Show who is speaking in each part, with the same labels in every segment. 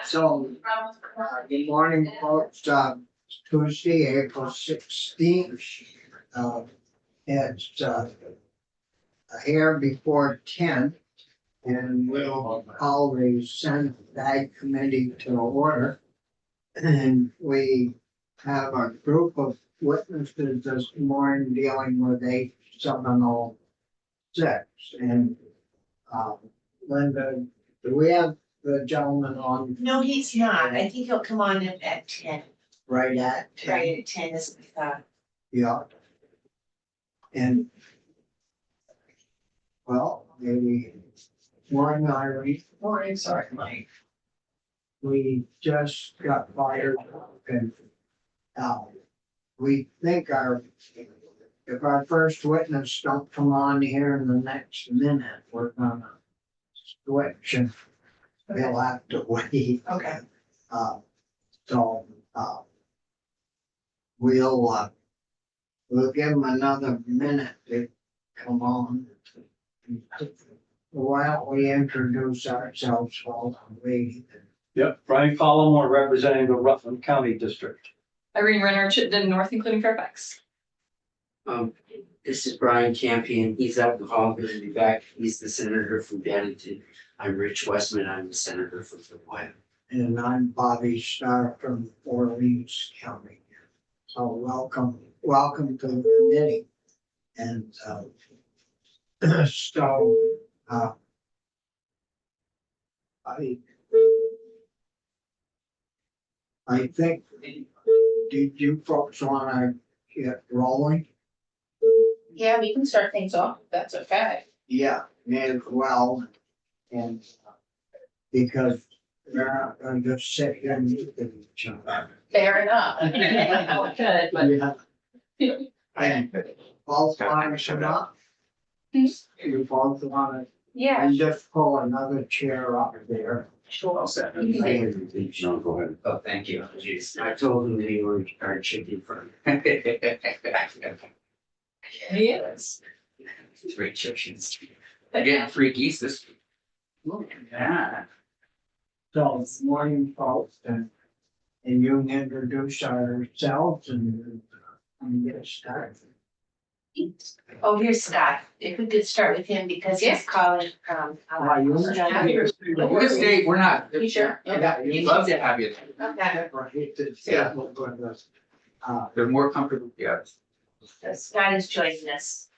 Speaker 1: So, good morning, folks. Tuesday, April 16th. It's here before 10, and we'll call the Senate Ag Committee to order. And we have a group of witnesses this morning dealing with 8706. And Linda, do we have the gentleman on
Speaker 2: No, he's not. I think he'll come on in at 10.
Speaker 1: right at 10?
Speaker 2: Right at 10 is what we thought.
Speaker 1: Yeah. And, well, maybe morning, Irene.
Speaker 2: Morning, sorry, Mike.
Speaker 1: We just got fired and we think if our first witness don't come on here in the next minute, we're gonna switch and we'll have to wait.
Speaker 2: Okay.
Speaker 1: So, we'll give him another minute to come on. Why don't we introduce ourselves while we're waiting?
Speaker 3: Yep, Brian Collmore representing the Rutland County District.
Speaker 4: Irene Renner, Chittenden North, including Fairfax.
Speaker 5: This is Brian Campion. He's alcoholic and be back. He's the senator from Bennington. I'm Rich Westman. I'm the senator from the West.
Speaker 1: And I'm Bobby Starr from Orleans County. So welcome to the committee. And so I think, did you folks want to get rolling?
Speaker 2: Yeah, we can start things off. That's a fact.
Speaker 1: Yeah, may as well. And because they're not going to just sit here and look at each other.
Speaker 2: Fair enough.
Speaker 4: Good, but
Speaker 1: Yeah. And both lines are up.
Speaker 2: Hmm?
Speaker 1: You both want to,
Speaker 2: Yeah,
Speaker 1: and just pull another chair up there.
Speaker 2: sure.
Speaker 5: No, go ahead. Oh, thank you. Jeez, I told him that he were our chicken from.
Speaker 4: yes.
Speaker 5: Three chickens. Getting free geese this week. Yeah.
Speaker 1: So, morning folks, and you can introduce ourselves and get started.
Speaker 2: Oh, here's Scott. If we could start with him because he's calling
Speaker 1: You
Speaker 5: We're stay, we're not.
Speaker 2: You sure?
Speaker 1: Yeah,
Speaker 5: We'd love to have you.
Speaker 2: Okay.
Speaker 1: Yeah.
Speaker 5: They're more comfortable. Yeah.
Speaker 2: So Scott is joining us.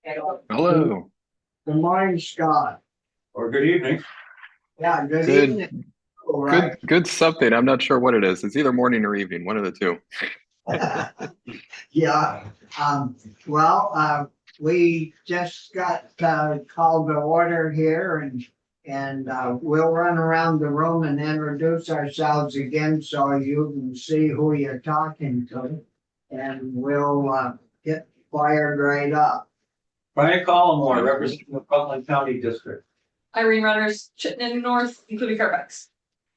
Speaker 6: Hello.
Speaker 1: Good morning, Scott.
Speaker 3: Or good evening.
Speaker 1: Yeah, good
Speaker 6: Good.
Speaker 1: evening. All right.
Speaker 6: Good something. I'm not sure what it is. It's either morning or evening, one of the two.
Speaker 1: Yeah, we just got called to order here and we'll run around the room and introduce ourselves again so you can see who you're talking to. And we'll get fired right up.
Speaker 3: Brian Collmore representing the Rutland County District.
Speaker 4: Irene Renner, Chittenden North, including Fairfax.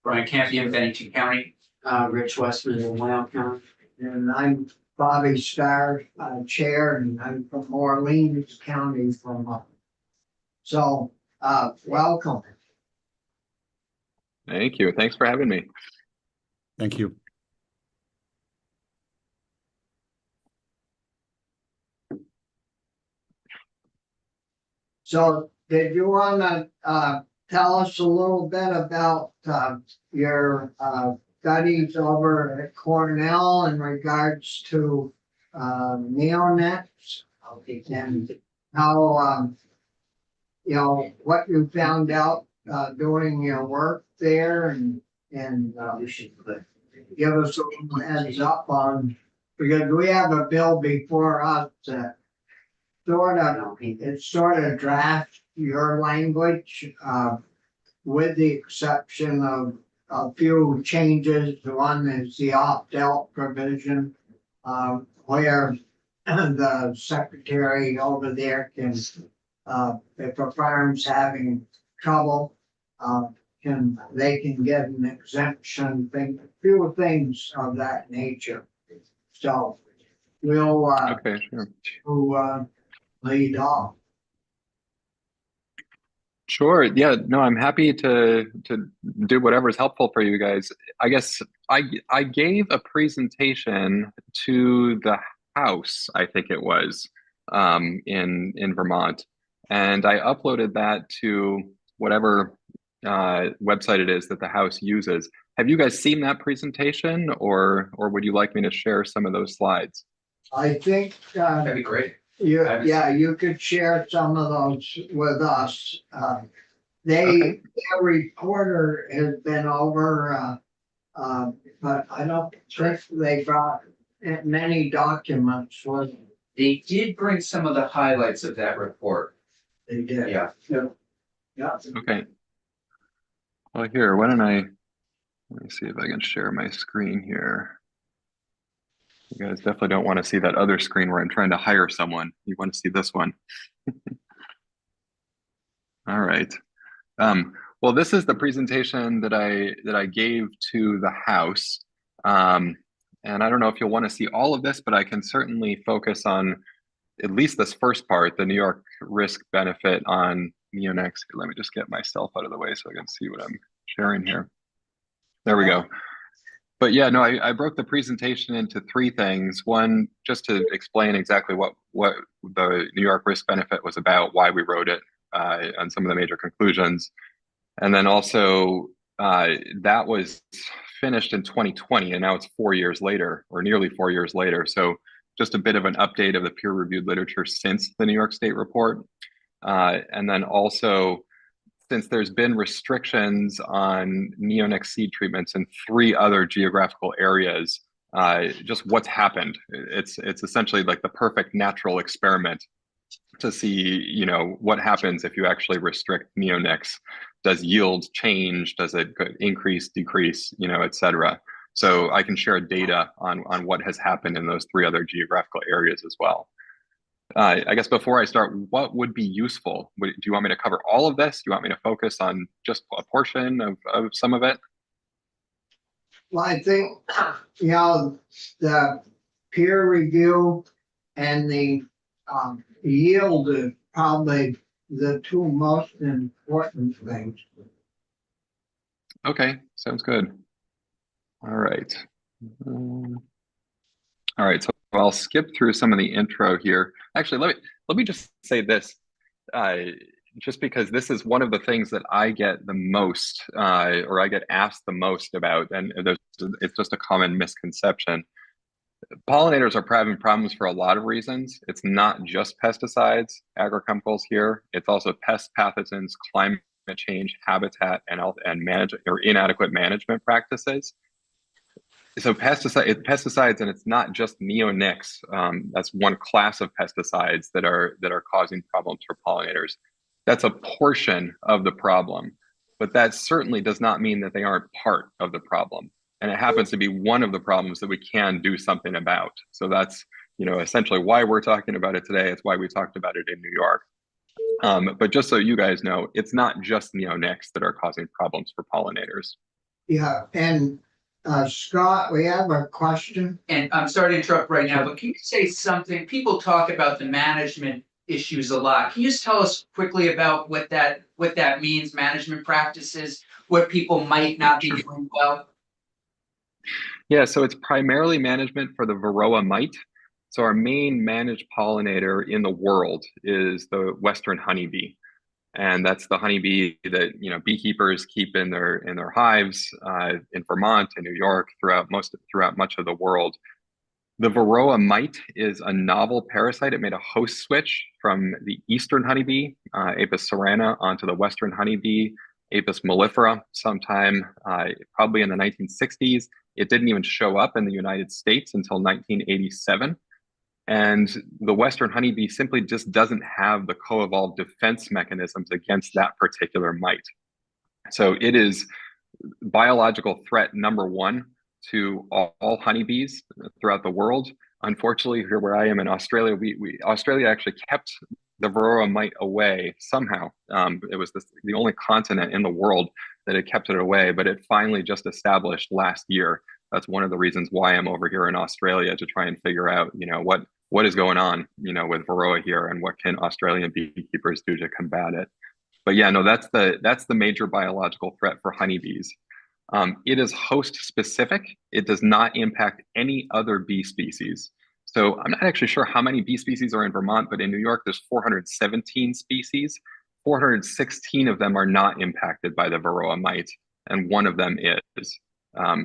Speaker 5: Brian Campion, Bennington County. Rich Westman in Whale County.
Speaker 1: And I'm Bobby Starr, Chair, and I'm from Orleans County so welcome.
Speaker 6: Thank you. Thanks for having me.
Speaker 7: Thank you.
Speaker 1: So did you want to tell us a little bit about your studies over at Cornell in regards to neonates and how what you found out doing your work there and give us a little heads up on, because we have a bill before us that sort of draft your language with the exception of a few changes. One is the opt-out provision, where the secretary over there can, if a firm's having trouble, they can get an exemption, a few things of that nature. So we'll
Speaker 6: Okay, sure.
Speaker 1: lead off.
Speaker 6: Sure. Yeah. No, I'm happy to do whatever's helpful for you guys. I guess I gave a presentation to the House, I think it was, in Vermont, and I uploaded that to whatever website it is that the House uses. Have you guys seen that presentation, or would you like me to share some of those slides?
Speaker 1: I think,
Speaker 7: That'd be great.
Speaker 1: you could share some of those with us.
Speaker 6: Okay.
Speaker 1: Their reporter has been over, but I don't think they brought many documents with them.
Speaker 7: They did bring some of the highlights of that report.
Speaker 1: They did.
Speaker 7: Yeah.
Speaker 1: Yeah.
Speaker 6: Okay. Well, here, why don't let me see if I can share my screen here. You guys definitely don't want to see that other screen where I'm trying to hire someone. You want to see this one. All right. Well, this is the presentation that I gave to the House. And I don't know if you'll want to see all of this, but I can certainly focus on at least this first part, the New York risk benefit on neonates. Let me just get myself out of the way so I can see what I'm sharing here. There we go. But yeah, no, I broke the presentation into three things. One, just to explain exactly what the New York risk benefit was about, why we wrote it, and some of the major conclusions. And then also, that was finished in 2020, and now it's 4 years later, or nearly 4 years later. So just a bit of an update of the peer-reviewed literature since the New York State report. And then also, since there's been restrictions on neonic seed treatments in 3 other geographical areas, just what's happened. It's essentially like the perfect natural experiment to see, you know, what happens if you actually restrict neonics. Does yield change? Does it increase, decrease, you know, et cetera? So I can share data on what has happened in those 3 other geographical areas as well. I guess before I start, what would be useful? Do you want me to cover all of this? Do you want me to focus on just a portion of some of it?
Speaker 1: Well, I think, you know, the peer review and the yield is probably the 2 most important things.
Speaker 6: Okay, sounds good. All right. All right, so I'll skip through some of the intro here. Actually, let me just say this, just because this is one of the things that I get the most, or I get asked the most about, and it's just a common misconception. Pollinators are having problems for a lot of reasons. It's not just pesticides, agrochemicals here. It's also pest pathogens, climate change, habitat, and inadequate management practices. So pesticides, and it's not just neonics. That's one class of pesticides that are causing problems for pollinators. That's a portion of the problem, but that certainly does not mean that they aren't part of the problem. And it happens to be one of the problems that we can do something about. So that's, you know, essentially why we're talking about it today. It's why we talked about it in New York. But just so you guys know, it's not just neonics that are causing problems for pollinators.
Speaker 1: Yeah, and Scott, we have a question.
Speaker 7: And I'm sorry to interrupt right now, but can you say something? People talk about the management issues a lot. Can you just tell us quickly about what that means, management practices, what people might not be doing well?
Speaker 6: Yeah, so it's primarily management for the Varroa mite. So our main managed pollinator in the world is the Western honeybee. And that's the honeybee that, you know, beekeepers keep in their hives in Vermont and New York, throughout much of the world. The Varroa mite is a novel parasite. It made a host switch from the eastern honeybee, Apis cerana, onto the western honeybee, Apis mellifera, sometime probably in the 1960s. It didn't even show up in the United States until 1987. And the Western honeybee simply just doesn't have the co-evolved defense mechanisms against that particular mite. So it is biological threat number 1 to all honeybees throughout the world. Unfortunately, here where I am in Australia, Australia actually kept the Varroa mite away somehow. It was the only continent in the world that had kept it away, but it finally just established last year. That's one of the reasons why I'm over here in Australia, to try and figure out, you know, what is going on, you know, with Varroa here, and what can Australian beekeepers do to combat it. But yeah, no, that's the major biological threat for honeybees. It is host specific. It does not impact any other bee species. So I'm not actually sure how many bee species are in Vermont, but in New York, there's 417 species. 416 of them are not impacted by the Varroa mite, and one of them is.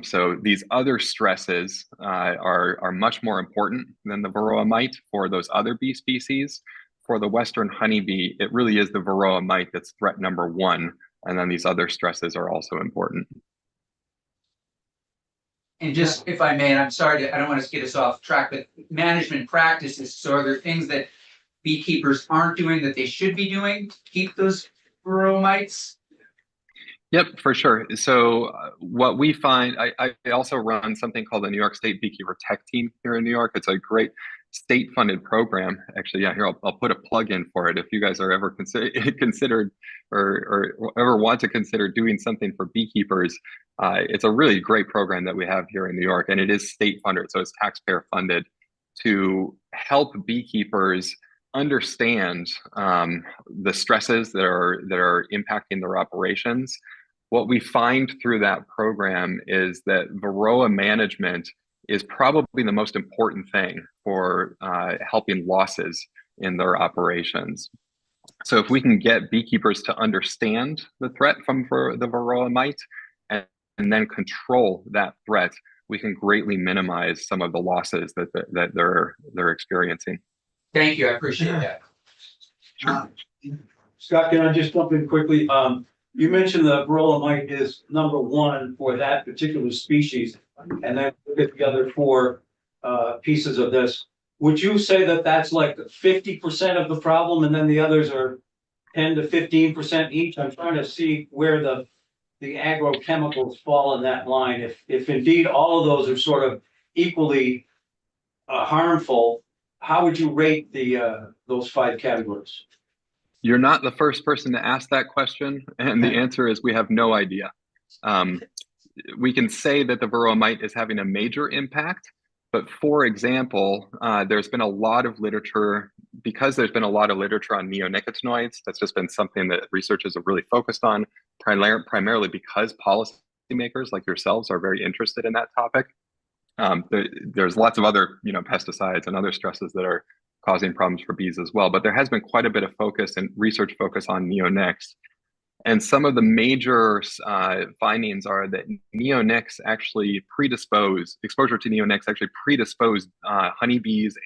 Speaker 6: So these other stresses are much more important than the Varroa mite for those other bee species. For the Western honeybee, it really is the Varroa mite that's threat number one, and then these other stresses are also important.
Speaker 7: And just, if I may, and I'm sorry, I don't want to get us off track, but management practices, so are there things that beekeepers aren't doing that they should be doing to keep those Varroa mites?
Speaker 6: Yep, for sure. So what we find, I also run something called the New York State Beekeeper Tech Team here in New York. It's a great state-funded program. Actually, yeah, here I'll put a plug in for it. If you guys are ever considered or ever want to consider doing something for beekeepers, it's a really great program that we have here in New York, and it is state-funded, so it's taxpayer-funded to help beekeepers understand the stresses that are impacting their operations. What we find through that program is that Varroa management is probably the most important thing for helping losses in their operations. So if we can get beekeepers to understand the threat from the Varroa mite and then control that threat, we can greatly minimize some of the losses that they're experiencing.
Speaker 7: Thank you, I appreciate that.
Speaker 3: Scott, can I just jump in quickly? You mentioned the Varroa mite is number one for that particular species, and then look at the other four pieces of this. Would you say that that's like 50% of the problem, and then the others are 10 to 15% each? I'm trying to see where the agrochemicals fall in that line. If indeed all of those are sort of equally harmful, how would you rate those 5 categories?
Speaker 6: You're not the first person to ask that question, and the answer is we have no idea. We can say that the Varroa mite is having a major impact, but for example, there's been a lot of literature, because there's been a lot of literature on neonicotinoids. That's just been something that researchers have really focused on, primarily because policymakers like yourselves are very interested in that topic. There's lots of other, pesticides and other stresses that are causing problems for bees as well. But there has been quite a bit of focus and research focus on neonics. And some of the major findings are that neonics actually exposure to neonics actually predispose honeybees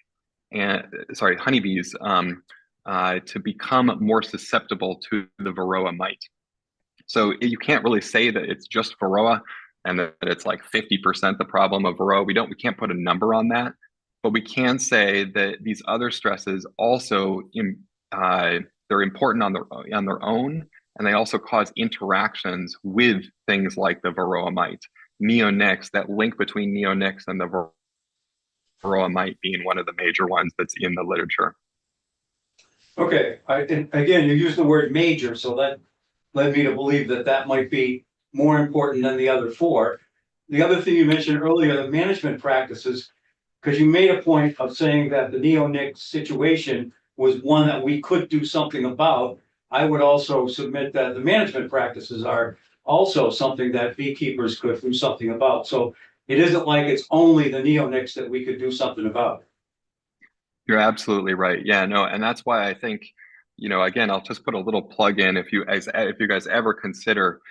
Speaker 6: to become more susceptible to the Varroa mite. So you can't really say that it's just Varroa and that it's like 50% the problem of Varroa. We can't put a number on that, but we can say that these other stresses also they're important on their own, and they also cause interactions with things like the Varroa mite. Neonics, that link between neonics and the Varroa mite being one of the major ones that's in the literature.
Speaker 3: Okay, and again, you use the word major, so that led me to believe that might be more important than the other 4. The other thing you mentioned earlier, the management practices, because you made a point of saying that the neonic situation was one that we could do something about. I would also submit that the management practices are also something that beekeepers could do something about. So it isn't like it's only the neonics that we could do something about.
Speaker 6: You're absolutely right. Yeah, no, and that's why I think, again, I'll just put a little plug in if you guys ever consider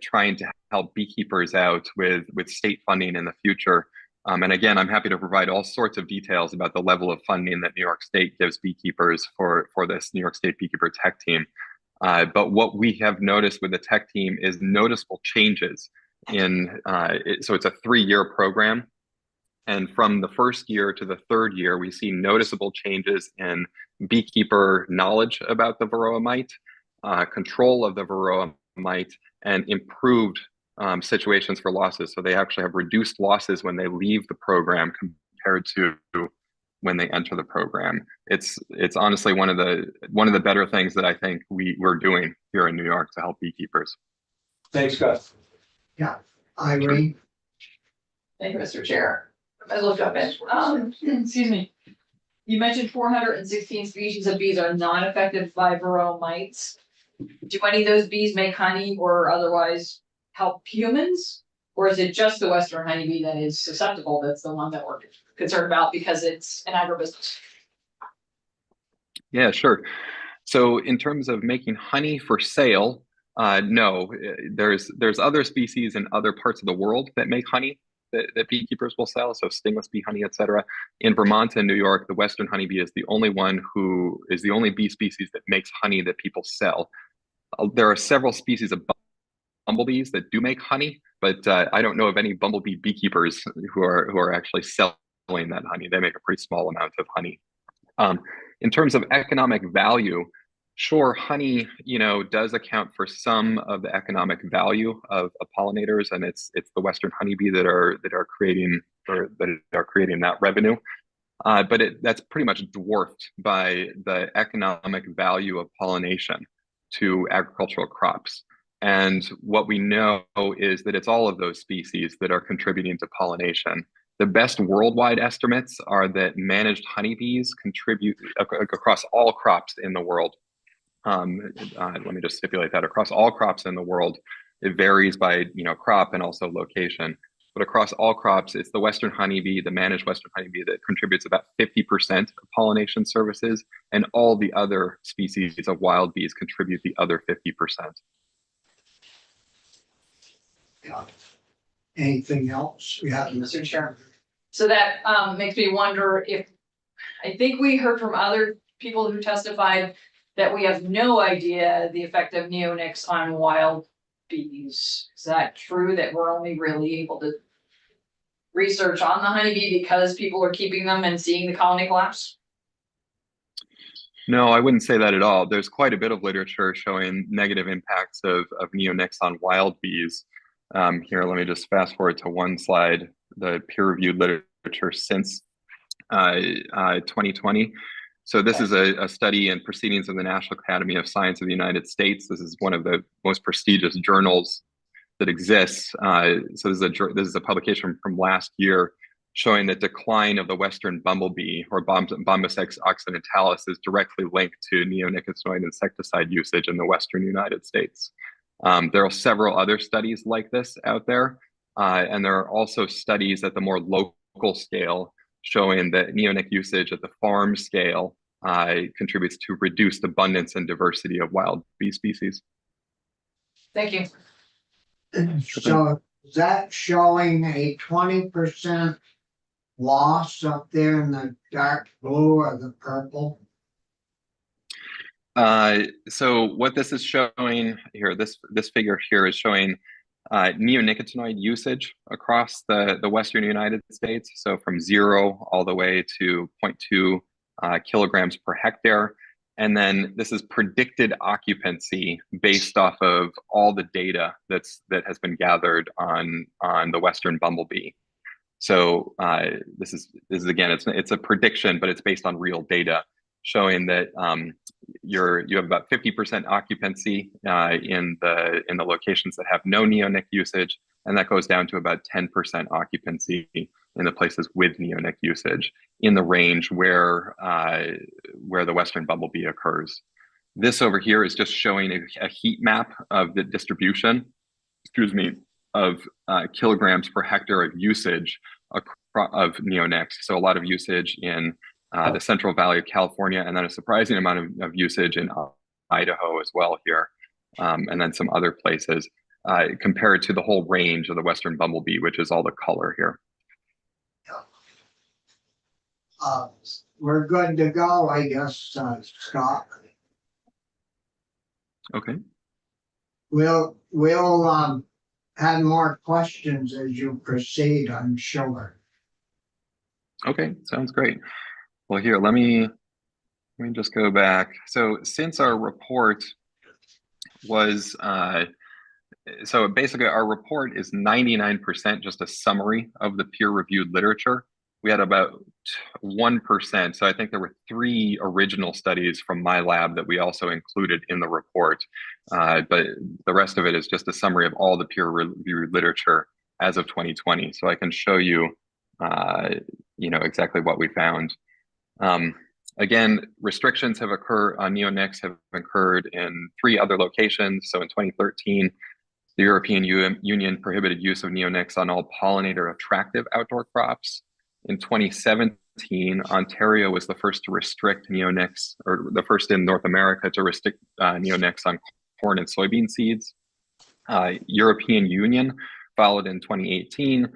Speaker 6: trying to help beekeepers out with state funding in the future. And again, I'm happy to provide all sorts of details about the level of funding that New York State gives beekeepers for this New York State Beekeeper Tech Team. But what we have noticed with the tech team is noticeable changes so it's a 3-year program. And from the first year to the 3rd year, we see noticeable changes in beekeeper knowledge about the Varroa mite, control of the Varroa mite, and improved situations for losses. So they actually have reduced losses when they leave the program compared to when they enter the program. It's honestly one of the better things that I think we're doing here in New York to help beekeepers.
Speaker 3: Thanks, Scott.
Speaker 1: Yeah, Irene.
Speaker 4: Thank you, Mr. Chair. I looked up it. Excuse me. You mentioned 416 species of bees are not affected by Varroa mites. do any of those bees make honey or otherwise help humans? Or is it just the Western honeybee that is susceptible, that's the one that we're concerned about because it's an agribusiness?
Speaker 6: Yeah, sure. So in terms of making honey for sale, no, there's other species in other parts of the world that make honey that beekeepers will sell. So stingless bee honey, etc. In Vermont and New York, the Western honeybee is the only one who is the only bee species that makes honey that people sell. There are several species of bumblebees that do make honey, but I don't know of any bumblebee beekeepers who are actually selling that honey. They make a pretty small amount of honey. In terms of economic value, sure, honey, does account for some of the economic value of pollinators, and it's the Western honeybee that are creating that revenue. But that's pretty much dwarfed by the economic value of pollination to agricultural crops. And what we know is that it's all of those species that are contributing to pollination. The best worldwide estimates are that managed honeybees contribute across all crops in the world. Let me just stipulate that across all crops in the world, it varies by crop and also location. But across all crops, it's the Western honeybee, the managed Western honeybee, that contributes about 50% of pollination services, and all the other species of wild bees contribute the other 50%.
Speaker 1: Yeah. Anything else? Yeah.
Speaker 4: Mr. Chair. So that makes me wonder if, I think we heard from other people who testified that we have no idea the effect of neonics on wild bees. Is that true, that we're only really able to research on the honeybee because people are keeping them and seeing the colony collapse?
Speaker 6: No, I wouldn't say that at all. There's quite a bit of literature showing negative impacts of neonics on wild bees. Here, let me just fast forward to one slide. The peer-reviewed literature since 2020. So this is a study in Proceedings of the National Academy of Science of the United States. This is one of the most prestigious journals that exists. So this is a publication from last year showing that decline of the Western bumblebee, or Bombyceps occidentalis, is directly linked to neonicotinoid insecticide usage in the Western United States. There are several other studies like this out there, and there are also studies at the more local scale showing that neonic usage at the farm scale contributes to reduced abundance and diversity of wild bee species.
Speaker 4: Thank you.
Speaker 1: So is that showing a 20% loss up there in the dark blue or the purple?
Speaker 6: So what this is showing here, this figure here is showing neonicotinoid usage across the Western United States. So from 0 all the way to 0.2 kilograms per hectare. And then this is predicted occupancy based off of all the data that has been gathered on the Western bumblebee. So this is again, it's a prediction, but it's based on real data showing that you have about 50% occupancy in the locations that have no neonic usage, and that goes down to about 10% occupancy in the places with neonic usage in the range where the Western bumblebee occurs. This over here is just showing a heat map of the distribution, of kilograms per hectare of usage of neonics. So a lot of usage in the Central Valley of California, and then a surprising amount of usage in Idaho as well here, and then some other places, compared to the whole range of the Western bumblebee, which is all the color here.
Speaker 1: We're good to go, I guess, Scott.
Speaker 6: Okay.
Speaker 1: We'll have more questions as you proceed, I'm sure.
Speaker 6: Okay, sounds great. Well, here, let me just go back. So since our report was, so basically our report is 99% just a summary of the peer-reviewed literature. We had about 1%. So I think there were 3 original studies from my lab that we also included in the report. But the rest of it is just a summary of all the peer-reviewed literature as of 2020. So I can show you, exactly what we found. Again, restrictions have occurred on neonics have occurred in 3 other locations. So in 2013, the European Union prohibited use of neonics on all pollinator attractive outdoor crops. In 2017, Ontario was the first to restrict neonics, or the first in North America to restrict neonics on corn and soybean seeds. European Union followed in 2018,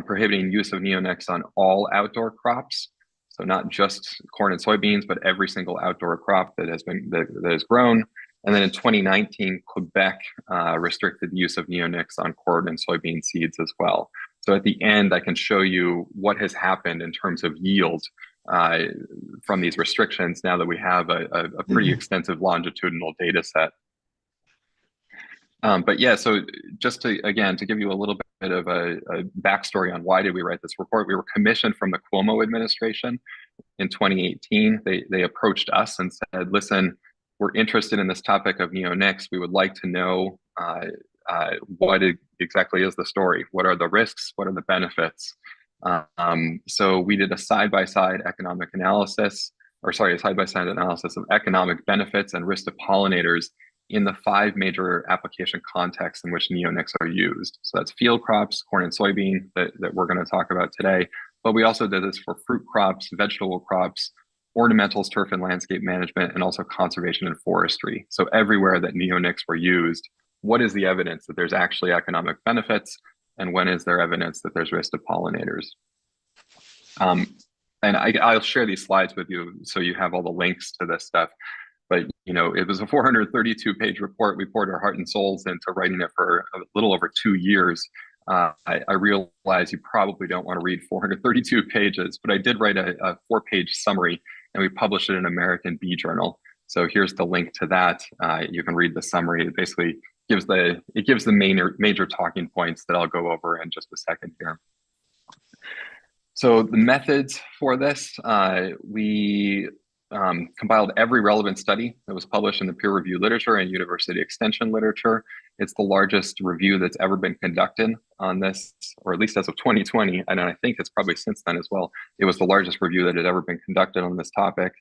Speaker 6: prohibiting use of neonics on all outdoor crops. So not just corn and soybeans, but every single outdoor crop that has grown. And then in 2019, Quebec restricted the use of neonics on corn and soybean seeds as well. So at the end, I can show you what has happened in terms of yield from these restrictions now that we have a pretty extensive longitudinal data set. But yeah, so just to give you a little bit of a backstory on why did we write this report, we were commissioned from the Cuomo administration in 2018. They approached us and said, listen, we're interested in this topic of neonics. We would like to know what exactly is the story. What are the risks? What are the benefits? So we did a side-by-side analysis of economic benefits and risk to pollinators in the 5 major application contexts in which neonics are used. So that's field crops, corn and soybean that we're going to talk about today. But we also did this for fruit crops, vegetable crops, ornamentals, turf and landscape management, and also conservation and forestry. So everywhere that neonics were used, what is the evidence that there's actually economic benefits, and when is there evidence that there's risk to pollinators? And I'll share these slides with you so you have all the links to this stuff. But it was a 432-page report. We poured our heart and souls into writing it for a little over 2 years. I realize you probably don't want to read 432 pages, but I did write a 4-page summary, and we published it in American Bee Journal. So here's the link to that. You can read the summary. It basically gives the major talking points that I'll go over in just a second here. So the methods for this, we compiled every relevant study that was published in the peer-reviewed literature and university extension literature. It's the largest review that's ever been conducted on this, or at least as of 2020, and I think it's probably since then as well. It was the largest review that had ever been conducted on this topic.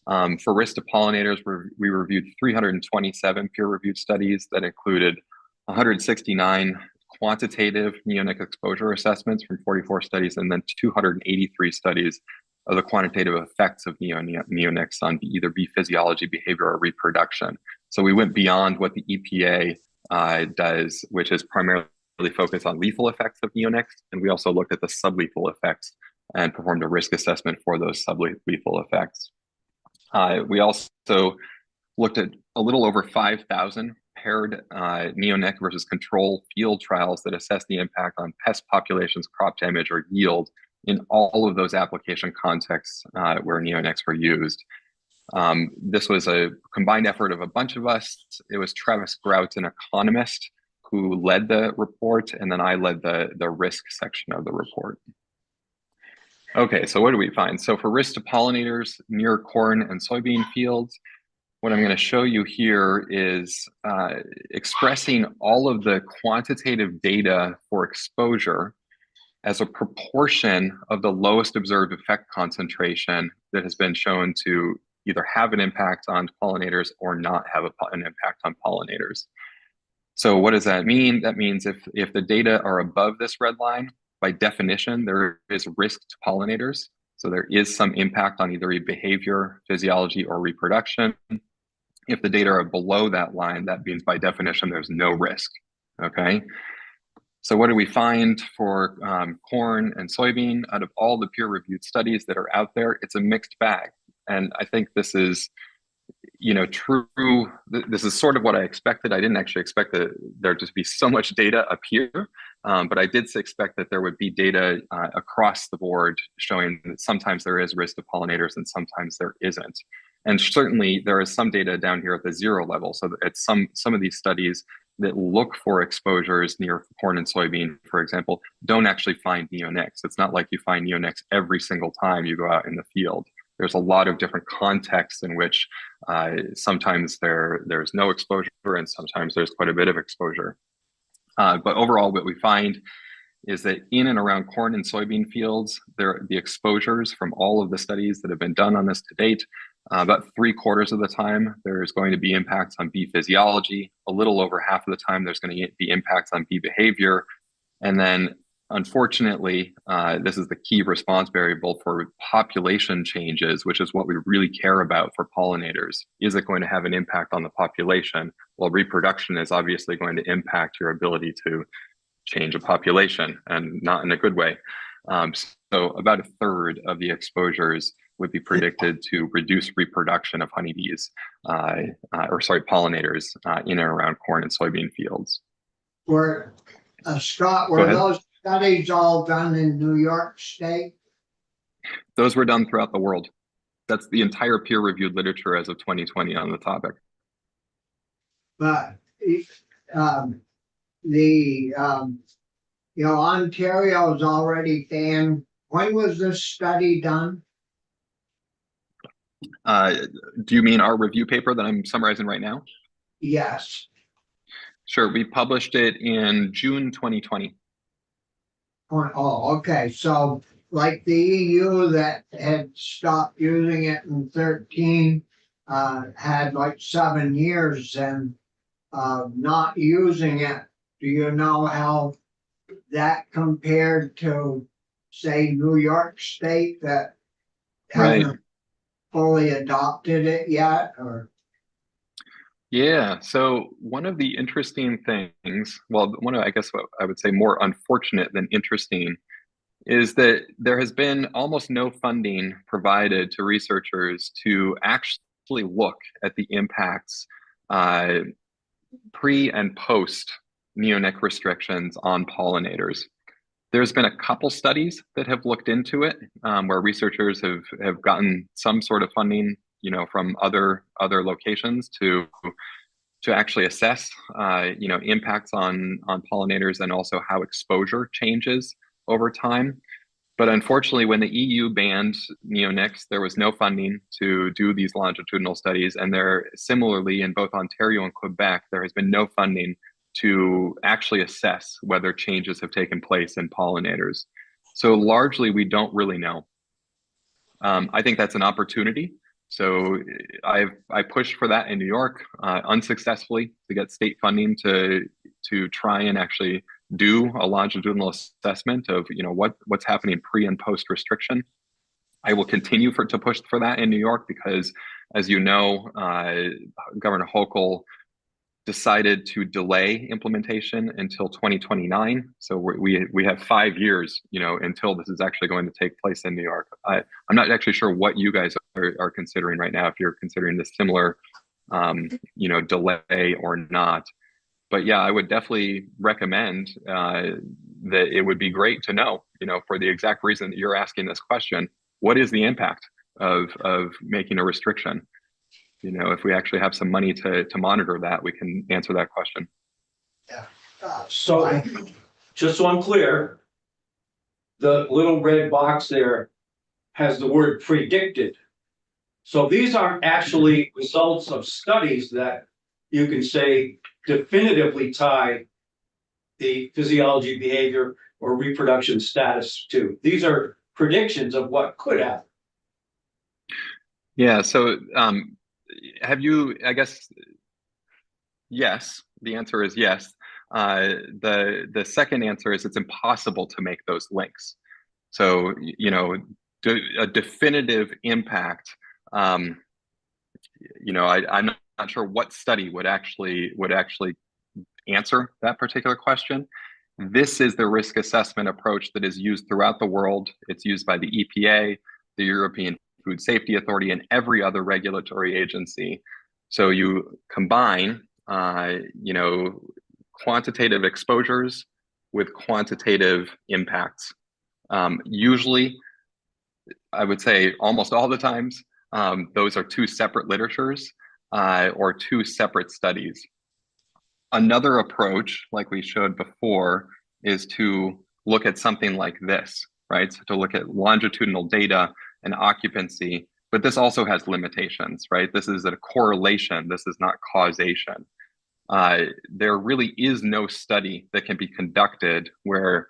Speaker 6: For risk to pollinators, we reviewed 327 peer-reviewed studies that included 169 quantitative neonic exposure assessments from 44 studies, and then 283 studies of the quantitative effects of neonics on either bee physiology, behavior, or reproduction. So we went beyond what the EPA does, which is primarily focused on lethal effects of neonics, and we also looked at the sublethal effects and performed a risk assessment for those sublethal effects. We also looked at a little over 5,000 paired neonic versus control field trials that assess the impact on pest populations, crop damage, or yield in all of those application contexts where neonics were used. This was a combined effort of a bunch of us. It was Travis Grout, an economist, who led the report, and then I led the risk section of the report. Okay, so what do we find? So for risk to pollinators near corn and soybean fields, what I'm going to show you here is expressing all of the quantitative data for exposure as a proportion of the lowest observed effect concentration that has been shown to either have an impact on pollinators or not have an impact on pollinators. So what does that mean? That means if the data are above this red line, by definition, there is risk to pollinators. So there is some impact on either behavior, physiology, or reproduction. If the data are below that line, that means by definition, there's no risk, okay? So what do we find for corn and soybean? Out of all the peer-reviewed studies that are out there, it's a mixed bag. And I think this is, true. This is sort of what I expected. I didn't actually expect there to be so much data up here, but I did expect that there would be data across the board showing that sometimes there is risk to pollinators and sometimes there isn't. And certainly there is some data down here at the 0 level. So it's some of these studies that look for exposures near corn and soybean, for example, don't actually find neonics. It's not like you find neonics every single time you go out in the field. There's a lot of different contexts in which sometimes there's no exposure and sometimes there's quite a bit of exposure. But overall, what we find is that in and around corn and soybean fields, the exposures from all of the studies that have been done on this to date, about 3/4 of the time, there's going to be impacts on bee physiology. A little over half of the time, there's going to be impacts on bee behavior. And then, unfortunately, this is the key response variable for population changes, which is what we really care about for pollinators. Is it going to have an impact on the population? Well, reproduction is obviously going to impact your ability to change a population, and not in a good way. So about 1/3 of the exposures would be predicted to reduce reproduction of honeybees, pollinators in and around corn and soybean fields.
Speaker 1: Were, Scott,
Speaker 6: Go
Speaker 1: were
Speaker 6: ahead.
Speaker 1: those studies all done in New York State?
Speaker 6: Those were done throughout the world. That's the entire peer-reviewed literature as of 2020 on the topic.
Speaker 1: But, Ontario's already banned. When was this study done?
Speaker 6: Do you mean our review paper that I'm summarizing right now?
Speaker 1: Yes.
Speaker 6: Sure, we published it in June 2020.
Speaker 1: Oh, okay, so like the EU that had stopped using it in 13, had like 7 years and not using it. Do you know how that compared to, say, New York State that
Speaker 6: Right.
Speaker 1: hasn't fully adopted it yet, or?
Speaker 6: Yeah, so one of the interesting things, well, one of, I guess what I would say more unfortunate than interesting, is that there has been almost no funding provided to researchers to actually look at the impacts pre and post neonic restrictions on pollinators. There's been a couple studies that have looked into it, where researchers have gotten some sort of funding, from other locations to actually assess, impacts on pollinators and also how exposure changes over time. But unfortunately, when the EU banned neonics, there was no funding to do these longitudinal studies, and there similarly in both Ontario and Quebec, there has been no funding to actually assess whether changes have taken place in pollinators. So largely, we don't really know. I think that's an opportunity. So I pushed for that in New York unsuccessfully to get state funding to try and actually do a longitudinal assessment of what's happening pre and post restriction. I will continue to push for that in New York because, as you know, Governor Hochul decided to delay implementation until 2029. So we have 5 years, until this is actually going to take place in New York. I'm not actually sure what you guys are considering right now, if you're considering this similar, delay or not. But yeah, I would definitely recommend that it would be great to know, for the exact reason that you're asking this question, what is the impact of making a restriction? If we actually have some money to monitor that, we can answer that question.
Speaker 3: So, just so I'm clear, the little red box there has the word predicted. So these aren't actually results of studies that you can say definitively tie the physiology, behavior, or reproduction status to. These are predictions of what could happen.
Speaker 6: Yeah, so have you, I guess, yes, the answer is yes. The second answer is it's impossible to make those links. So, a definitive impact, I'm not sure what study would actually answer that particular question. This is the risk assessment approach that is used throughout the world. It's used by the EPA, the European Food Safety Authority, and every other regulatory agency. So you combine, quantitative exposures with quantitative impacts. Usually, I would say almost all the times, those are two separate literatures or two separate studies. Another approach, like we showed before, is to look at something like this, right? So to look at longitudinal data and occupancy, but this also has limitations, right? This is a correlation, this is not causation. There really is no study that can be conducted where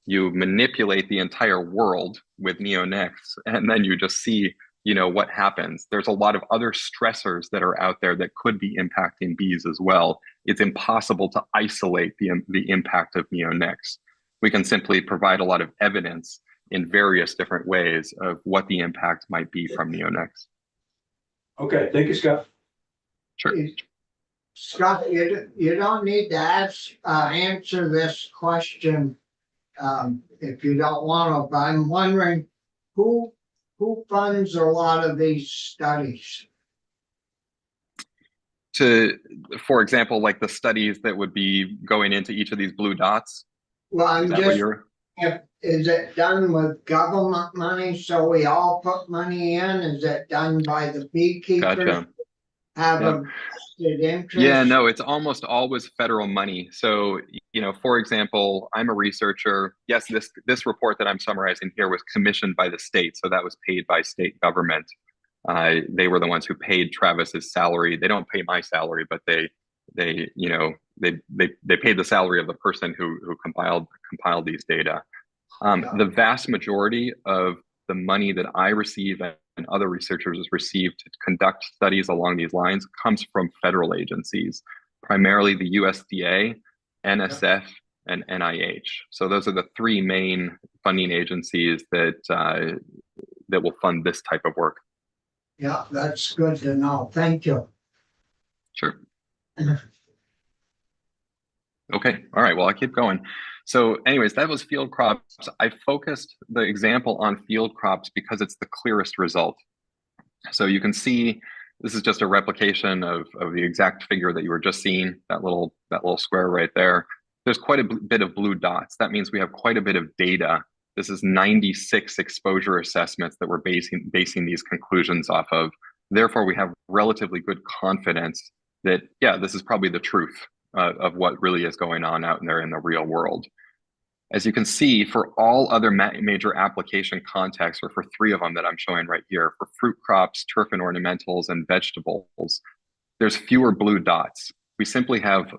Speaker 6: You manipulate the entire world with neonics, and then you just see, you know, what happens. There's a lot of other stressors that are out there that could be impacting bees as well. It's impossible to isolate the impact of neonics. We can simply provide a lot of evidence in various different ways of what the impact might be from neonics.
Speaker 3: Okay, thank you, Scott.
Speaker 6: Sure.
Speaker 1: Scott, you don't need to answer this question, if you don't want to, but I'm wondering who funds a lot of these studies?
Speaker 6: For example, like the studies that would be going into each of these blue dots.
Speaker 1: Well,
Speaker 6: Is
Speaker 1: I'm
Speaker 6: that what
Speaker 1: just,
Speaker 6: you're?
Speaker 1: is it done with government money, so we all put money in? Is it done by the beekeepers?
Speaker 6: Gotcha.
Speaker 1: Have
Speaker 6: Yeah.
Speaker 1: a vested interest?
Speaker 6: Yeah, no, it's almost always federal money. So, you know, for example, I'm a researcher. Yes, this report that I'm summarizing here was commissioned by the state, so that was paid by state government. They were the ones who paid Travis's salary. They don't pay my salary, but they you know, they paid the salary of the person who compiled these data. The vast majority of the money that I receive and other researchers receive to conduct studies along these lines comes from federal agencies, primarily the USDA, NSF, and NIH. So those are the three main funding agencies that will fund this type of work.
Speaker 1: Yeah, that's good to know. Thank you.
Speaker 6: Sure. Okay, all right, well, I'll keep going. So anyways, that was field crops. I focused the example on field crops because it's the clearest result. So you can see, this is just a replication of the exact figure that you were just seeing, that little square right there. There's quite a bit of blue dots. That means we have quite a bit of data. This is 96 exposure assessments that we're basing these conclusions off of. Therefore, we have relatively good confidence that, yeah, this is probably the truth of what really is going on out there in the real world. As you can see, for all other major application contexts, or for three of them that I'm showing right here, for fruit crops, turf and ornamentals, and vegetables, there's fewer blue dots. We simply have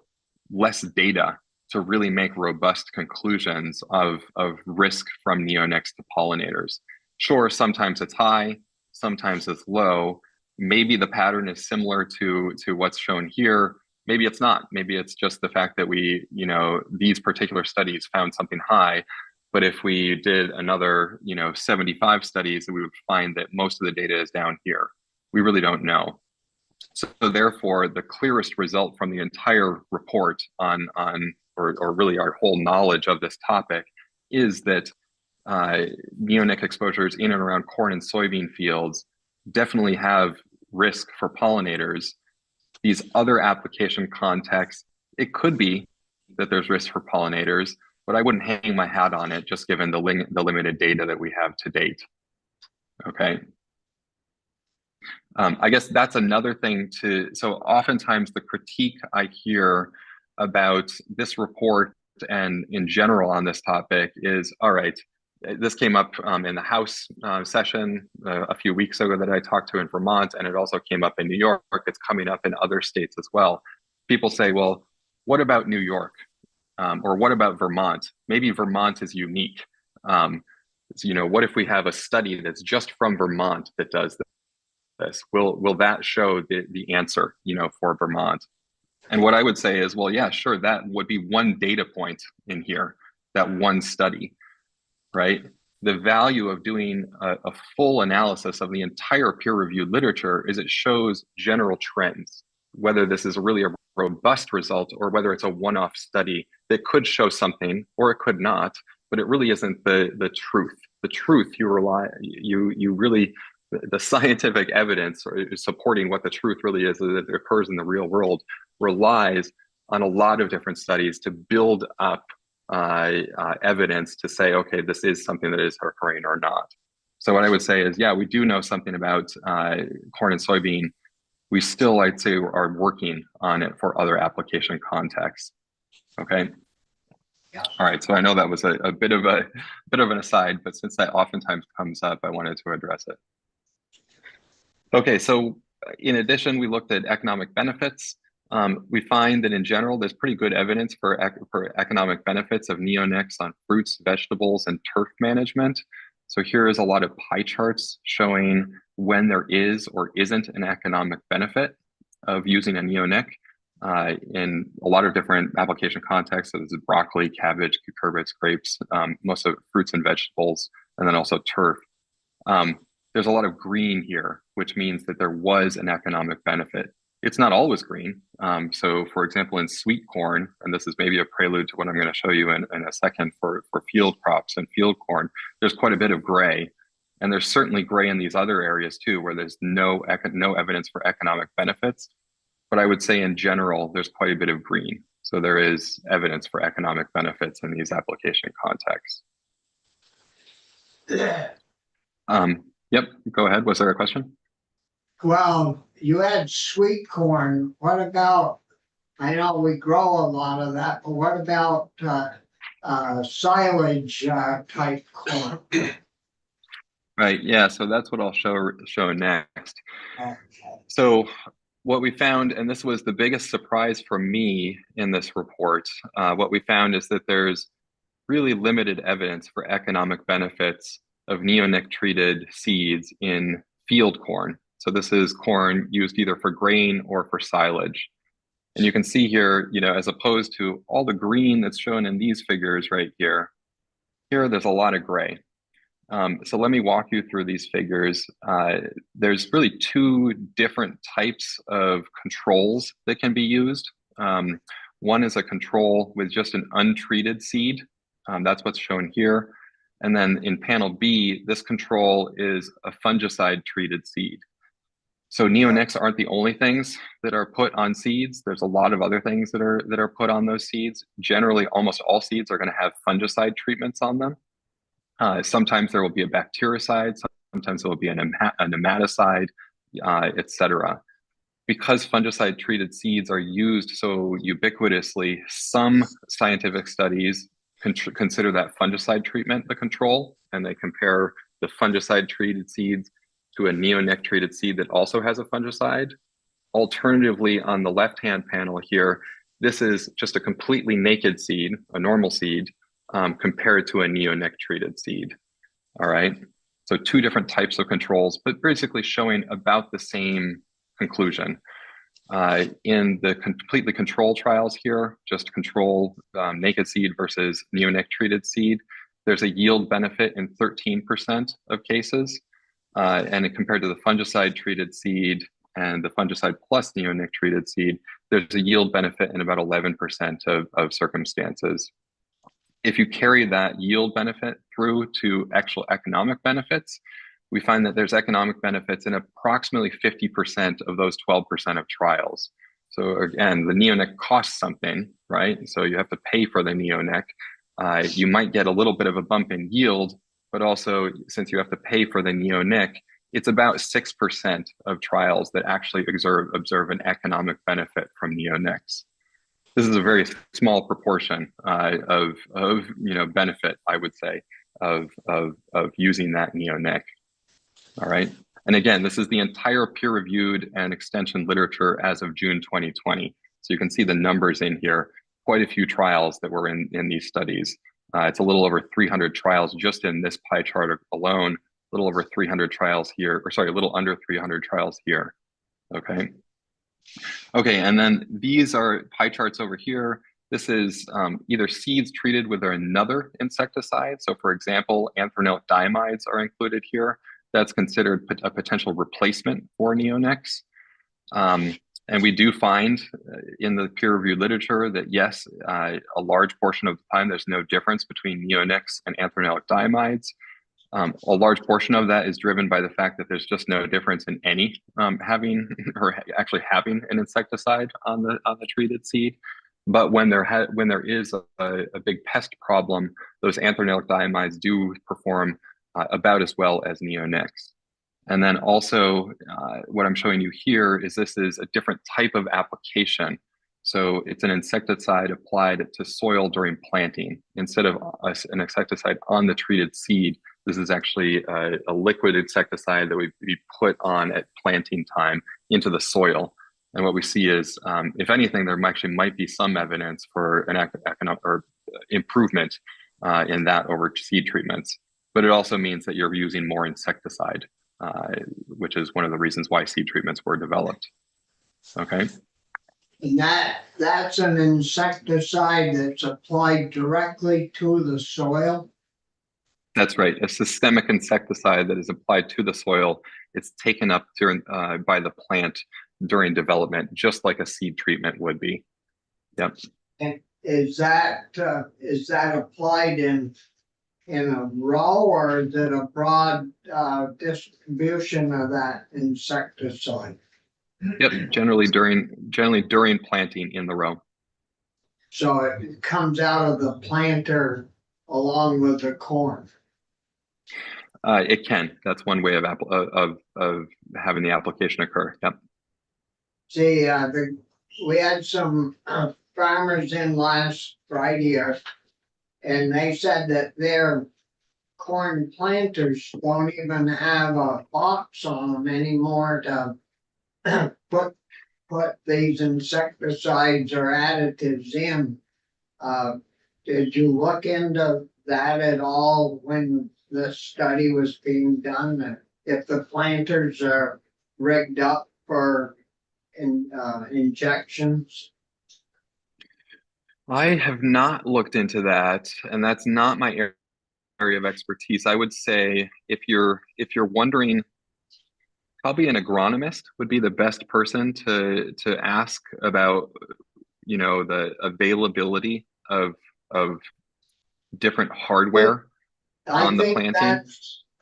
Speaker 6: less data to really make robust conclusions of risk from neonics to pollinators. Sure, sometimes it's high, sometimes it's low. Maybe the pattern is similar to what's shown here. Maybe it's not. Maybe it's just the fact that we, you know, these particular studies found something high. But if we did another, you know, 75 studies, we would find that most of the data is down here. We really don't know. So therefore, the clearest result from the entire report or really our whole knowledge of this topic is that neonic exposures in and around corn and soybean fields definitely have risk for pollinators. These other application contexts, it could be that there's risk for pollinators, but I wouldn't hang my hat on it just given the limited data that we have to date. Okay. I guess that's another thing so oftentimes the critique I hear about this report and in general on this topic is, all right, this came up in the House session a few weeks ago that I talked to in Vermont, and it also came up in New York. It's coming up in other states as well. People say, well, what about New York? Or what about Vermont? Maybe Vermont is unique. You know, what if we have a study that's just from Vermont that does this? Will that show the answer, you know, for Vermont? And what I would say is, well, yeah, sure, that would be one data point in here, that one study. Right? The value of doing a full analysis of the entire peer-reviewed literature is it shows general trends, whether this is really a robust result or whether it's a one-off study that could show something or it could not, but it really isn't the truth. The truth, you really, the scientific evidence supporting what the truth really is that occurs in the real world relies on a lot of different studies to build up evidence to say, okay, this is something that is occurring or not. So what I would say is, yeah, we do know something about corn and soybean. We still, I'd say, are working on it for other application contexts. Okay.
Speaker 1: Yeah.
Speaker 6: All right. So I know that was a bit of an aside, but since that oftentimes comes up, I wanted to address it. Okay. So in addition, we looked at economic benefits. We find that in general, there's pretty good evidence for economic benefits of neonics on fruits, vegetables, and turf management. So here is a lot of pie charts showing when there is or isn't an economic benefit of using a neonic in a lot of different application contexts. So this is broccoli, cabbage, cucurbits, grapes, most of fruits and vegetables, and then also turf. There's a lot of green here, which means that there was an economic benefit. It's not always green. So for example, in sweet corn, and this is maybe a prelude to what I'm going to show you in a second for field crops and field corn, there's quite a bit of gray. And there's certainly gray in these other areas too, where there's no evidence for economic benefits. But I would say in general, there's quite a bit of green. So there is evidence for economic benefits in these application contexts. Yep, go ahead. Was there a question?
Speaker 1: Well, you had sweet corn. What about, I know we grow a lot of that, but what about silage type corn?
Speaker 6: Right, yeah, so that's what I'll show next.
Speaker 1: Okay.
Speaker 6: So what we found, and this was the biggest surprise for me in this report, what we found is that there's really limited evidence for economic benefits of neonic treated seeds in field corn. So this is corn used either for grain or for silage. And you can see here, you know, as opposed to all the green that's shown in these figures right here, there's a lot of gray. So let me walk you through these figures. There's really two different types of controls that can be used. One is a control with just an untreated seed. That's what's shown here. And then in panel B, this control is a fungicide treated seed. So neonics aren't the only things that are put on seeds. There's a lot of other things that are put on those seeds. Generally, almost all seeds are going to have fungicide treatments on them. Sometimes there will be a bactericide, sometimes there will be a nematicide, etc. Because fungicide treated seeds are used so ubiquitously, some scientific studies consider that fungicide treatment the control, and they compare the fungicide treated seeds to a neonic treated seed that also has a fungicide. Alternatively, on the left-hand panel here, this is just a completely naked seed, a normal seed, compared to a neonic treated seed. All right, so two different types of controls, but basically showing about the same conclusion. In the completely controlled trials here, just control naked seed versus neonic treated seed, there's a yield benefit in 13% of cases. And compared to the fungicide treated seed and the fungicide plus neonic treated seed, there's a yield benefit in about 11% of circumstances. If you carry that yield benefit through to actual economic benefits, we find that there's economic benefits in approximately 50% of those 12% of trials. So again, the neonic costs something, right? So you have to pay for the neonic. You might get a little bit of a bump in yield, but also since you have to pay for the neonic, it's about 6% of trials that actually observe an economic benefit from neonics. This is a very small proportion of benefit, I would say, of using that neonic. All right. And again, this is the entire peer-reviewed and extension literature as of June 2020. So you can see the numbers in here, quite a few trials that were in these studies. It's a little over 300 trials just in this pie chart alone, a little over 300 trials here, or sorry, a little under 300 trials here. Okay. Okay, and then these are pie charts over here. This is either seeds treated with another insecticide. So for example, anthranilic diamides are included here. That's considered a potential replacement for neonics. And we do find in the peer-reviewed literature that yes, a large portion of the time there's no difference between neonics and anthranilic diamides. A large portion of that is driven by the fact that there's just no difference in any having an insecticide on the treated seed. But when there is a big pest problem, those anthranilic diamides do perform about as well as neonics. And then also what I'm showing you here is this is a different type of application. So it's an insecticide applied to soil during planting. Instead of an insecticide on the treated seed, this is actually a liquid insecticide that we put on at planting time into the soil. And what we see is, if anything, there actually might be some evidence for an economic or improvement in that over seed treatments. But it also means that you're using more insecticide, which is one of the reasons why seed treatments were developed. Okay.
Speaker 1: And that's an insecticide that's applied directly to the soil.
Speaker 6: That's right. A systemic insecticide that is applied to the soil. It's taken up during by the plant during development, just like a seed treatment would be. Yep.
Speaker 1: And is that applied in a row, or is it a broad distribution of that insecticide?
Speaker 6: Yep. Generally during planting in the row.
Speaker 1: So it comes out of the planter along with the corn.
Speaker 6: It can. That's one way of having the application occur. Yep.
Speaker 1: See, we had some farmers in last Friday, and they said that their corn planters don't even have a box on them anymore to put these insecticides or additives in. Did you look into that at all when the study was being done? That if the planters are rigged up for injections?
Speaker 6: I have not looked into that, and that's not my area of expertise. I would say if you're wondering, probably an agronomist would be the best person to ask about, the availability of different hardware on the planting.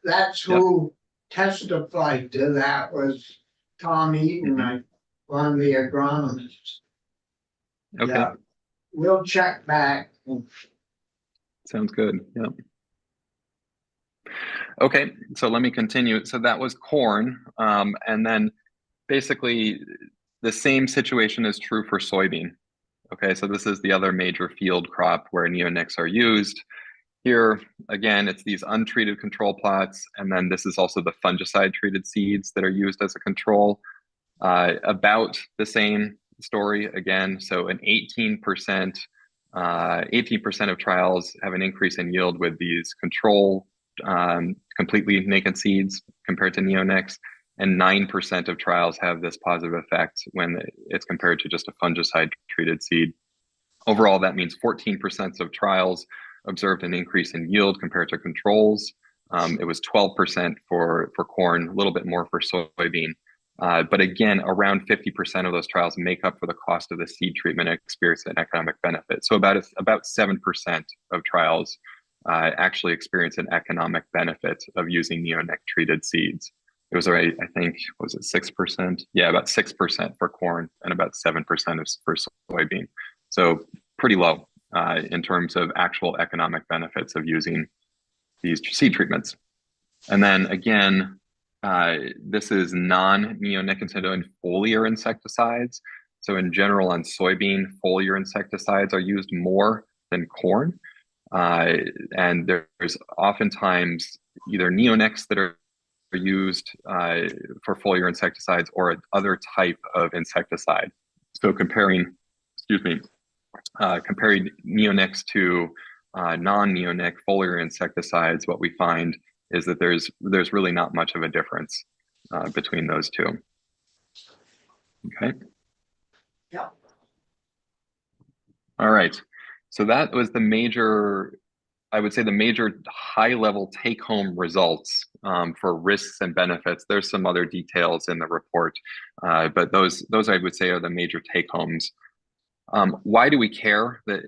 Speaker 1: That's who testified to that, was Tom Eaton, one of the agronomists.
Speaker 6: Okay.
Speaker 1: Yeah. We'll check back.
Speaker 6: Sounds good. Yep. Okay, so let me continue. So that was corn, and then basically the same situation is true for soybean. Okay, so this is the other major field crop where neonics are used. Here, again, it's these untreated control plots, and then this is also the fungicide-treated seeds that are used as a control. About the same story again. So an 18% of trials have an increase in yield with these control completely naked seeds compared to neonics, and 9% of trials have this positive effect when it's compared to just a fungicide-treated seed. Overall, that means 14% of trials observed an increase in yield compared to controls. It was 12% for corn, a little bit more for soybean. But again, around 50% of those trials make up for the cost of the seed treatment and experience an economic benefit. So about 7% of trials actually experience an economic benefit of using neonic treated seeds. It was, I think, was it 6%? Yeah, about 6% for corn and about 7% for soybean. So pretty low in terms of actual economic benefits of using these seed treatments. And then again, this is non-neonicotinoid foliar insecticides. So in general, on soybean, foliar insecticides are used more than corn. And there's oftentimes either neonics that are used for foliar insecticides or other type of insecticide. So comparing neonics to non-neonic foliar insecticides, what we find is that there's really not much of a difference between those two. Okay.
Speaker 1: Yeah.
Speaker 6: All right. So that was the major, I would say the major high-level take-home results for risks and benefits. There's some other details in the report, but those I would say are the major take-homes. Why do we care that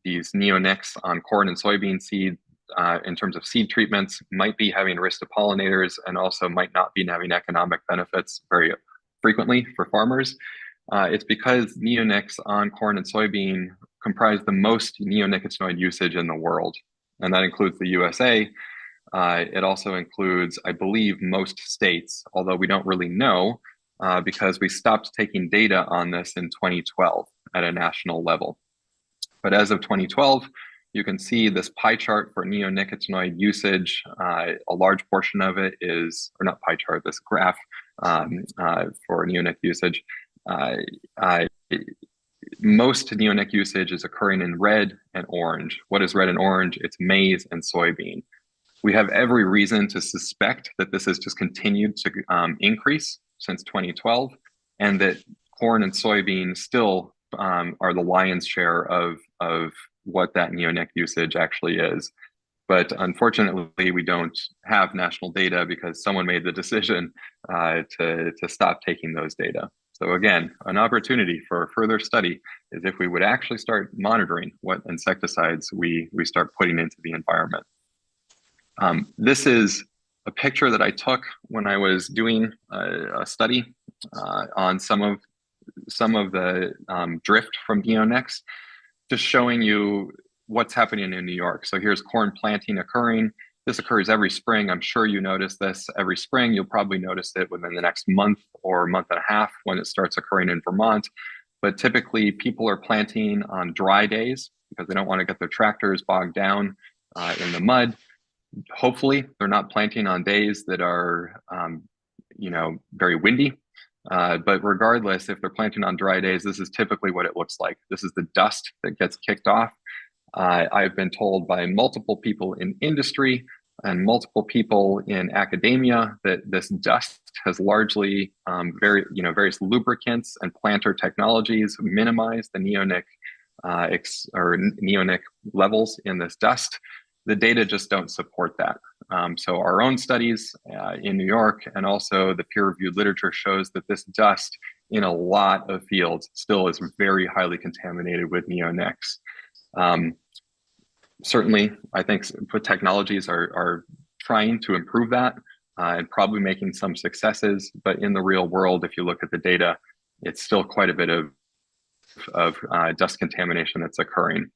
Speaker 6: these neonics on corn and soybean seed in terms of seed treatments might be having risk to pollinators and also might not be having economic benefits very frequently for farmers? It's because neonics on corn and soybean comprise the most neonicotinoid usage in the world, and that includes the USA. It also includes, I believe, most states, although we don't really know because we stopped taking data on this in 2012 at a national level. But as of 2012, you can see this pie chart for neonicotinoid usage. A large portion of it is, or not pie chart, this graph for neonic usage. Most neonic usage is occurring in red and orange. What is red and orange? It's maize and soybean. We have every reason to suspect that this has just continued to increase since 2012, and that corn and soybean still are the lion's share of what that neonic usage actually is. But unfortunately, we don't have national data because someone made the decision to stop taking those data. So again, an opportunity for further study is if we would actually start monitoring what insecticides we start putting into the environment. This is a picture that I took when I was doing a study on some of the drift from neonics, just showing you what's happening in New York. So here's corn planting occurring. This occurs every spring. I'm sure you notice this every spring. You'll probably notice it within the next month or month and a half when it starts occurring in Vermont. But typically people are planting on dry days because they don't want to get their tractors bogged down in the mud. Hopefully they're not planting on days that are, very windy. But regardless, if they're planting on dry days, this is typically what it looks like. This is the dust that gets kicked off. I've been told by multiple people in industry and multiple people in academia that this dust has largely various lubricants and planter technologies minimize the neonic neonic levels in this dust. The data just don't support that. So our own studies in New York and also the peer-reviewed literature shows that this dust in a lot of fields still is very highly contaminated with neonics. Certainly, I think technologies are trying to improve that and probably making some successes, but in the real world, if you look at the data, it's still quite a bit of dust contamination that's occurring.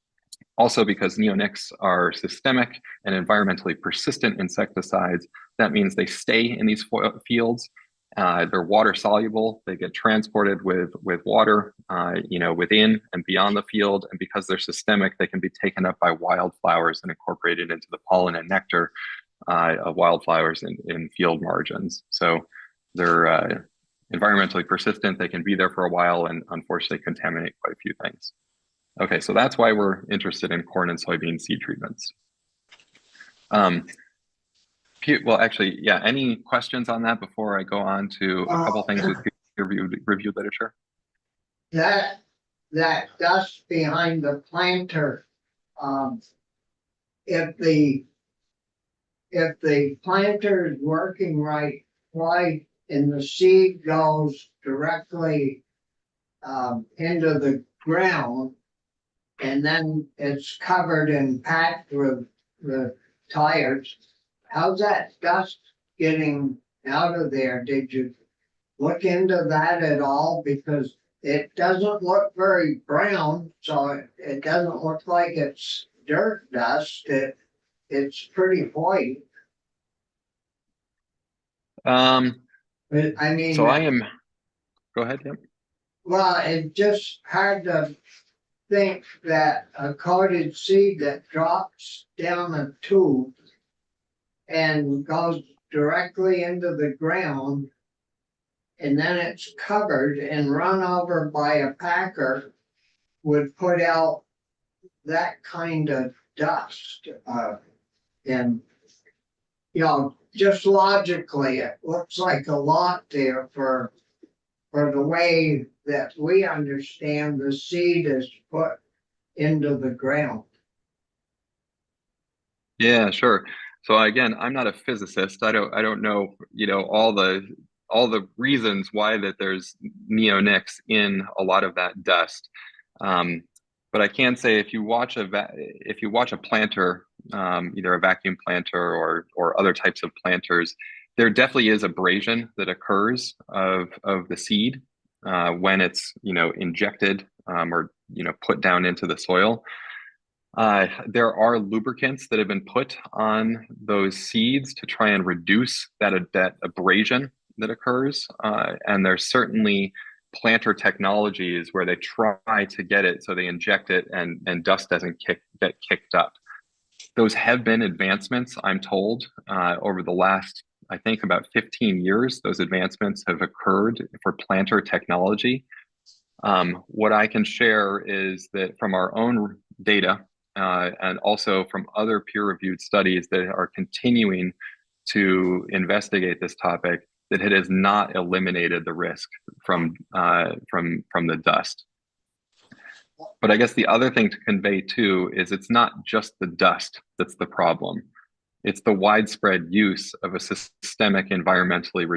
Speaker 6: Also, because neonics are systemic and environmentally persistent insecticides, that means they stay in these fields. They're water soluble. They get transported with water, within and beyond the field. And because they're systemic, they can be taken up by wildflowers and incorporated into the pollen and nectar of wildflowers in field margins. So they're environmentally persistent. They can be there for a while and unfortunately contaminate quite a few things. Okay, so that's why we're interested in corn and soybean seed treatments. Well, actually, yeah, any questions on that before I go on to a couple things with peer-reviewed literature?
Speaker 1: That dust behind the planter, if the planter is working right, why and the seed goes directly into the ground, and then it's covered and packed with the tires. How's that dust getting out of there? Did you look into that at all? Because it doesn't look very brown, so it doesn't look like it's dirt dust. It's pretty white. But I mean,
Speaker 6: so I am. Go ahead. Yep.
Speaker 1: Well, it's just hard to think that a coated seed that drops down a tube and goes directly into the ground, and then it's covered and run over by a packer would put out that kind of dust. And, just logically, it looks like a lot there for the way that we understand the seed is put into the ground.
Speaker 6: Yeah, sure. So again, I'm not a physicist. I don't know, all the reasons why that there's neonics in a lot of that dust. But I can say if you watch a planter, either a vacuum planter or other types of planters, there definitely is abrasion that occurs of the seed when it's injected or put down into the soil. There are lubricants that have been put on those seeds to try and reduce that abrasion that occurs. And there's certainly planter technologies where they try to get it so they inject it and dust doesn't get kicked up. Those have been advancements, I'm told, over the last I think, about 15 years, those advancements have occurred for planter technology. What I can share is that from our own data and also from other peer-reviewed studies that are continuing to investigate this topic, that it has not eliminated the risk from the dust. But I guess the other thing to convey too is it's not just the dust that's the problem. It's the widespread use of a systemic environmentally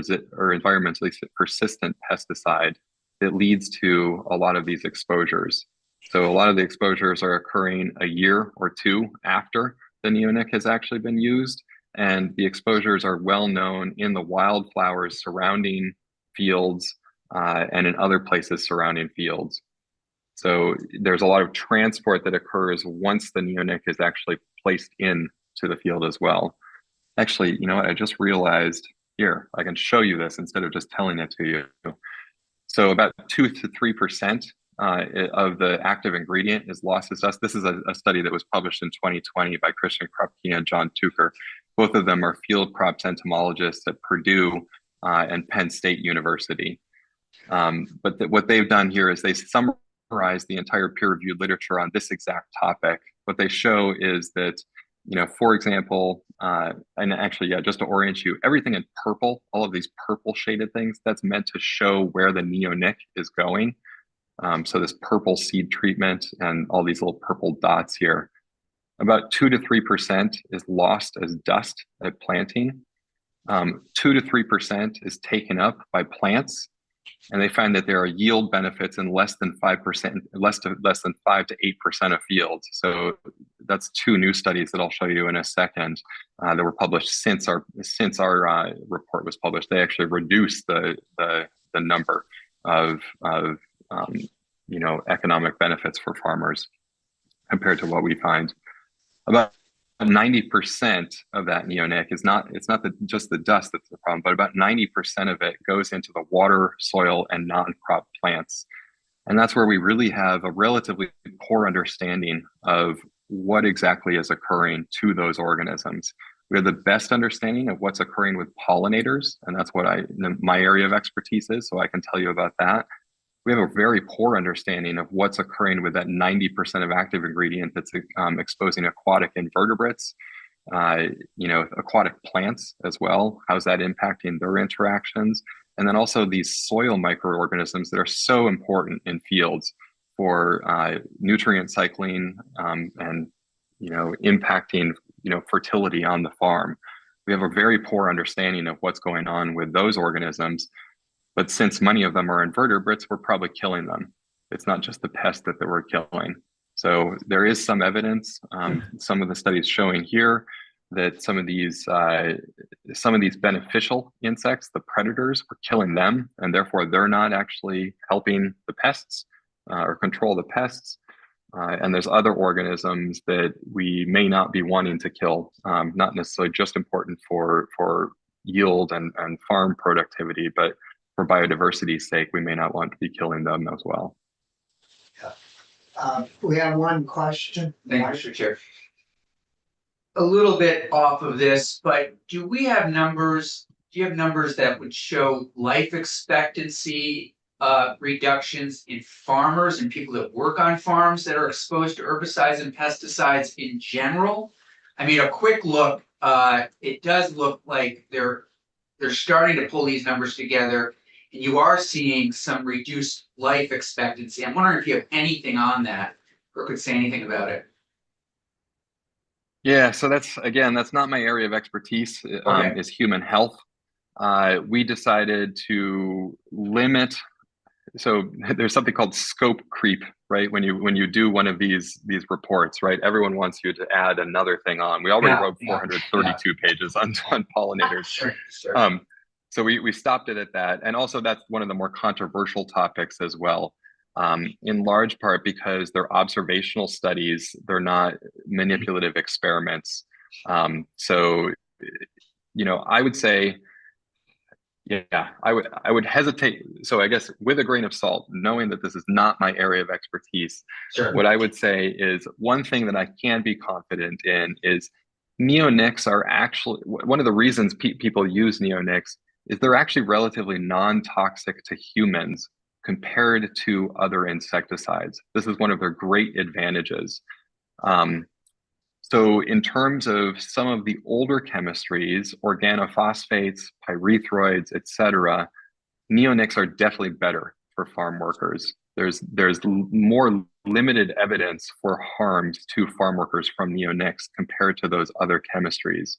Speaker 6: persistent pesticide that leads to a lot of these exposures. So a lot of the exposures are occurring a year or two after the neonic has actually been used. And the exposures are well known in the wildflowers surrounding fields and in other places surrounding fields. So there's a lot of transport that occurs once the neonic is actually placed into the field as well. Actually, you know what? I just realized here, I can show you this instead of just telling it to you. So about 2 to 3% of the active ingredient is lost as dust. This is a study that was published in 2020 by Christian Krupke and John Tucher. Both of them are field crops entomologists at Purdue and Penn State University. But what they've done here is they summarize the entire peer-reviewed literature on this exact topic. What they show is that, you know, for example, and actually, yeah, just to orient you, everything in purple, all of these purple shaded things, that's meant to show where the neonic is going. So this purple seed treatment and all these little purple dots here, about 2 to 3% is lost as dust at planting. 2 to 3% is taken up by plants. And they find that there are yield benefits in less than 5%, less than 5 to 8% of fields. So that's 2 new studies that I'll show you in a second that were published since our report was published. They actually reduced the number of you know, economic benefits for farmers compared to what we find. About 90% of that neonic is not, it's not just the dust that's the problem, but about 90% of it goes into the water, soil, and non-crop plants. And that's where we really have a relatively poor understanding of what exactly is occurring to those organisms. We have the best understanding of what's occurring with pollinators, and that's what my area of expertise is, so I can tell you about that. We have a very poor understanding of what's occurring with that 90% of active ingredient that's exposing aquatic invertebrates, you know, aquatic plants as well. How's that impacting their interactions? And then also these soil microorganisms that are so important in fields for nutrient cycling and, you know, impacting, you know, fertility on the farm. We have a very poor understanding of what's going on with those organisms. But since many of them are invertebrates, we're probably killing them. It's not just the pest that we're killing. So there is some evidence, some of the studies showing here that some of these beneficial insects, the predators, we're killing them, and therefore they're not actually helping the pests or control the pests. And there's other organisms that we may not be wanting to kill, not necessarily just important for yield and farm productivity, but for biodiversity's sake, we may not want to be killing them as well.
Speaker 1: We have one question.
Speaker 7: Thank you, Mr. Chair. A little bit off of this, but do we have numbers? Do you have numbers that would show life expectancy reductions in farmers and people that work on farms that are exposed to herbicides and pesticides in general? I mean, a quick look, it does look like they're starting to pull these numbers together. And you are seeing some reduced life expectancy. I'm wondering if you have anything on that or could say anything about it.
Speaker 6: Yeah, so that's not my area of expertise, is human health. We decided to limit, so there's something called scope creep, right? When you do one of these reports, right? Everyone wants you to add another thing on. We already wrote 432 pages on pollinators.
Speaker 7: Sure.
Speaker 6: So we stopped it at that. And also that's one of the more controversial topics as well, in large part because they're observational studies, they're not manipulative experiments. So, you know, I would say, yeah, I would hesitate. So I guess with a grain of salt, knowing that this is not my area of expertise, what I would say is one thing that I can be confident in is neonics are actually, one of the reasons people use neonics is they're actually relatively non-toxic to humans compared to other insecticides. This is one of their great advantages. So in terms of some of the older chemistries, organophosphates, pyrethroids, etc., neonics are definitely better for farm workers. There's more limited evidence for harms to farm workers from neonics compared to those other chemistries.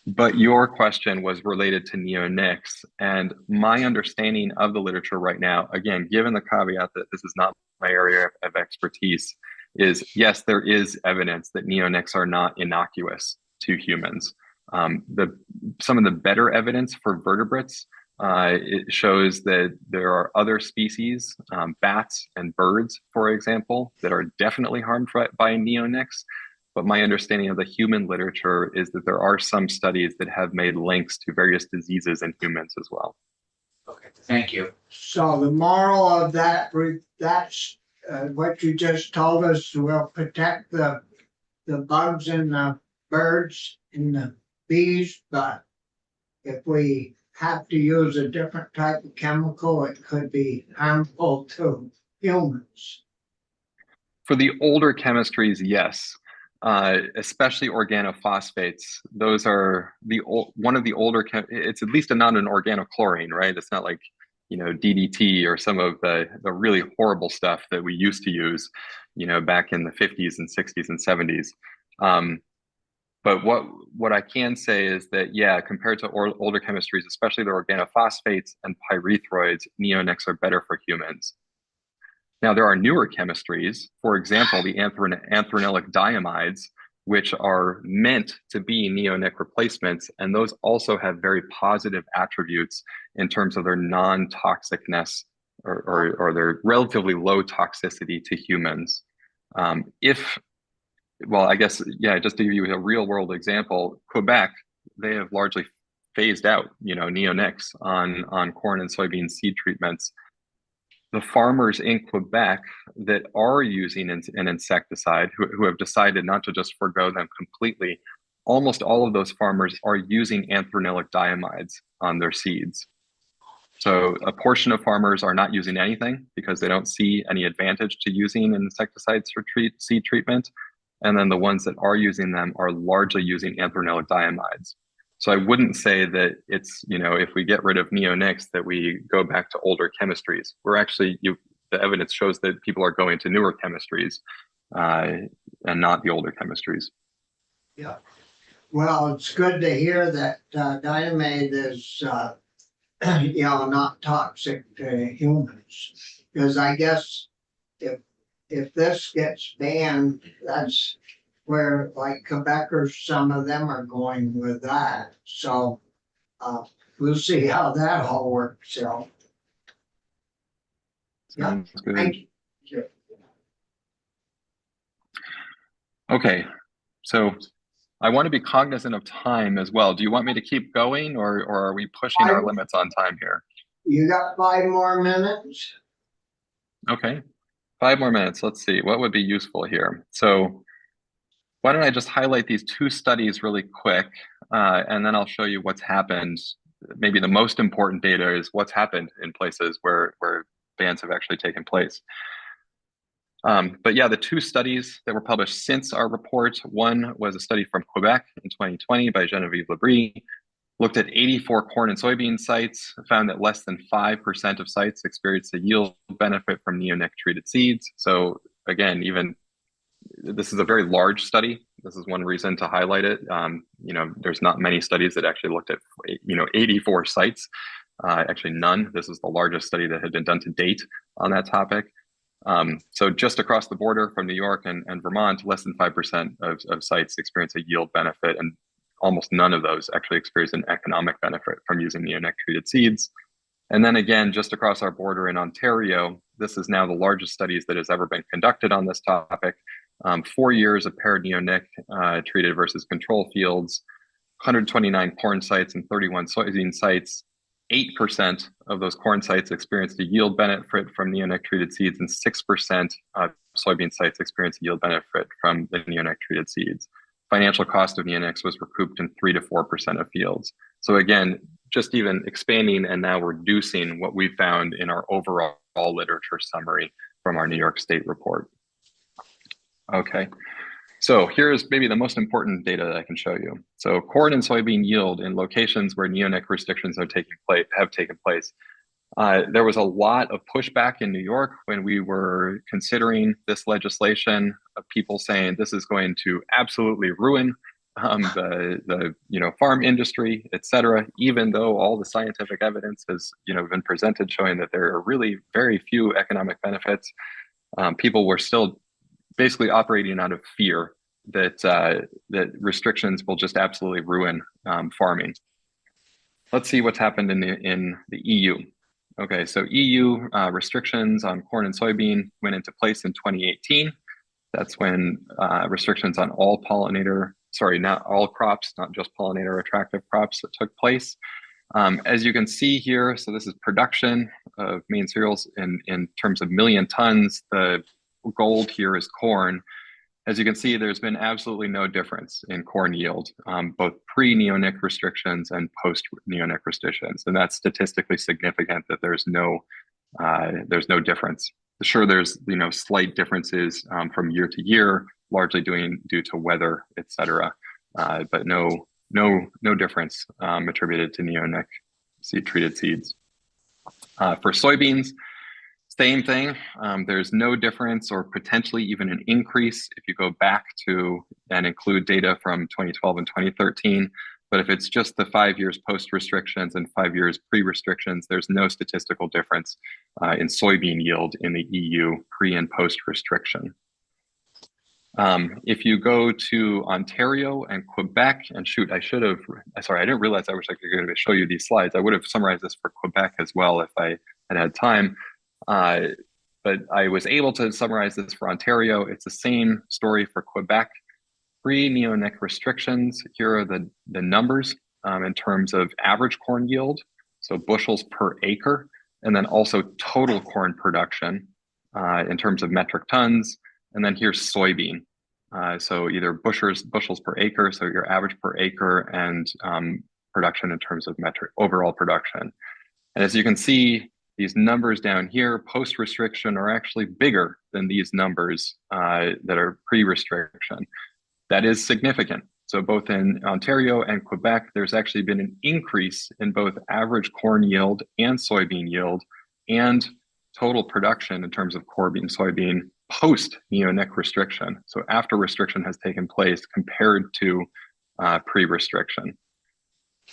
Speaker 6: But your question was related to neonics, and my understanding of the literature right now, again, given the caveat that this is not my area of expertise, is yes, there is evidence that neonics are not innocuous to humans. Some of the better evidence for vertebrates, it shows that there are other species, bats and birds, for example, that are definitely harmed by neonics. But my understanding of the human literature is that there are some studies that have made links to various diseases in humans as well.
Speaker 7: Okay, thank you.
Speaker 1: So the moral of that, that's what you just told us will protect the bugs and the birds and the bees, but if we have to use a different type of chemical, it could be harmful to humans.
Speaker 6: For the older chemistries, yes. Especially organophosphates. Those are one of the older, it's at least not an organochlorine, right? It's not like, DDT or some of the really horrible stuff that we used to use, back in the 50s and 60s and 70s. But what I can say is that, yeah, compared to older chemistries, especially the organophosphates and pyrethroids, neonics are better for humans. Now, there are newer chemistries, for example, the anthranilic diamides, which are meant to be neonic replacements, and those also have very positive attributes in terms of their non-toxicness or their relatively low toxicity to humans. I guess, yeah, just to give you a real world example, Quebec, they have largely phased out, neonics on corn and soybean seed treatments. The farmers in Quebec that are using an insecticide, who have decided not to just forgo them completely, almost all of those farmers are using anthranilic diamides on their seeds. So a portion of farmers are not using anything because they don't see any advantage to using insecticides for seed treatment. And then the ones that are using them are largely using anthranilic diamides. So I wouldn't say that it's, if we get rid of neonics, that we go back to older chemistries. We're actually, the evidence shows that people are going to newer chemistries and not the older chemistries.
Speaker 1: Yeah. Well, it's good to hear that diamide is, not toxic to humans. Because I guess if this gets banned, that's where like Quebecers, some of them are going with that. So we'll see how that all works out. Yeah, thank you.
Speaker 6: Okay, so I want to be cognizant of time as well. Do you want me to keep going or are we pushing our limits on time here?
Speaker 1: You got 5 more minutes?
Speaker 6: Okay, 5 more minutes. Let's see, what would be useful here? So why don't I just highlight these 2 studies really quick, and then I'll show you what's happened. Maybe the most important data is what's happened in places where bans have actually taken place. But yeah, the 2 studies that were published since our report, one was a study from Quebec in 2020 by Genevieve Labrie, looked at 84 corn and soybean sites, found that less than 5% of sites experienced a yield benefit from neonic treated seeds. So again, this is a very large study. This is one reason to highlight it. There's not many studies that actually looked at, 84 sites. Actually, none. This is the largest study that had been done to date on that topic. So just across the border from New York and Vermont, less than 5% of sites experience a yield benefit, and almost none of those actually experience an economic benefit from using neonic treated seeds. And then again, just across our border in Ontario, this is now the largest studies that has ever been conducted on this topic. 4 years of paired neonic treated versus control fields, 129 corn sites and 31 soybean sites. 8% of those corn sites experienced a yield benefit from neonic treated seeds, and 6% of soybean sites experienced a yield benefit from the neonic treated seeds. financial cost of neonics was recouped in 3 to 4% of fields. So again, just even expanding and now reducing what we found in our overall literature summary from our New York State report. Okay, so here's maybe the most important data that I can show you. So corn and soybean yield in locations where neonic restrictions have taken place. There was a lot of pushback in New York when we were considering this legislation, of people saying this is going to absolutely ruin the farm industry, et cetera, even though all the scientific evidence has been presented showing that there are really very few economic benefits. People were still basically operating out of fear that restrictions will just absolutely ruin farming. Let's see what's happened in the EU. Okay, so EU restrictions on corn and soybean went into place in 2018. That's when restrictions on all not all crops, not just pollinator attractive crops, that took place. As you can see here, so this is production of main cereals in terms of million tons. The gold here is corn. As you can see, there's been absolutely no difference in corn yield, both pre-neonic restrictions and post-neonic restrictions, and that's statistically significant that there's no difference. Sure, there's slight differences from year to year, largely due to weather, et cetera, but no difference attributed to neonic treated seeds. For soybeans, same thing. There's no difference or potentially even an increase if you go back to and include data from 2012 and 2013. But if it's just the 5 years post-restrictions and 5 years pre-restrictions, there's no statistical difference in soybean yield in the EU pre and post-restriction. If you go to Ontario and Quebec, and shoot, I didn't realize I was going to show you these slides. I would have summarized this for Quebec as well if I had time. But I was able to summarize this for Ontario. It's the same story for Quebec. Pre-neonic restrictions, here are the numbers in terms of average corn yield, so bushels per acre, and then also total corn production in terms of metric tons. And then here's soybean. So either bushels per acre, so your average per acre, and production in terms of overall production. And as you can see, these numbers down here, post-restriction, are actually bigger than these numbers that are pre-restriction. That is significant. So both in Ontario and Quebec, there's actually been an increase in both average corn yield and soybean yield and total production in terms of corn and soybean post-neonic restriction. So after restriction has taken place compared to pre-restriction.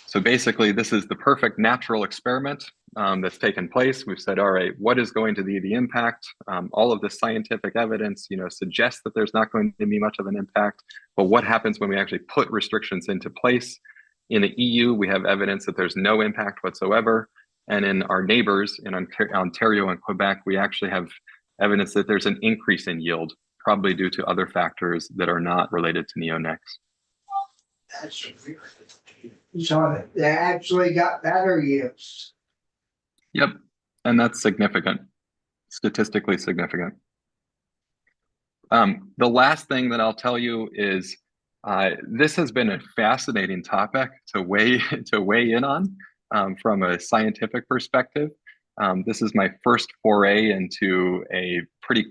Speaker 6: So basically, this is the perfect natural experiment that's taken place. We've said, all right, what is going to be the impact? All of the scientific evidence, suggests that there's not going to be much of an impact. But what happens when we actually put restrictions into place? In the EU, we have evidence that there's no impact whatsoever. And in our neighbors in Ontario and Quebec, we actually have evidence that there's an increase in yield, probably due to other factors that are not related to neonics.
Speaker 1: That's weird. So they actually got better yields.
Speaker 6: Yep, and that's significant, statistically significant. The last thing that I'll tell you is this has been a fascinating topic to weigh in on from a scientific perspective. This is my first foray into a pretty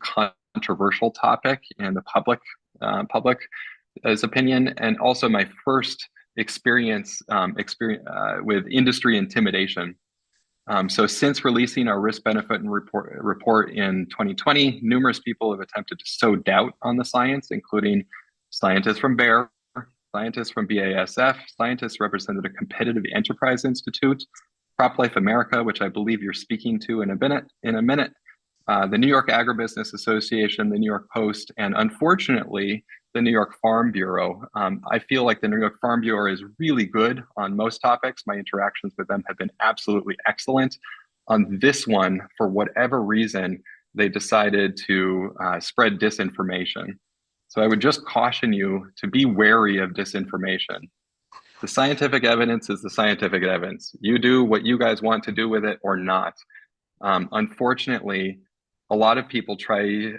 Speaker 6: controversial topic in the public's opinion, and also my first experience with industry intimidation. So since releasing our risk-benefit report in 2020, numerous people have attempted to sow doubt on the science, including scientists from Bayer, scientists from BASF, scientists represented a Competitive Enterprise Institute, CropLife America, which I believe you're speaking to in a minute, the New York Agribusiness Association, the New York Post, and unfortunately, the New York Farm Bureau. I feel like the New York Farm Bureau is really good on most topics. My interactions with them have been absolutely excellent. On this one, for whatever reason, they decided to spread disinformation. So I would just caution you to be wary of disinformation. The scientific evidence is the scientific evidence. You do what you guys want to do with it or not. Unfortunately, a lot of people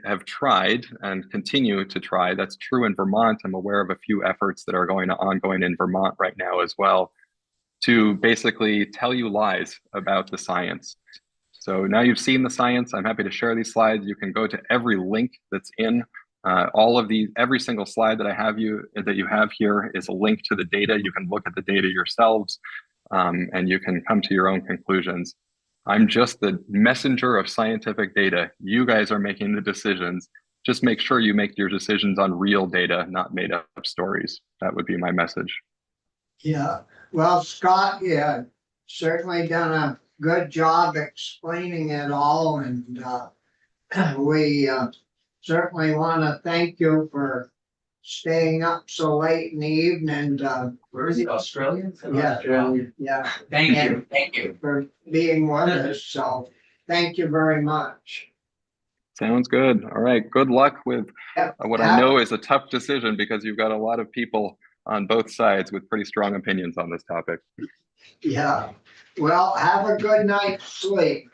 Speaker 6: have tried and continue to try. That's true in Vermont. I'm aware of a few efforts that are ongoing in Vermont right now as well, to basically tell you lies about the science. So now you've seen the science. I'm happy to share these slides. You can go to every link that's in every single slide that you have here is a link to the data. You can look at the data yourselves, and you can come to your own conclusions. I'm just the messenger of scientific data. You guys are making the decisions. Just make sure you make your decisions on real data, not made up stories. That would be my message.
Speaker 1: Yeah, well, Scott, yeah, certainly done a good job explaining it all, and we certainly want to thank you for staying up so late in the evening.
Speaker 7: Where is he, Australia?
Speaker 1: Yeah, yeah,
Speaker 7: Thank you.
Speaker 1: for being with us. So thank you very much.
Speaker 6: Sounds good. All right. Good luck with
Speaker 1: Yep.
Speaker 6: what I know is a tough decision, because you've got a lot of people on both sides with pretty strong opinions on this topic.
Speaker 1: Yeah. Well, have a good night's sleep.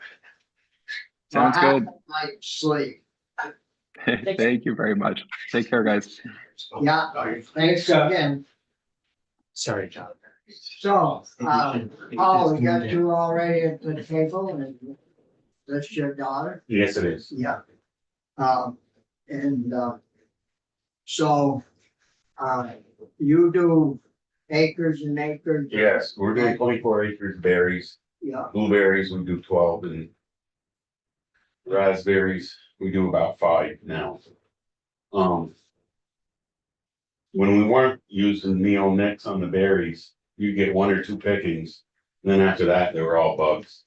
Speaker 6: Sounds
Speaker 1: Have
Speaker 6: good.
Speaker 1: a night's sleep.
Speaker 6: Thank you very much. Take care, guys.
Speaker 1: Yeah, thanks again.
Speaker 5: Sorry, John.
Speaker 1: So, we got you already at the table, and that's your daughter?
Speaker 8: Yes, it is.
Speaker 1: Yeah. And, so, you do acres and acres?
Speaker 8: Yes, we're doing 24 acres berries,
Speaker 1: Yeah,
Speaker 8: blueberries, we do 12, and raspberries, we do about 5 now. When we weren't using neonics on the berries, you get 1 or 2 pickings, and then after that, they were all bugs.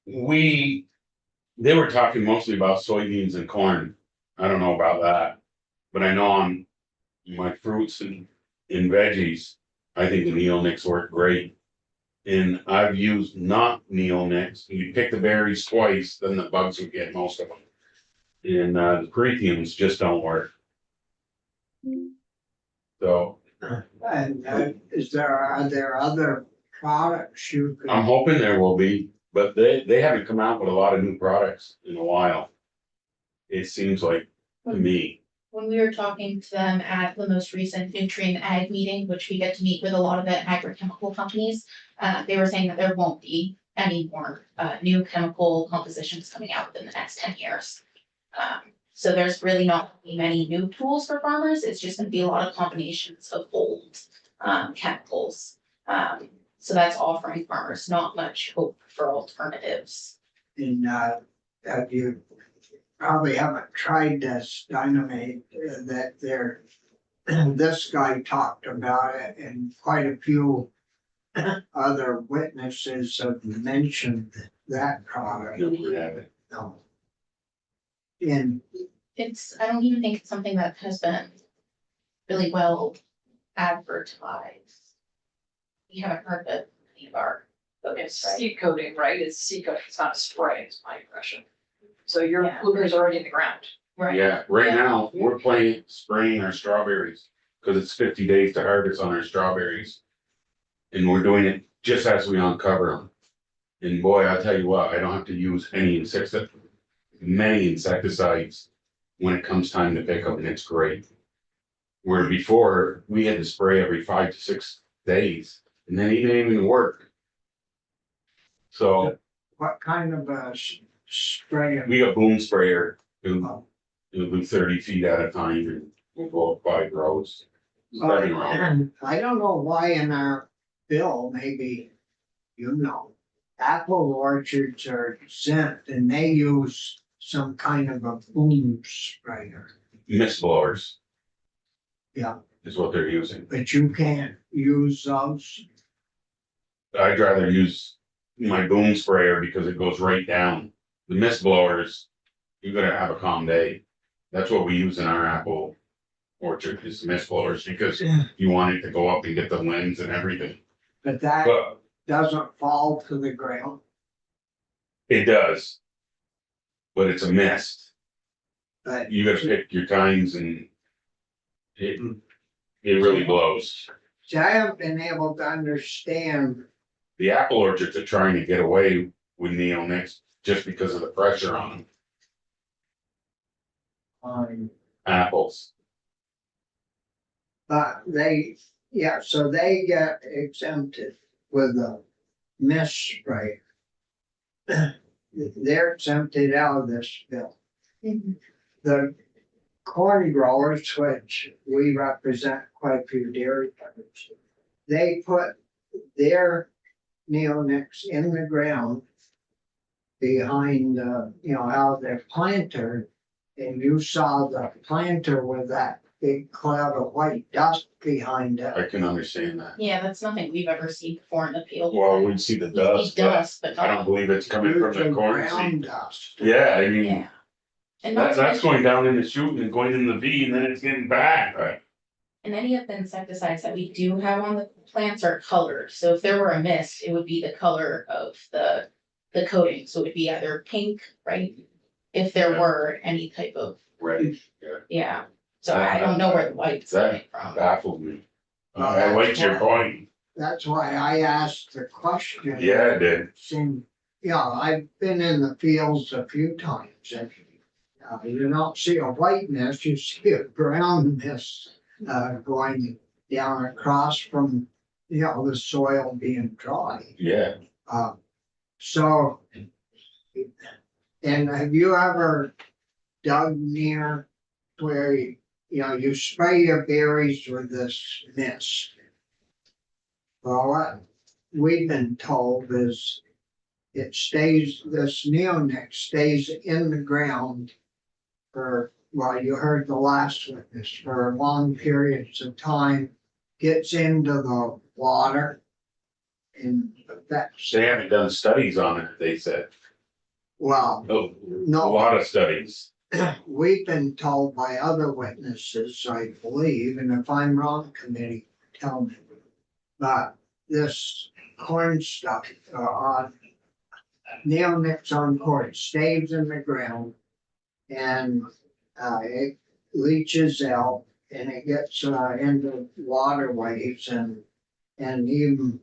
Speaker 8: They were talking mostly about soybeans and corn. I don't know about that, but I know on my fruits and veggies, I think the neonics work great. And I've used not neonics. You pick the berries twice, then the bugs would get most of them. And the Prometheans just don't work. So
Speaker 1: and, are there other products you
Speaker 8: I'm
Speaker 1: could?
Speaker 8: hoping there will be, but they haven't come out with a lot of new products in a while. It seems like to me.
Speaker 9: When we were talking to them at the most recent Nutrient Ag meeting, which we get to meet with a lot of the agrochemical companies, they were saying that there won't be any more new chemical compositions coming out within the next 10 years. So there's really not gonna be many new tools for farmers. It's just gonna be a lot of combinations of old chemicals. So that's offering farmers not much hope for alternatives.
Speaker 1: And, you probably haven't tried this dynamite that there, this guy talked about it, and quite a few other witnesses have mentioned that product.
Speaker 8: Never had it.
Speaker 1: No. And
Speaker 9: I don't even think it's something that has been really well advertised. We haven't heard that any of our
Speaker 4: It's
Speaker 9: focus, right?
Speaker 4: seed coating, right? It's seed coating, it's not a spray, is my impression. So your
Speaker 9: Yeah.
Speaker 4: blueberries are already in the ground.
Speaker 9: Right.
Speaker 8: Yeah, right now, we're spraying our strawberries, cause it's 50 days to harvest on our strawberries. And we're doing it just as we uncover them. And boy, I'll tell you what, I don't have to use many insecticides when it comes time to pick up, and it's great. Where before, we had to spray every 5 to 6 days, and then it didn't even work. So
Speaker 1: what kind of a spray?
Speaker 8: we got boom sprayer,
Speaker 1: Oh.
Speaker 8: it'll do 30 feet at a time, and we'll go up 5 rows. 7 rows.
Speaker 1: I don't know why in our bill, maybe, apple orchards are exempt, and they use some kind of a boom sprayer,
Speaker 8: Mist blowers.
Speaker 1: Yeah.
Speaker 8: Is what they're using.
Speaker 1: but you can't use those.
Speaker 8: I'd rather use my boom sprayer because it goes right down. The mist blowers, you're gonna have a calm day. That's what we use in our apple orchard, is mist blowers, because you want it to go up and get the winds and everything.
Speaker 1: But that
Speaker 8: But
Speaker 1: doesn't fall to the ground.
Speaker 8: it does. But it's a mist.
Speaker 1: But
Speaker 8: You gotta pick your times, and it really blows.
Speaker 1: see, I haven't been able to understand.
Speaker 8: The apple orchards are trying to get away with neonics just because of the pressure on
Speaker 1: Um,
Speaker 8: apples.
Speaker 1: but so they get exempted with the mist spray. They're exempted out of this bill. The corn growers, which we represent quite a few dairy farmers, they put their neonics in the ground behind, out their planter. And you saw the planter with that big cloud of white dust behind it.
Speaker 8: I can understand that.
Speaker 9: Yeah, that's nothing we've ever seen before in the field.
Speaker 8: Well, we see the
Speaker 9: We see
Speaker 8: dust, but
Speaker 9: dust, but
Speaker 8: I don't
Speaker 9: not,
Speaker 8: believe it's coming from the
Speaker 1: Usually
Speaker 8: corn
Speaker 1: ground
Speaker 8: seed.
Speaker 1: dust.
Speaker 8: Yeah, I mean,
Speaker 9: yeah. And not to
Speaker 8: that's
Speaker 9: mention,
Speaker 8: going down in the chute and going in the V and then it's getting back. Right.
Speaker 9: and any of the insecticides that we do have on the plants are colored, so if there were a mist, it would be the color of the coating, so it would be either pink, right? If there
Speaker 8: Yeah.
Speaker 9: were any type of,
Speaker 8: Right,
Speaker 9: yeah, so I don't know where the white's coming from.
Speaker 8: baffled me.
Speaker 1: Well,
Speaker 8: I liked
Speaker 1: that's
Speaker 8: your
Speaker 1: why-
Speaker 8: point.
Speaker 1: That's why I asked the question.
Speaker 8: Yeah, it did.
Speaker 1: I've been in the fields a few times and you don't see a white mist, you see a brown mist going down across from, the soil being dry.
Speaker 8: Yeah,
Speaker 1: So, and have you ever dug near where, you spray your berries with this mist? Well, what we've been told is this neonic stays in the ground for, you heard the last witness, for long periods of time, gets into the water and affects,
Speaker 8: they haven't done studies on it, they said.
Speaker 1: well,
Speaker 8: A
Speaker 1: no.
Speaker 8: lot of studies.
Speaker 1: We've been told by other witnesses, I believe, and if I'm wrong, committee, tell me. But this corn stuff, on neonics on corn stays in the ground and it leaches out and it gets into waterways and even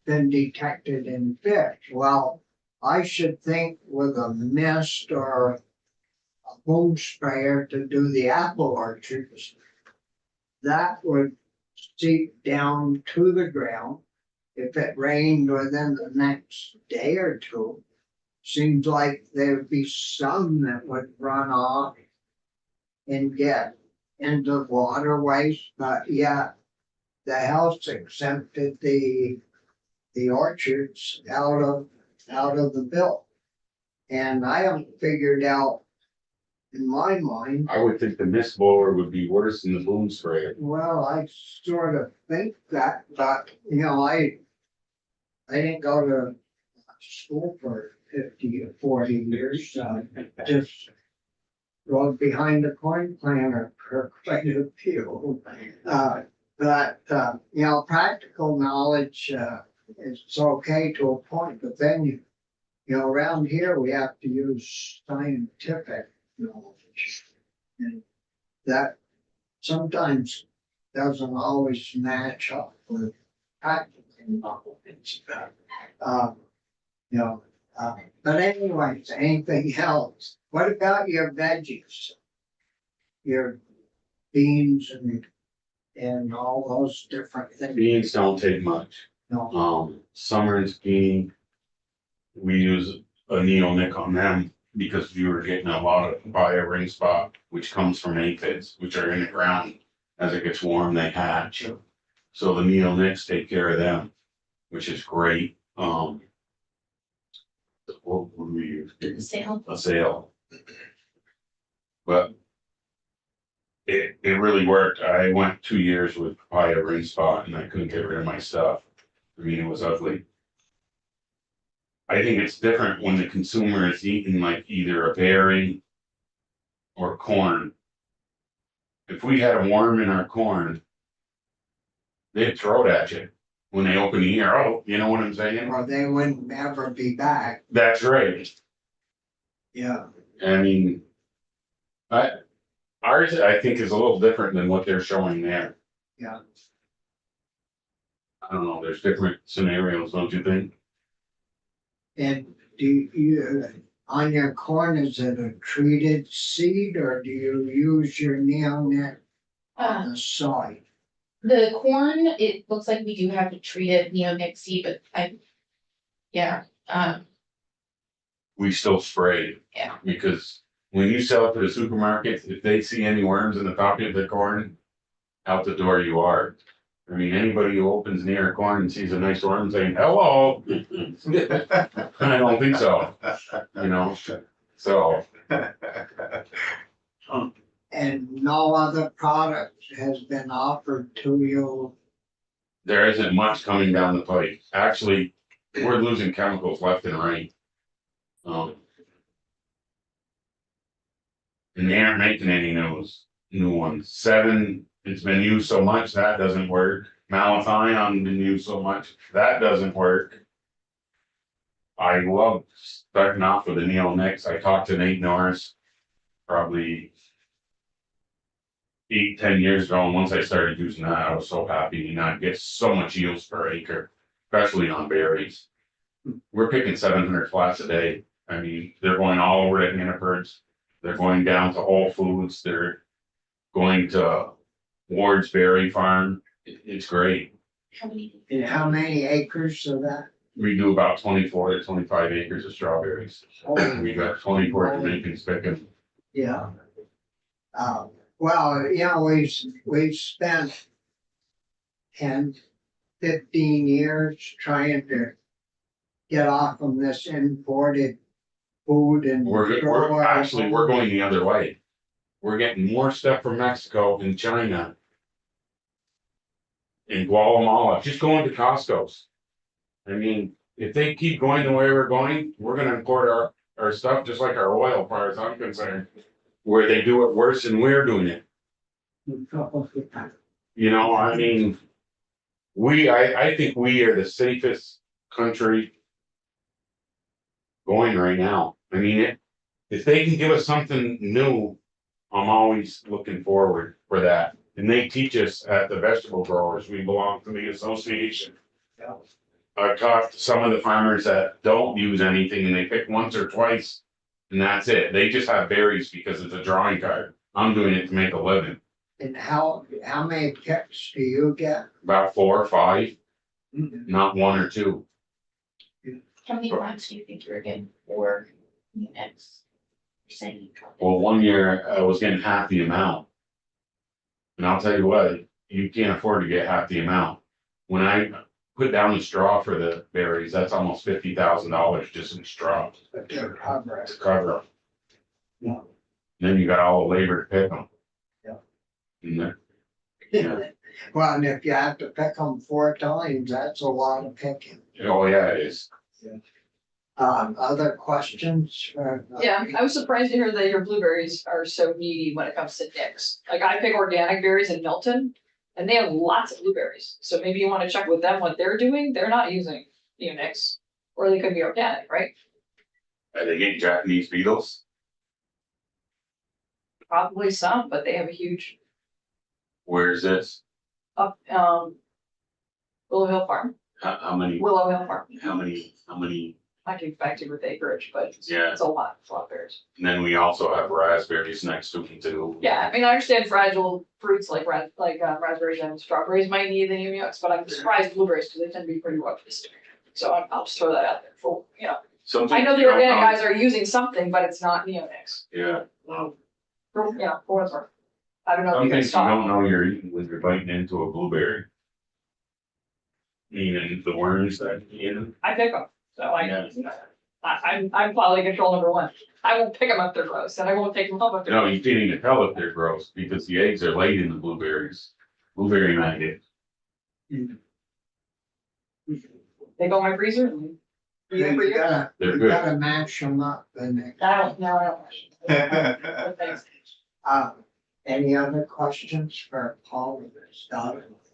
Speaker 1: been detected in fish. Well, I should think with a mist or a boom sprayer to do the apple orchards, that would seep down to the ground. If it rained within the next day or two, seems like there'd be some that would run off and get into waterways, but yeah, the House exempted the orchards out of the bill. And I haven't figured out, in my mind,
Speaker 8: I would think the mist blower would be worse than the boom sprayer.
Speaker 1: well, I sort of think that, but, I didn't go to school for 50 or 40 years, just rode behind the corn planter for quite a few. Practical knowledge, it's okay to a point, but then around here, we have to use scientific knowledge. And that sometimes doesn't always match up with practical knowledge. But anyways, anything else? What about your veggies? Your beans and all those different things?
Speaker 8: Beans don't take much.
Speaker 1: No,
Speaker 8: Summer's bean, we use a neonic on them because we were getting a lot of bio ring spot, which comes from aphids, which are in the ground. As it gets warm, they hatch. So the neonics take care of them, which is great. What would we use?
Speaker 9: Sale.
Speaker 8: A sale. But it really worked. I went 2 years with papaya ring spot and I couldn't get rid of my stuff. I mean, it was ugly. I think it's different when the consumer is eating like either a berry or corn. If we had a worm in our corn, they'd throw it at you when they open the ear. Oh, you know what I'm saying?
Speaker 1: or they wouldn't ever be back.
Speaker 8: That's right.
Speaker 1: Yeah,
Speaker 8: I mean, ours, I think, is a little different than what they're showing there.
Speaker 1: yeah.
Speaker 8: I don't know, there's different scenarios, don't you think?
Speaker 1: And on your corn, is it a treated seed or do you use your neonate on the soil?
Speaker 9: The corn, it looks like we do have to treat it neonic seed, but yeah,
Speaker 8: We still spray.
Speaker 9: Yeah.
Speaker 8: Because when you sell it to the supermarkets, if they see any worms in the top of the corn, out the door you are. I mean, anybody who opens near a corn and sees a nice worm saying, hello. I don't think so, you know, so.
Speaker 1: And no other product has been offered to you?
Speaker 8: There isn't much coming down the pipe. Actually, we're losing chemicals left and right. And they aren't making any new ones. 7, it's been used so much, that doesn't work. Malathion been used so much, that doesn't work. I love starting off with the neonics. I talked to Nate Norris probably 8-10 years ago, and once I started using that, I was so happy. You know, I get so much yields per acre, especially on berries. We're picking 700 flats a day. I mean, they're going all over to Hannaford's. They're going down to Whole Foods. They're going to Ward's Berry Farm. It's great.
Speaker 1: And how many acres of that?
Speaker 8: We do about 24 to 25 acres of strawberries. We got 24 Jamaicans picking.
Speaker 1: Yeah. Well, you know, we've spent 10, 15 years trying to get off of this imported food and.
Speaker 8: We're going the other way. We're getting more stuff from Mexico and China. In Guatemala, just going to Costco's. I mean, if they keep going the way we're going, we're gonna import our stuff just like our oil, as far as I'm concerned. Where they do it worse than we're doing it. You know, I mean. I think we are the safest country going right now. I mean, if they can give us something new, I'm always looking forward for that. And they teach us at the vegetable growers, we belong to the association.
Speaker 1: Yeah.
Speaker 8: I've talked to some of the farmers that don't use anything and they pick once or twice. And that's it. They just have berries because it's a drawing card. I'm doing it to make a living.
Speaker 1: And how many picks do you get?
Speaker 8: About 4 or 5, not 1 or 2.
Speaker 9: how many plants do you think you're getting for units?
Speaker 8: Well, 1 year I was getting half the amount. And I'll tell you what, you can't afford to get half the amount. When I put down the straw for the berries, that's almost $50,000 just in straw
Speaker 1: To cover it.
Speaker 8: to cover them.
Speaker 1: Yeah.
Speaker 8: Then you got all the labor to pick them.
Speaker 1: Yeah.
Speaker 8: And then, yeah.
Speaker 1: Well, and if you have to pick them 4 times, that's a lot of picking.
Speaker 8: Oh, yeah, it is.
Speaker 1: Other questions?
Speaker 4: Yeah, I was surprised to hear that your blueberries are so needy when it comes to nicks. Like I pick organic berries in Milton and they have lots of blueberries. So maybe you want to check with them what they're doing. They're not using nicks, or they could be organic, right?
Speaker 8: Are they getting Japanese beetles?
Speaker 4: Probably some, but they have a huge
Speaker 8: Where's this?
Speaker 4: up, Willow Hill Farm,
Speaker 8: How many,
Speaker 4: Willow Hill Farm.
Speaker 8: how many?
Speaker 4: I can back to with acreage, but
Speaker 8: Yeah.
Speaker 4: it's a lot of berries.
Speaker 8: And then we also have raspberries next to them too.
Speaker 4: Yeah, I mean, I understand fragile fruits like raspberries and strawberries might need the neonics, but I'm surprised blueberries because they tend to be pretty rough. So I'll just throw that out there for,
Speaker 8: Something
Speaker 4: I know the
Speaker 8: you don't
Speaker 4: organic
Speaker 8: know.
Speaker 4: guys are using something, but it's not neonics.
Speaker 8: Yeah,
Speaker 4: For what it's worth. I don't know if
Speaker 8: some
Speaker 4: you can
Speaker 8: things you
Speaker 4: stop.
Speaker 8: don't know you're eating when you're biting into a blueberry. Meaning the worms that you know.
Speaker 4: I pick them, so
Speaker 8: Yeah.
Speaker 4: I'm quality control number 1. I won't pick them up, they're gross, and I won't take them home if they're.
Speaker 8: No, you can't even tell if they're gross because the eggs are laid in the blueberries. Blueberry maggot.
Speaker 4: They go in my freezer and.
Speaker 1: You
Speaker 4: for you?
Speaker 1: gotta,
Speaker 8: They're
Speaker 1: you
Speaker 8: good.
Speaker 1: gotta mash them up and,
Speaker 4: I don't. Thanks.
Speaker 1: any other questions for Paul?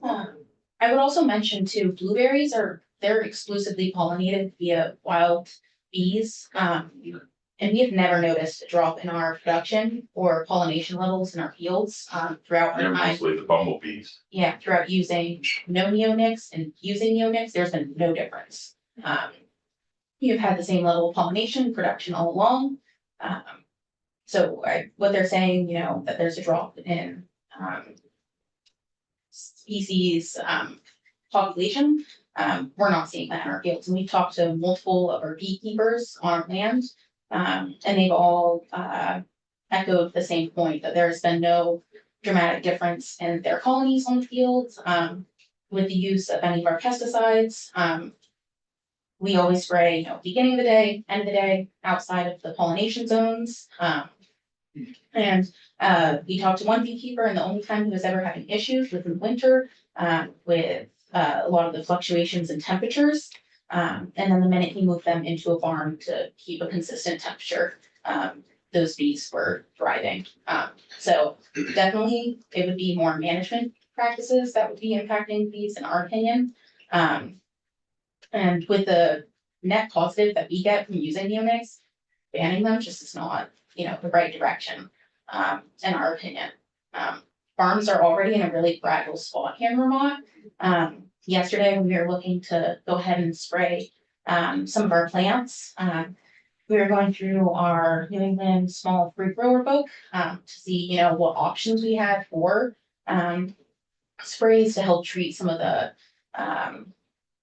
Speaker 9: I would also mention too, blueberries they're exclusively pollinated via wild bees. And we have never noticed a drop in our production or pollination levels in our fields, throughout our
Speaker 8: They're
Speaker 9: time.
Speaker 8: mostly the bumblebees.
Speaker 9: Yeah, throughout using no neonics and using neonics, there's been no difference. you've had the same level of pollination production all along. So what they're saying, you know, that there's a drop in species population. We're not seeing that in our fields, and we've talked to multiple of our beekeepers on our land, and they've all echoed the same point, that there has been no dramatic difference in their colonies on the fields with the use of any of our pesticides. We always spray, you know, beginning of the day, end of the day, outside of the pollination zones. And we talked to one beekeeper, and the only time he was ever having issues was in winter with a lot of the fluctuations in temperatures. And then the minute he moved them into a barn to keep a consistent temperature, those bees were thriving. So definitely it would be more management practices that would be impacting bees, in our opinion. And with the net positive that we get from using neonics, banning them just is not, you know, the right direction, in our opinion. Farms are already in a really fragile spot here in Vermont. Yesterday, we were looking to go ahead and spray some of our plants. We were going through our New England Small Fruit Grower book to see, you know, what options we had for sprays to help treat some of the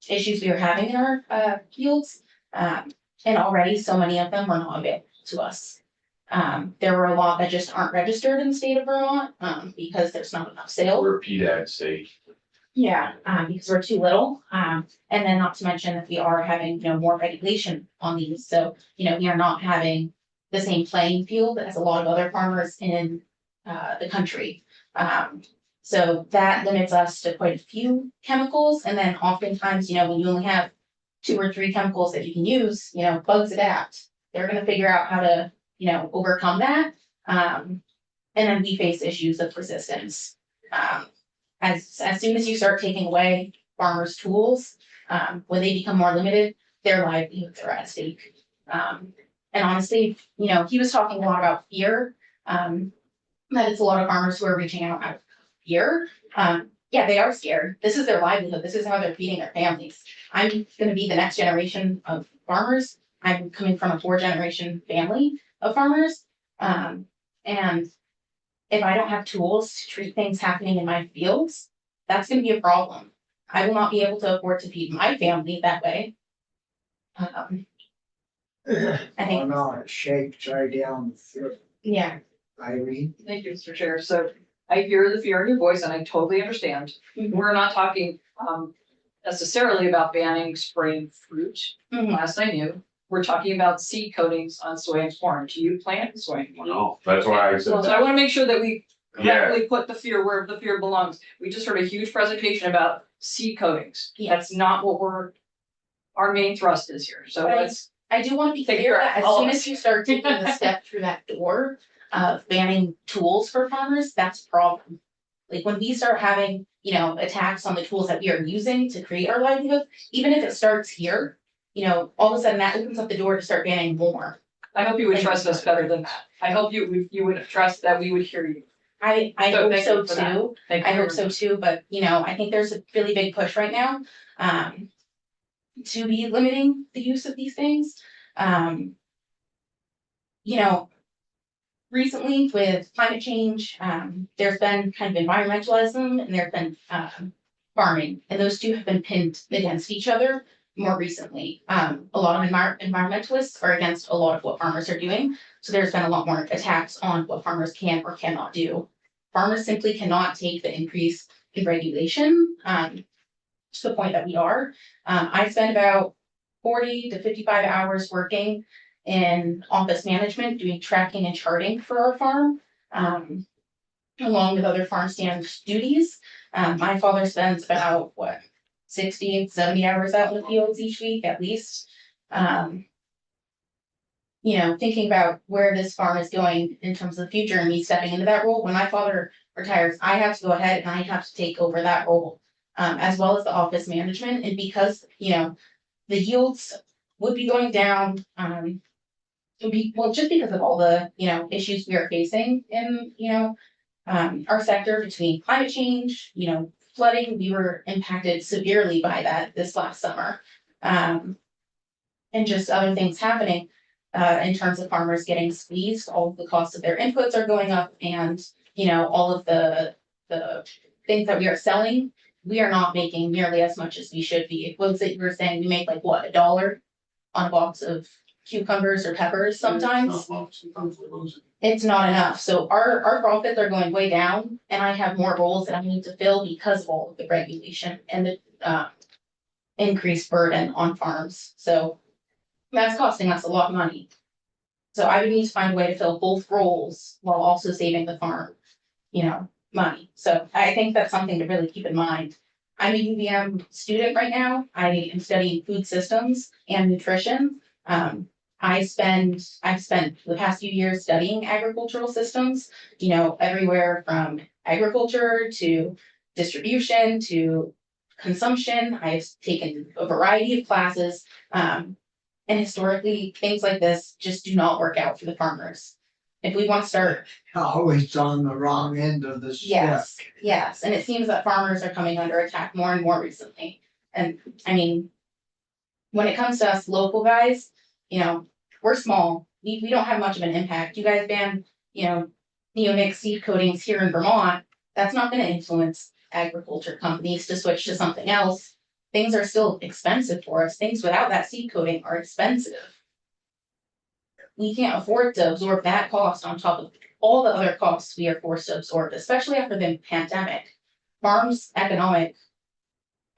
Speaker 9: issues we were having in our fields. And already so many of them were not available to us. There were a lot that just aren't registered in the state of Vermont because there's not enough sales.
Speaker 8: We're PDAG state.
Speaker 9: Yeah, because we're too little. And then not to mention that we are having, you know, more regulation on these. So, you know, we are not having the same playing field as a lot of other farmers in the country. So that limits us to quite a few chemicals. And then oftentimes, you know, when you only have 2 or 3 chemicals that you can use, you know, bugs adapt. They're going to figure out how to, you know, overcome that. And then we face issues of resistance. As soon as you start taking away farmers' tools, when they become more limited, their livelihoods are at stake. And honestly, you know, he was talking a lot about fear. That it's a lot of farmers who are reaching out of fear. Yeah, they are scared. This is their livelihood. This is how they're feeding their families. I'm going to be the next generation of farmers. I'm coming from a 4-generation family of farmers. And if I don't have tools to treat things happening in my fields, that's going to be a problem. I will not be able to afford to feed my family that way. I
Speaker 1: Oh
Speaker 9: think,
Speaker 1: no, it shakes right down the throat.
Speaker 9: yeah.
Speaker 1: Irene,
Speaker 4: Thank you, Mr. Chair. So I hear the fear in your voice and I totally understand. We're not talking necessarily about banning spraying fruit.
Speaker 9: Mhm.
Speaker 4: Last I knew, we're talking about seed coatings on soy and corn. Do you plant soy and corn?
Speaker 8: No, that's why I
Speaker 4: So
Speaker 8: said
Speaker 4: I
Speaker 8: that.
Speaker 4: want to make sure that we
Speaker 8: Yeah,
Speaker 4: correctly put the fear where the fear belongs. We just heard a huge presentation about seed coatings.
Speaker 9: Yeah.
Speaker 4: That's not what our main thrust is here. So
Speaker 9: Right.
Speaker 4: let's,
Speaker 9: I do want to be
Speaker 4: Take
Speaker 9: clear
Speaker 4: care
Speaker 9: that
Speaker 4: of
Speaker 9: as
Speaker 4: all
Speaker 9: soon
Speaker 4: of
Speaker 9: as
Speaker 4: us.
Speaker 9: you start taking the step through that door of banning tools for farmers, that's a problem. Like when we start having, you know, attacks on the tools that we are using to create our livelihood, even if it starts here, you know, all of a sudden that opens up the door to start banning more.
Speaker 4: I hope you would trust us better than that. I hope you would trust that we would hear you.
Speaker 9: I
Speaker 4: So
Speaker 9: hope
Speaker 4: thank
Speaker 9: so
Speaker 4: you for that.
Speaker 9: too.
Speaker 4: Thank
Speaker 9: I
Speaker 4: you.
Speaker 9: hope so too, but you know, I think there's a really big push right now, to be limiting the use of these things. You know, recently with climate change, there's been kind of environmentalism and there's been, farming, and those two have been pinned against each other more recently. A lot of environmentalists are against a lot of what farmers are doing, so there's been a lot more attacks on what farmers can or cannot do. Farmers simply cannot take the increase in regulation, to the point that we are. I spend about 40 to 55 hours working in office management, doing tracking and charting for our farm, along with other farm stand duties. My father spends about 60, 70 hours out in the fields each week at least. You know, thinking about where this farm is going in terms of the future and me stepping into that role. When my father retires, I have to go ahead and I have to take over that role, as well as the office management. And because, you know, the yields would be going down, it would be, well, just because of all the, you know, issues we are facing in, you know, our sector between climate change, you know, flooding, we were impacted severely by that this last summer. and just other things happening. In terms of farmers getting squeezed, all of the costs of their inputs are going up and, you know, all of the things that we are selling, we are not making nearly as much as we should be. What was it you were saying? We make like what, $1 on a box of cucumbers or peppers sometimes? It's not enough. So our profits are going way down and I have more roles that I need to fill because of all of the regulation and the increased burden on farms. So that's costing us a lot of money. So I would need to find a way to fill both roles while also saving the farm, you know, money. So I think that's something to really keep in mind. I'm a UVM student right now. I am studying food systems and nutrition. I've spent the past few years studying agricultural systems, you know, everywhere from agriculture to distribution to consumption. I've taken a variety of classes. And historically, things like this just do not work out for the farmers. If we want to start,
Speaker 1: Always on the wrong end of the stick.
Speaker 9: yes, and it seems that farmers are coming under attack more and more recently. And I mean, when it comes to us local guys, you know, we're small. We don't have much of an impact. You guys ban, you know, neonic seed coatings here in Vermont. That's not going to influence agriculture companies to switch to something else. Things are still expensive for us. Things without that seed coating are expensive. We can't afford to absorb that cost on top of all the other costs we are forced to absorb, especially after the pandemic. Farms economics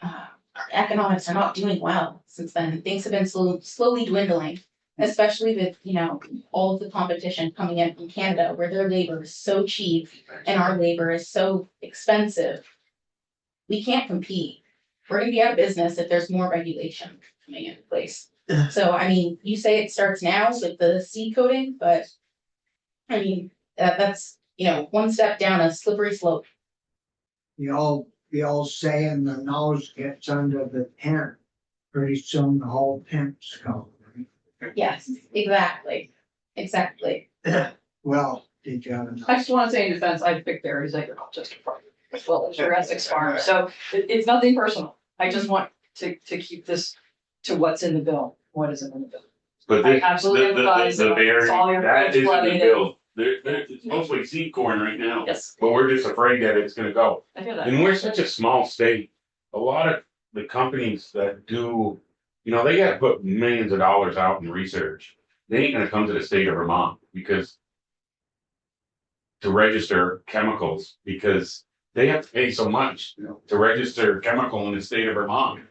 Speaker 9: are not doing well since then. Things have been slowly dwindling, especially with, you know, all of the competition coming in from Canada where their labor is so cheap and our labor is so expensive. We can't compete. We're gonna be out of business if there's more regulation coming into place. So, I mean, you say it starts now with the seed coating, but I mean, that's, you know, one step down a slippery slope.
Speaker 1: The old saying, the nose gets under the tent, pretty soon the whole tent's gone.
Speaker 9: Yes, exactly.
Speaker 1: Well, did you have
Speaker 4: I
Speaker 1: enough?
Speaker 4: just wanna say in defense, I picked Barry's agricultural farm as well as your Essex farm, so it's nothing personal. I just want to keep this to what's in the bill, what isn't in the bill.
Speaker 8: But
Speaker 4: I
Speaker 8: this,
Speaker 4: absolutely empathize
Speaker 8: the
Speaker 4: with
Speaker 8: berry,
Speaker 4: all your
Speaker 8: that isn't the
Speaker 4: flooding.
Speaker 8: bill. It's mostly seed corn right now,
Speaker 4: Yes,
Speaker 8: but we're just afraid that it's gonna go.
Speaker 4: I hear that.
Speaker 8: And we're such a small state, a lot of the companies that do, you know, they gotta put millions of dollars out in research. They ain't gonna come to the state of Vermont because to register chemicals, because they have to pay so much to register chemical in the state of Vermont.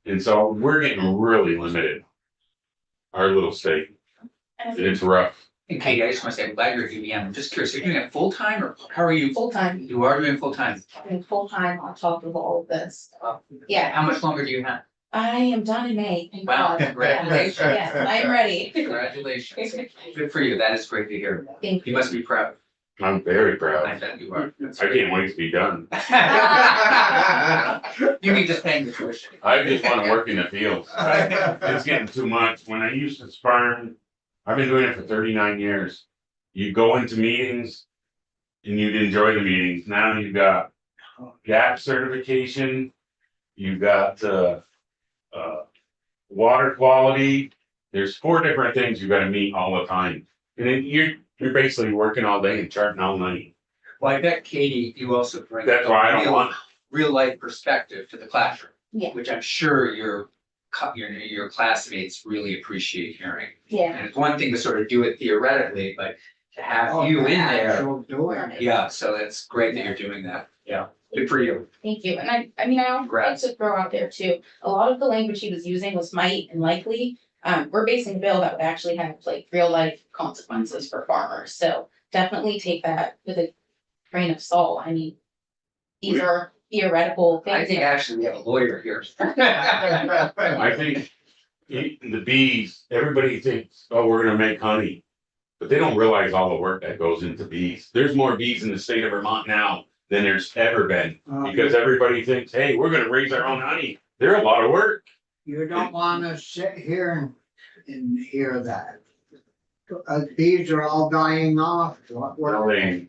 Speaker 8: And so we're getting really limited. Our little state, and it's rough.
Speaker 7: And Katie, I just want to say, I'm glad you're at UVM. I'm just curious, are you doing it full time or how are you?
Speaker 9: Full time,
Speaker 7: You are doing full time.
Speaker 9: full time on top of all of this. Yeah,
Speaker 7: How much longer do you have?
Speaker 9: I am done in May. Thank
Speaker 7: Wow,
Speaker 9: God.
Speaker 7: congratulations.
Speaker 9: Yes, I'm ready.
Speaker 7: Congratulations. Good for you. That is great to hear.
Speaker 9: Thank
Speaker 7: You must be proud.
Speaker 8: I'm very
Speaker 7: I
Speaker 8: proud.
Speaker 7: bet you are.
Speaker 8: I can't wait to be done.
Speaker 7: You mean just paying the tuition?
Speaker 8: I just wanna work in the fields. It's getting too much. When I used to farm, I've been doing it for 39 years. You go into meetings and you'd enjoy the meetings. Now you've got GAP certification, you've got water quality. There's 4 different things you gotta meet all the time. And then you're basically working all day and charting all night.
Speaker 7: Well, I bet Katie, you also bring.
Speaker 8: That's why I don't want,
Speaker 7: Real life perspective to the classroom.
Speaker 9: Yeah.
Speaker 7: Which I'm sure your classmates really appreciate hearing.
Speaker 9: Yeah.
Speaker 7: And it's one thing to sort of do it theoretically, but to have
Speaker 1: Oh,
Speaker 7: you in there,
Speaker 1: actual doing.
Speaker 7: yeah, so that's great that you're doing that. Yeah, good for you.
Speaker 9: Thank you. And I mean, I also like
Speaker 7: Congrats.
Speaker 9: to throw out there too, a lot of the language he was using was might and likely. We're basing a bill that would actually have like real life consequences for farmers. So definitely take that with a grain of salt. I mean, these are theoretical
Speaker 7: I
Speaker 9: things.
Speaker 7: think actually we have a lawyer here.
Speaker 8: I think the bees, everybody thinks, oh, we're gonna make honey. But they don't realize all the work that goes into bees. There's more bees in the state of Vermont now than there's ever been. Because everybody thinks, hey, we're gonna raise our own honey. They're a lot of work.
Speaker 1: You don't wanna sit here and hear that. Bees are all dying off.
Speaker 8: Well, they-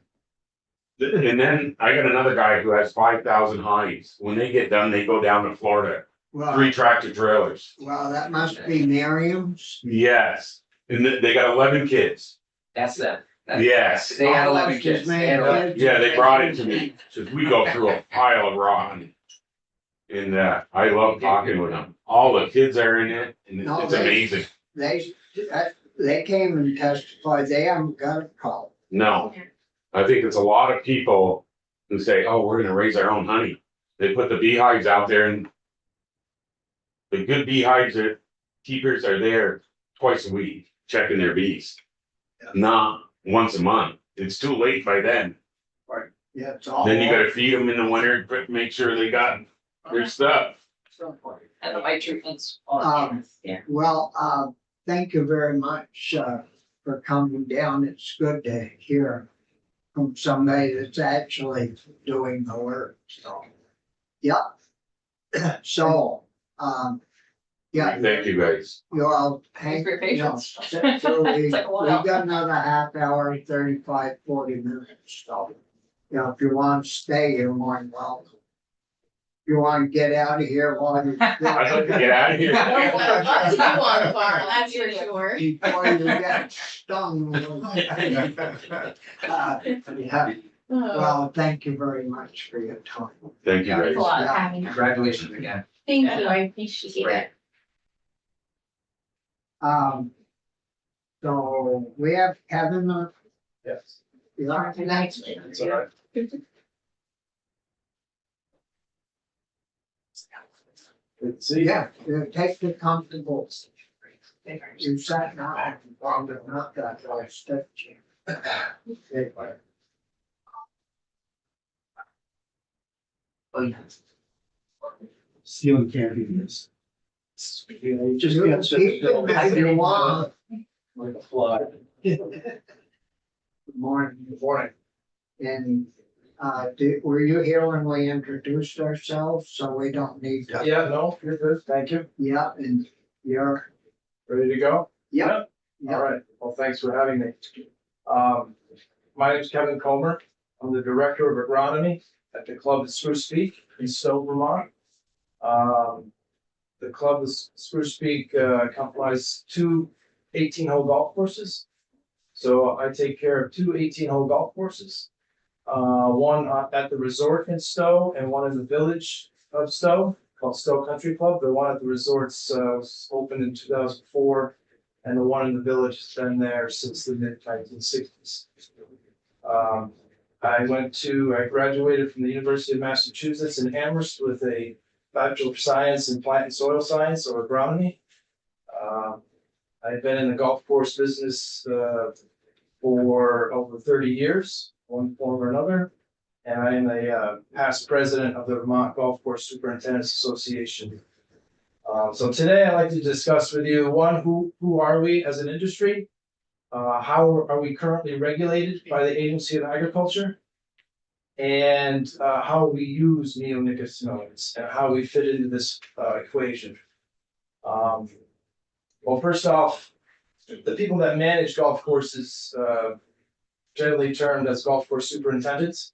Speaker 8: And then I got another guy who has 5,000 hives. When they get done, they go down to Florida 3 tractor trailers.
Speaker 1: well, that must be Miriam's.
Speaker 8: Yes, and they got 11 kids.
Speaker 5: That's them.
Speaker 8: Yes.
Speaker 5: They had
Speaker 1: Almost
Speaker 5: 11
Speaker 1: as
Speaker 5: kids.
Speaker 1: many
Speaker 5: They had 11
Speaker 1: kids.
Speaker 8: Yeah, they brought it to me, says we go through a pile of rotten. And I love talking with them. All the kids are in it and
Speaker 1: No,
Speaker 8: it's
Speaker 1: they-
Speaker 8: amazing.
Speaker 1: They came and testified, they haven't got a call.
Speaker 8: No, I think it's a lot of people who say, oh, we're gonna raise our own honey. They put the beehives out there and the good beehives keepers are there twice a week, checking their bees. Not once a month. It's too late by then.
Speaker 1: Yeah, it's all.
Speaker 8: Then you gotta feed them in the winter, but make sure they got their stuff.
Speaker 4: And the white treatments.
Speaker 2: Yeah.
Speaker 1: Well, thank you very much, for coming down. It's good to hear from somebody that's actually doing the work, so. Yep. So, yeah.
Speaker 8: Thank you guys.
Speaker 1: You all
Speaker 4: Thanks for your
Speaker 1: hang, you know,
Speaker 4: patience.
Speaker 1: sit through. We
Speaker 4: It's like a while.
Speaker 1: got another half hour, 35, 40 minutes, so. You know, if you want to stay, you're more than welcome. If you want to get out of here while you're.
Speaker 8: I'd like to get out of here.
Speaker 9: Lots to do on the farm, that's for sure.
Speaker 1: Before you get stung. Yeah, well, thank you very much for your time.
Speaker 8: Thank you
Speaker 9: Thanks
Speaker 8: guys.
Speaker 9: a lot for
Speaker 1: Yeah.
Speaker 9: having us.
Speaker 7: Congratulations again.
Speaker 9: Thank you, I appreciate it.
Speaker 1: So we have Kevin,
Speaker 7: Yes.
Speaker 1: yeah,
Speaker 7: That's all right. Good to see you.
Speaker 1: yeah, take the comfortable. You sat down, long enough that I stepped you.
Speaker 5: Oh, yeah.
Speaker 3: Stealing candy is. You just
Speaker 1: You
Speaker 3: can't sit
Speaker 1: keep
Speaker 3: still.
Speaker 1: them if you want.
Speaker 3: Like a fly.
Speaker 1: Good morning.
Speaker 7: Good morning.
Speaker 1: And, were you here when we introduced ourselves, so we don't need to?
Speaker 7: Yeah, no, you're good. Thank you.
Speaker 1: Yeah, and you're,
Speaker 7: Ready to go?
Speaker 1: yeah,
Speaker 7: All right. Well, thanks for having me. My name's Kevin Comer. I'm the Director of Agronomy at the Club at Spruce Peak in Stowe, Vermont. The club is Spruce Peak, comprises two 18-hole golf courses. So I take care of two 18-hole golf courses. One at the resort in Stowe and one in the village of Stowe called Stowe Country Club. The one at the resorts was opened in 2004, and the one in the village has been there since the mid-1960s. I graduated from the University of Massachusetts in Amherst with a Bachelor of Science in Plant and Soil Science or Agronomy. I've been in the golf course business for over 30 years, one form or another. And I am a past president of the Vermont Golf Course Superintendents Association. So today I'd like to discuss with you, one, who are we as an industry? How are we currently regulated by the Agency of Agriculture? And how we use neonicotinoids and how we fit into this equation. Well, first off, the people that manage golf courses generally termed as golf course superintendents.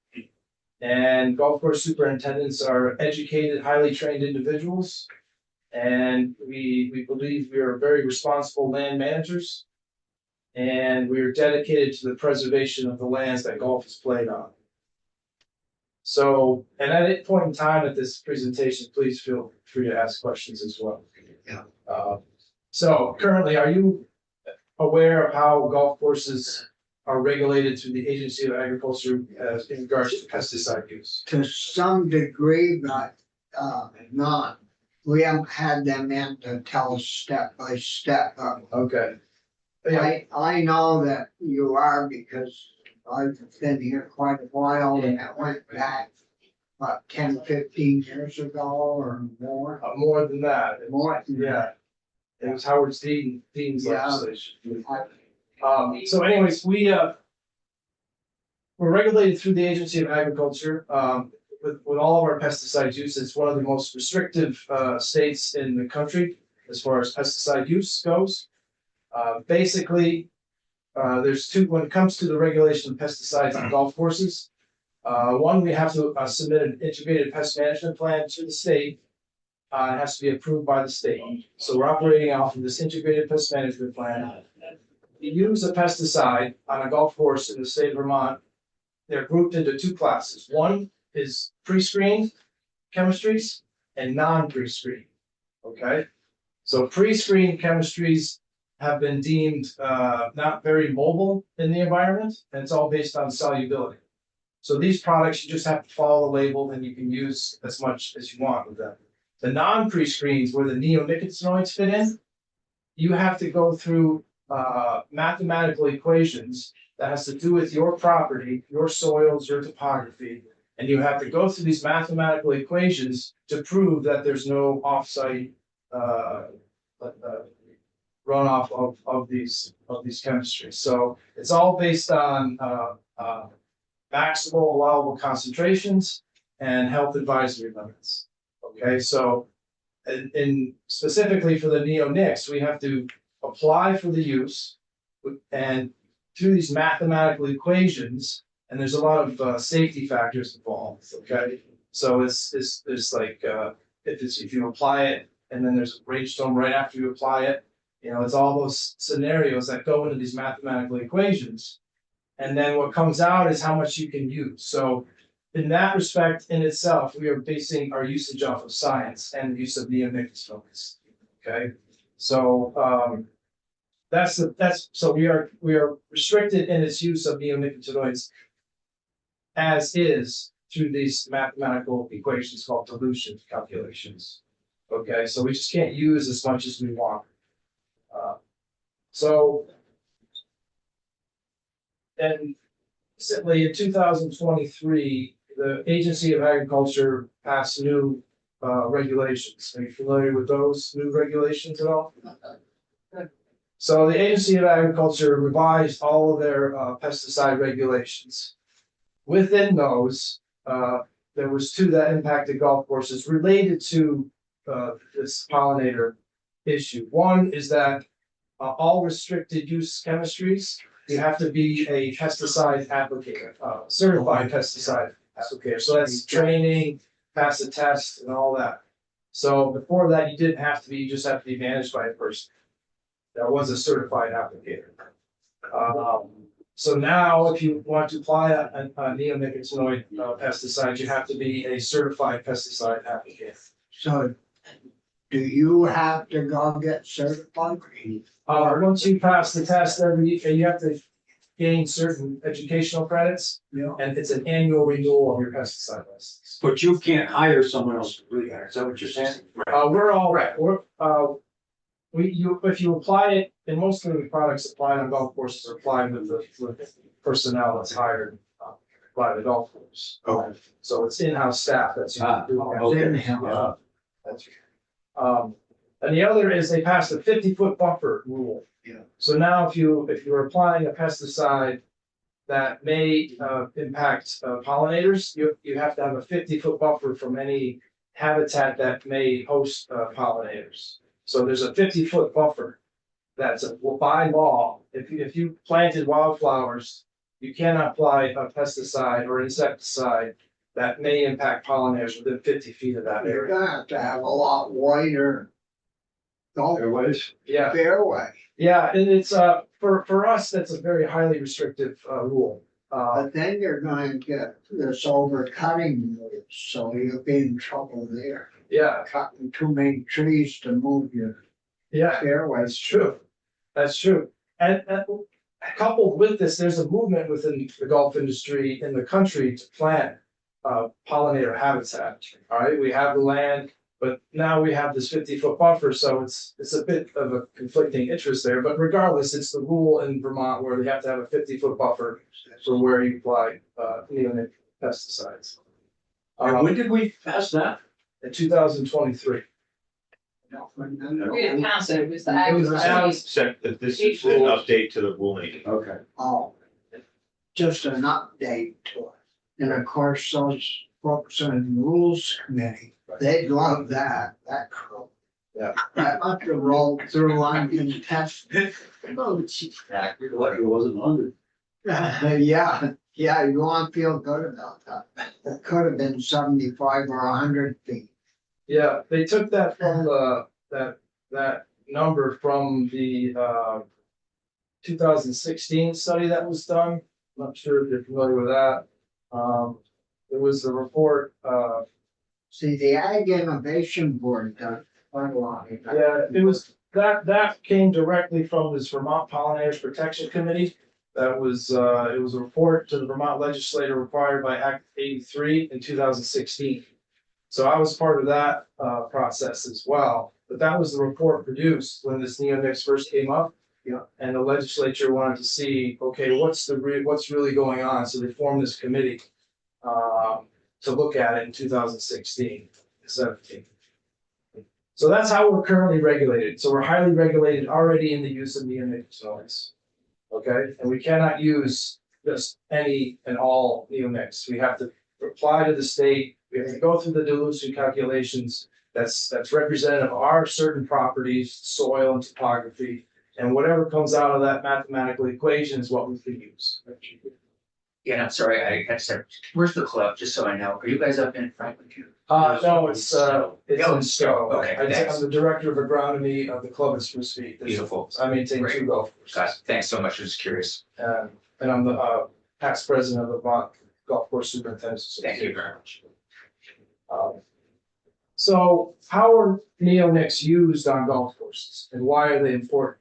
Speaker 7: And golf course superintendents are educated, highly trained individuals. And we believe we are very responsible land managers. And we are dedicated to the preservation of the lands that golf is played on. So, and at any point in time at this presentation, please feel free to ask questions as well.
Speaker 1: Yeah.
Speaker 7: So currently, are you aware of how golf courses are regulated through the Agency of Agriculture in regards to pesticide use?
Speaker 1: to some degree, but, not. We haven't had them in to tell us step by step.
Speaker 7: Okay. Yeah,
Speaker 1: I know that you are because I've been here quite a while and it went back, about 10, 15 years ago or more.
Speaker 7: more than that.
Speaker 1: More than
Speaker 7: Yeah. It was Howard Dean's
Speaker 1: Yeah.
Speaker 7: legislation. So anyways, we're regulated through the Agency of Agriculture, with all of our pesticide use. It's one of the most restrictive, states in the country as far as pesticide use goes. Basically, there's two, when it comes to the regulation of pesticides on golf courses. One, we have to submit an integrated pest management plan to the state.
Speaker 10: it has to be approved by the state. So we're operating off of this integrated pest management plan. You use a pesticide on a golf course in the state of Vermont. They're grouped into two classes. One is pre-screened chemistries and non-pre-screened. Okay? So pre-screened chemistries have been deemed not very mobile in the environment, and it's all based on solubility. So these products, you just have to follow the label and you can use as much as you want with them. The non-pre-screens where the neonicotinoids fit in, you have to go through mathematical equations that has to do with your property, your soils, your topography. And you have to go through these mathematical equations to prove that there's no offsite runoff of these chemistries. So it's all based on maximal allowable concentrations and health advisory limits. Okay, so in specifically for the neonics, we have to apply for the use and through these mathematical equations, and there's a lot of safety factors involved. Okay, so it's like if you apply it and then there's a rainstorm right after you apply it, you know, it's all those scenarios that go into these mathematical equations. And then what comes out is how much you can use. So in that respect, in itself, we are basing our usage off of science and the use of neonicotinoids. Okay, so so we are restricted in its use of neonicotinoids as is through these mathematical equations called dilution calculations. Okay, so we just can't use as much as we want. And recently in 2023, the Agency of Agriculture passed new regulations. Are you familiar with those new regulations at all? So the Agency of Agriculture revised all of their pesticide regulations. Within those, there was two that impacted golf courses related to this pollinator issue. One is that all restricted use chemistries, you have to be a pesticide applicator, certified pesticide applicator. So that's training, pass the test and all that. So before that, you didn't have to be, you just have to be managed by a person that was a certified applicator. So now if you want to apply a neonicotinoid pesticide, you have to be a certified pesticide applicator.
Speaker 1: So do you have to go get certified?
Speaker 10: Once you pass the test you have to gain certain educational credits,
Speaker 1: Yeah.
Speaker 10: and it's an annual renewal of your pesticide license.
Speaker 3: But you can't hire someone else to do that, is that what you're saying?
Speaker 10: We're all right, if you apply it, and most of the products applied on golf courses are applied with personnel that's hired by the golf course.
Speaker 3: Okay.
Speaker 10: So it's in-house staff that's doing that.
Speaker 3: Okay.
Speaker 10: That's and the other is they passed a 50-foot buffer rule.
Speaker 1: Yeah.
Speaker 10: So now if you're applying a pesticide that may impact pollinators, you have to have a 50-foot buffer from any habitat that may host pollinators. So there's a 50-foot buffer that's by law. If you planted wildflowers, you cannot apply a pesticide or insecticide that may impact pollinators within 50 feet of that
Speaker 1: You're
Speaker 10: area.
Speaker 1: gonna have to have a lot wider golf
Speaker 10: Yeah.
Speaker 1: fairway,
Speaker 10: Yeah, and it's for us, that's a very highly restrictive rule.
Speaker 1: but then you're going to get this overcutting rules, so you'll be in trouble there.
Speaker 10: Yeah,
Speaker 1: Cutting too many trees to move your
Speaker 10: yeah,
Speaker 1: fairways.
Speaker 10: that's true. That's true. And coupled with this, there's a movement within the golf industry in the country to plant pollinator habitat. All right, we have the land, but now we have this 50-foot buffer, so it's a bit of a conflicting interest there. But regardless, it's the rule in Vermont where they have to have a 50-foot buffer for where you apply neonic pesticides.
Speaker 3: And when did we pass that?
Speaker 10: In 2023.
Speaker 4: We didn't pass it, it was the
Speaker 10: It was
Speaker 4: agriculture.
Speaker 11: This is an update to the rulemaking.
Speaker 3: Okay.
Speaker 1: Oh, just an update to it. And of course, those folks in the rules committee, they'd love that crew.
Speaker 10: Yeah.
Speaker 1: That must have rolled through uncontested.
Speaker 3: No, it's exactly what it wasn't under.
Speaker 1: Yeah, you want to feel good about that. It could have been 75 or 100 feet.
Speaker 10: Yeah, they took that from that number from the 2016 study that was done. Not sure if you're familiar with that. There was a report,
Speaker 1: See, the Ag Innovation Board does quite a lot. of that.
Speaker 10: yeah, it was, that came directly from this Vermont Pollinators Protection Committee. That was, it was a report to the Vermont legislature required by Act 83 in 2016. So I was part of that process as well, but that was the report produced when this neonics first came up.
Speaker 1: Yeah.
Speaker 10: And the legislature wanted to see, okay, what's really going on? So they formed this committee to look at it in 2016, 17. So that's how we're currently regulated. So we're highly regulated already in the use of neonicotinoids. Okay, and we cannot use just any and all neonics. We have to apply to the state. We have to go through the dilution calculations. That's representative of our certain properties, soil and topography. And whatever comes out of that mathematical equation is what we can use.
Speaker 7: Yeah, I'm sorry, I said, where's the club, just so I know, are you guys up in Franklin county?
Speaker 10: No, it's in Stowe.
Speaker 7: Okay,
Speaker 10: I'm
Speaker 7: thanks.
Speaker 10: the director of agronomy of the club at Spruce Peak.
Speaker 7: Beautiful.
Speaker 10: I maintain
Speaker 7: Great.
Speaker 10: 2 golf
Speaker 7: Got
Speaker 10: courses.
Speaker 7: it. Thanks so much, I was curious,
Speaker 10: And I'm the past president of the Vermont Golf Course Superintendent's
Speaker 7: thank you
Speaker 10: Association.
Speaker 7: very much.
Speaker 10: So how are neonics used on golf courses and why are they important?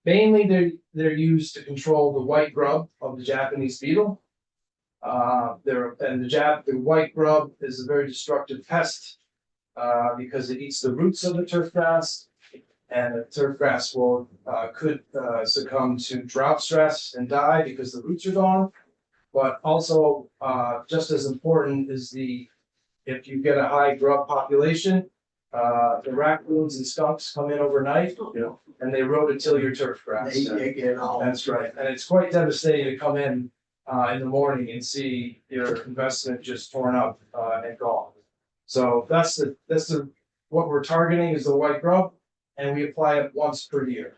Speaker 10: Mainly, they're used to control the white grub of the Japanese beetle. The white grub is a very destructive pest because it eats the roots of the turf grass, and the turf grass could succumb to drought stress and die because the roots are gone. But also, just as important is if you get a high grub population, the raccoons and skunks come in overnight, and they rototill your turf grass.
Speaker 1: They get all.
Speaker 10: That's right, and it's quite devastating to come in the morning and see your investment just torn up and gone. So that's what we're targeting is the white grub, and we apply it once per year.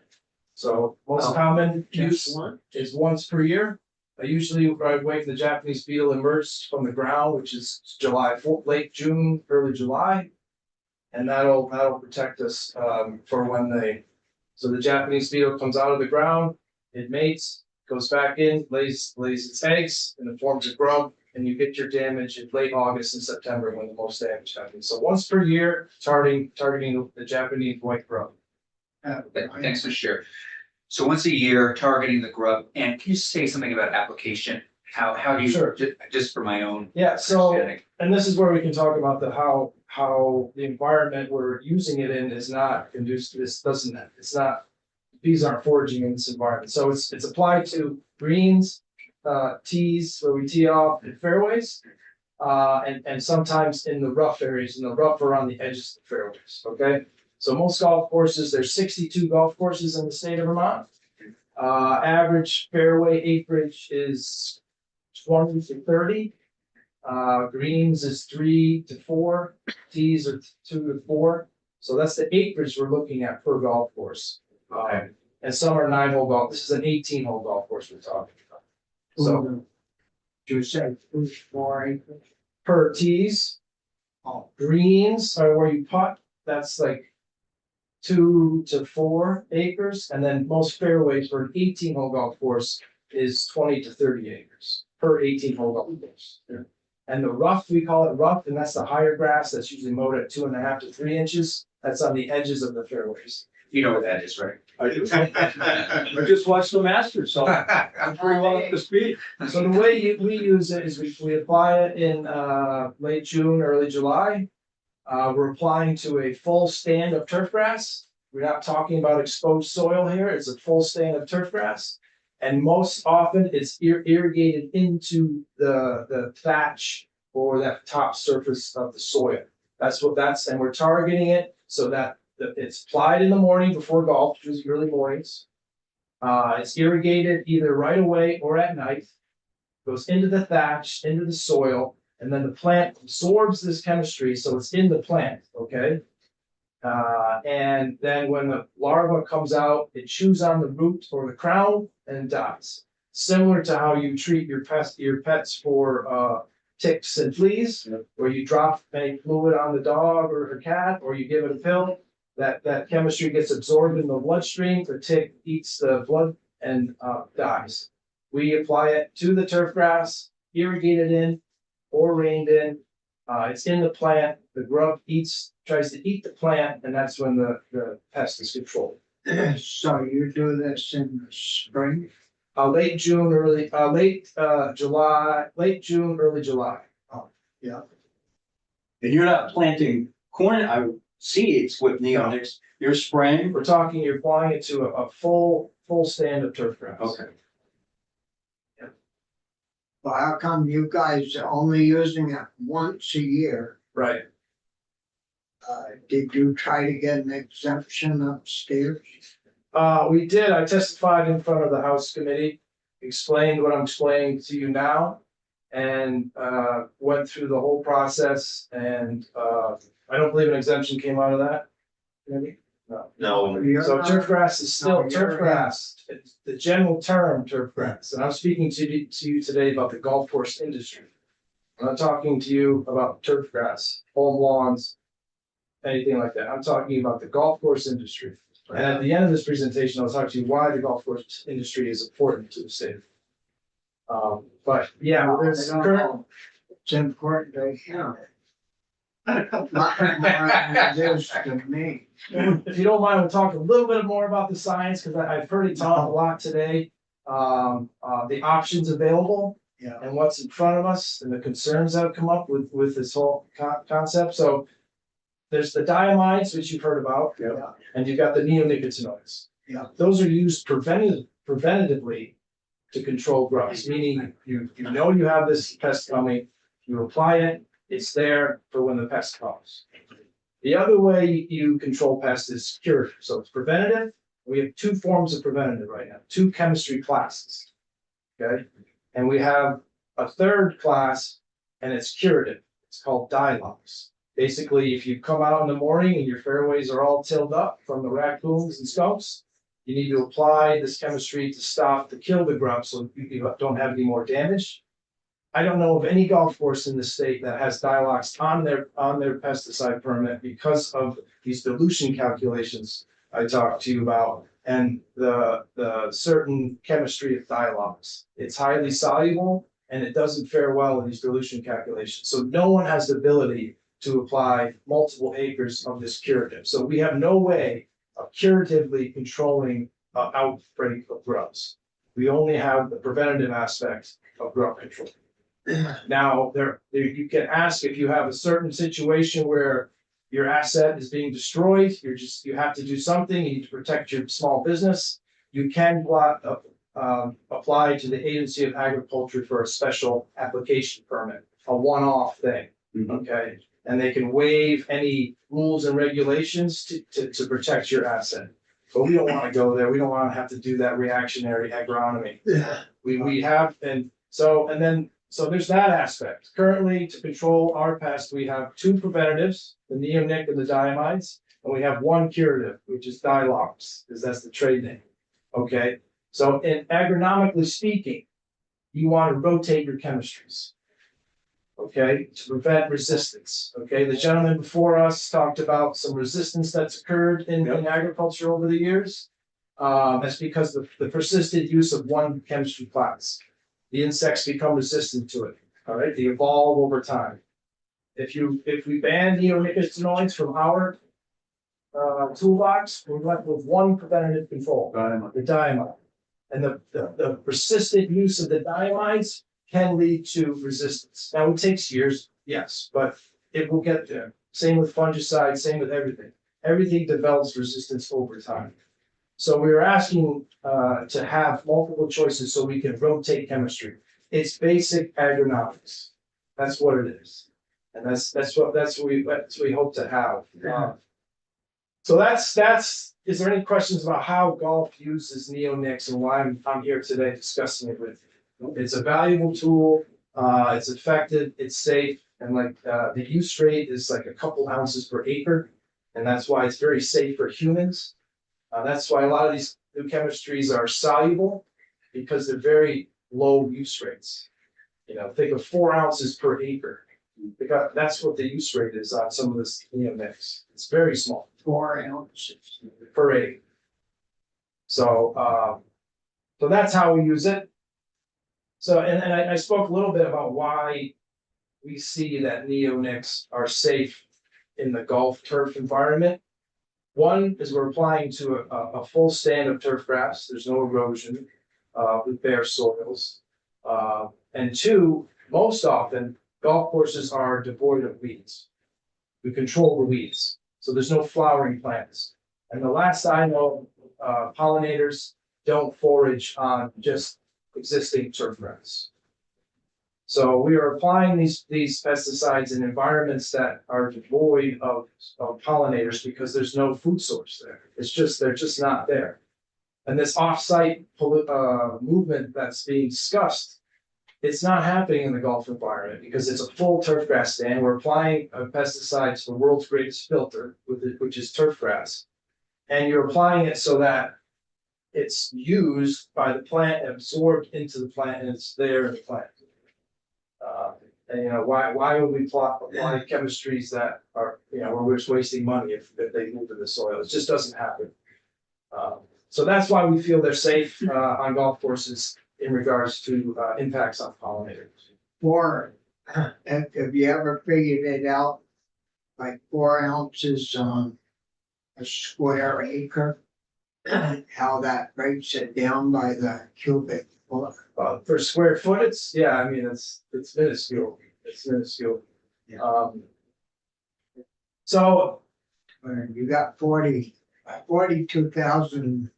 Speaker 10: So most common use is once per year. Usually right away from the Japanese beetle emerges from the ground, which is late June, early July. And that'll protect us for so the Japanese beetle comes out of the ground, it mates, goes back in, lays its eggs, and it forms a grub, and you get your damage in late August and September when the most damage happens. So once per year, targeting the Japanese white grub.
Speaker 7: Thanks for sharing. So once a year, targeting the grub, and can you say something about application? How do you,
Speaker 10: Sure.
Speaker 7: just for my own
Speaker 10: Yeah, so,
Speaker 7: understanding?
Speaker 10: and this is where we can talk about how the environment we're using it in is not conducive, bees aren't foraging in this environment. So it's applied to greens, tees, where we tee off, and fairways. And sometimes in the rough areas, around the edges of the fairways, okay? So most golf courses, there's 62 golf courses in the state of Vermont. Average fairway acreage is 20 to 30. Greens is 3 to 4, tees are 2 to 4. So that's the acreage we're looking at per golf course. And some are 9-hole golf. This is an 18-hole golf course we're talking about. So
Speaker 1: You say 4 acres?
Speaker 10: per tees, greens are where you putt. That's like 2 to 4 acres, and then most fairways for an 18-hole golf course is 20 to 30 acres per 18-hole golf course. And the rough, we call it rough, and that's the higher grass that's usually mowed at 2.5 to 3 inches. That's on the edges of the fairways.
Speaker 7: You know what that is, right?
Speaker 3: I do. I just watched the Masters, so I'm pretty well up to speed.
Speaker 10: So the way we use it is we apply it in late June, early July. We're applying to a full stand of turf grass. We're not talking about exposed soil here. It's a full stand of turf grass. And most often it's irrigated into the thatch or that top surface of the soil. And we're targeting it so that it's applied in the morning before golf, which is early mornings. It's irrigated either right away or at night. Goes into the thatch, into the soil, and then the plant absorbs this chemistry, so it's in the plant, okay? And then when the larva comes out, it chews on the root or the crown and dies. Similar to how you treat your pets for ticks and fleas, or you drop any fluid on the dog or her cat, or you give it a pill, that chemistry gets absorbed in the bloodstream, the tick eats the blood and dies. We apply it to the turf grass, irrigate it in or rained in. It's in the plant, the grub tries to eat the plant, and that's when the pest is controlled.
Speaker 1: So you do this in the spring?
Speaker 10: Late June, late June, early July.
Speaker 3: And you're not planting corn, seeds with neonics, you're spraying?
Speaker 10: We're talking, you're applying it to a full stand of turf grass.
Speaker 3: Okay.
Speaker 1: Well, how come you guys are only using it once a year?
Speaker 10: Right.
Speaker 1: Did you try to get an exemption upstairs?
Speaker 10: We did, I testified in front of the House Committee, explained what I'm explaining to you now. And, went through the whole process and, I don't believe an exemption came out of that. Maybe?
Speaker 11: No,
Speaker 1: You're
Speaker 10: So
Speaker 1: not-
Speaker 10: turf grass is still
Speaker 1: No,
Speaker 10: turf
Speaker 1: you're-
Speaker 10: grass, it's the general term turf grass, and I'm speaking to you today about the golf course industry. I'm not talking to you about turf grass, home lawns, anything like that, I'm talking about the golf course industry. And at the end of this presentation, I'll talk to you why the golf course industry is important to the state. But yeah,
Speaker 1: I
Speaker 10: there's
Speaker 1: don't
Speaker 10: current,
Speaker 1: know. It's important to hear. Not more than it is to me.
Speaker 10: if you don't mind, we'll talk a little bit more about the science, because I've heard it taught a lot today. The options available
Speaker 1: Yeah.
Speaker 10: and what's in front of us and the concerns that have come up with this whole concept. So there's the diamides, which you've heard about.
Speaker 1: Yeah.
Speaker 10: And you've got the neonicotinoids.
Speaker 1: Yeah.
Speaker 10: Those are used preventatively to control grubs, meaning you know you have this pest coming, you apply it, it's there for when the pest comes. The other way you control pests is curative, so it's preventative. We have two forms of preventative right now, two chemistry classes. Okay, and we have a third class, and it's curative, it's called Dialox. Basically, if you come out in the morning and your fairways are all tilled up from the raccoons and skunks, you need to apply this chemistry to kill the grubs so you don't have any more damage. I don't know of any golf course in the state that has Dialox on their pesticide permit because of these dilution calculations I talked to you about and the certain chemistry of Dialox. It's highly soluble and it doesn't fare well in these dilution calculations. So no one has the ability to apply multiple acres of this curative. So we have no way of curatively controlling outbreak of grubs. We only have the preventative aspect of grub control. Now, you can ask if you have a certain situation where your asset is being destroyed, you have to do something, you need to protect your small business. You can apply to the Agency of Agriculture for a special application permit, a one-off thing, okay? And they can waive any rules and regulations to protect your asset. But we don't want to go there. We don't want to have to do that reactionary agronomy. We have, so there's that aspect. Currently, to control our pest, we have two preventatives, the neonic and the diamides, and we have one curative, which is Dialox, because that's the trade name. Okay, so in agronomically speaking, you want to rotate your chemistries. Okay, to prevent resistance. Okay, the gentleman before us talked about some resistance that's occurred in agriculture over the years. That's because the persistent use of one chemistry class. The insects become resistant to it. All right, they evolve over time. If we ban neonicotinoids from our toolbox, we're left with one preventative control, the diamide. And the persistent use of the diamides can lead to resistance. Now, it takes years, yes, but it will get there. Same with fungicide, same with everything. Everything develops resistance over time. So we are asking to have multiple choices so we can rotate chemistry. It's basic agronomics. That's what it is. And that's what we hope to have. So that's, is there any questions about how golf uses neonics and why I'm here today discussing it with you? It's a valuable tool, it's effective, it's safe, and the use rate is like a couple ounces per acre. And that's why it's very safe for humans. That's why a lot of these new chemistries are soluble because they're very low use rates. think of 4 ounces per acre. Because that's what the use rate is on some of this mix. It's very small.
Speaker 1: 4 ounces.
Speaker 10: Per acre. So that's how we use it. So, and I spoke a little bit about why we see that neonics are safe in the golf turf environment. One is we're applying to a full stand of turf grass. There's no erosion with bare soils. And two, most often, golf courses are devoid of weeds. We control the weeds, so there's no flowering plants. And the last I know, pollinators don't forage on just existing turf grass. So we are applying these pesticides in environments that are devoid of pollinators because there's no food source there. They're just not there. And this off-site movement that's being discussed, it's not happening in the golf environment because it's a full turf grass stand. We're applying a pesticide to the world's greatest filter, which is turf grass. And you're applying it so that it's used by the plant, absorbed into the plant, and it's there in the plant. And why would we apply chemistries that are, where we're just wasting money if they move in the soil? It just doesn't happen. So that's why we feel they're safe on golf courses in regards to impacts on pollinators.
Speaker 1: Or have you ever figured it out? Like 4 ounces on a square acre? How that breaks it down by the cubic foot?
Speaker 10: For square foot, it's minuscule. It's minuscule.
Speaker 1: Yeah.
Speaker 10: So
Speaker 1: You got 42,000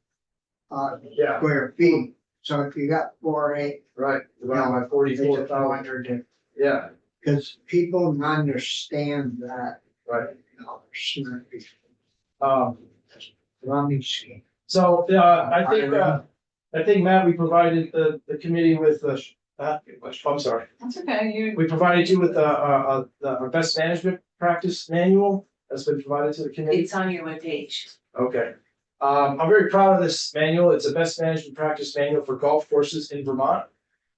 Speaker 10: yeah,
Speaker 1: square feet. So if you got 4
Speaker 10: right. Around 44,000.
Speaker 1: 400,
Speaker 10: Yeah,
Speaker 1: because people understand that.
Speaker 10: right.
Speaker 1: Running scheme.
Speaker 10: So I think Matt, we provided the committee with I'm sorry.
Speaker 4: That's okay,
Speaker 10: We provided you with our best management practice manual that's been provided to the committee.
Speaker 2: It's on your webpage.
Speaker 10: Okay. I'm very proud of this manual. It's a best management practice manual for golf courses in Vermont.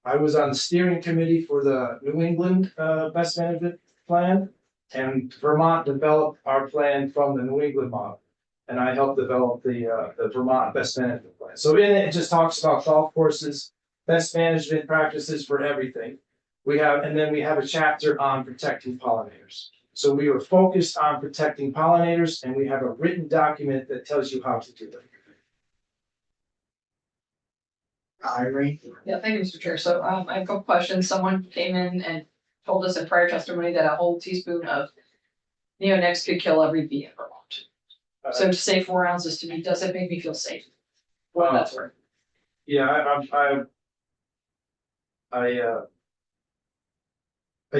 Speaker 10: I was on the steering committee for the New England best management plan, and Vermont developed our plan from the New England model. And I helped develop the Vermont best management plan. So in it just talks about golf courses, best management practices for everything. And then we have a chapter on protecting pollinators. So we were focused on protecting pollinators, and we have a written document that tells you how to do it.
Speaker 1: Irene?
Speaker 4: Yeah, thank you, Mr. Chair. So I have a couple questions. Someone came in and told us in prior testimony that a whole teaspoon of neonics could kill every bee in Vermont. So to say 4 ounces to me, does it make me feel safe? Well, that's worth.
Speaker 10: Yeah, I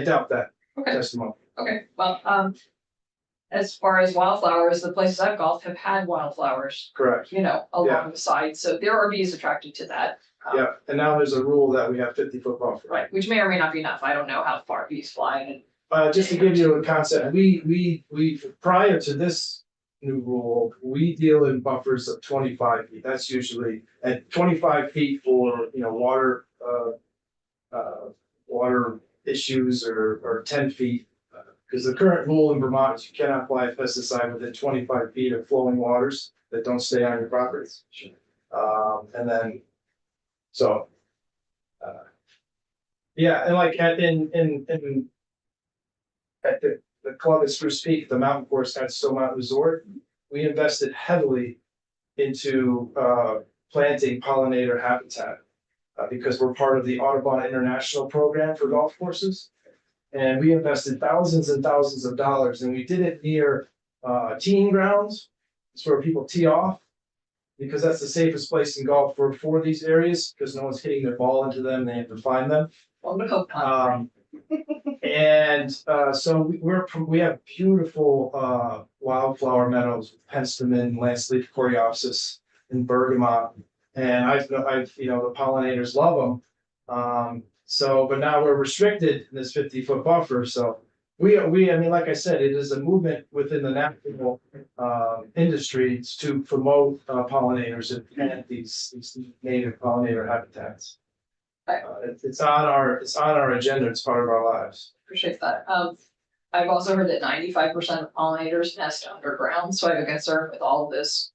Speaker 10: doubt that
Speaker 4: Okay,
Speaker 10: testimony.
Speaker 4: okay, well, as far as wildflowers, the places I've golfed have had wildflowers,
Speaker 10: Correct.
Speaker 4: along the side, so there are bees attracted to that.
Speaker 10: Yeah, and now there's a rule that we have 50-foot buffer.
Speaker 4: Right, which may or may not be enough. I don't know how far bees fly
Speaker 10: Just to give you a concept, we prior to this new rule, we deal in buffers of 25 feet. That's usually at 25 feet for, water issues or 10 feet. Because the current rule in Vermont is you cannot apply a pesticide within 25 feet of flowing waters that don't stay on your properties. And then, so, yeah, and like at the club at Spruce Peak, the mountain course at Stone Mountain Resort, we invested heavily into planting pollinator habitat because we're part of the Audubon International Program for golf courses. And we invested thousands and thousands of dollars, and we did it near teeing grounds. It's where people tee off, because that's the safest place in golf for these areas, because no one's hitting their ball into them, they have to find them.
Speaker 4: One would hope not.
Speaker 10: So we have beautiful wildflower meadows, penstemon, lance leaf coreopsis, and bergamot, and I've the pollinators love them. But now we're restricted in this 50-foot buffer. So we I mean, like I said, it is a movement within the natural industry to promote pollinators and plant these native pollinator habitats. It's on our agenda, it's part of our lives.
Speaker 4: Appreciate that. I've also heard that 95% of pollinators nest underground, so I have a concern with all of this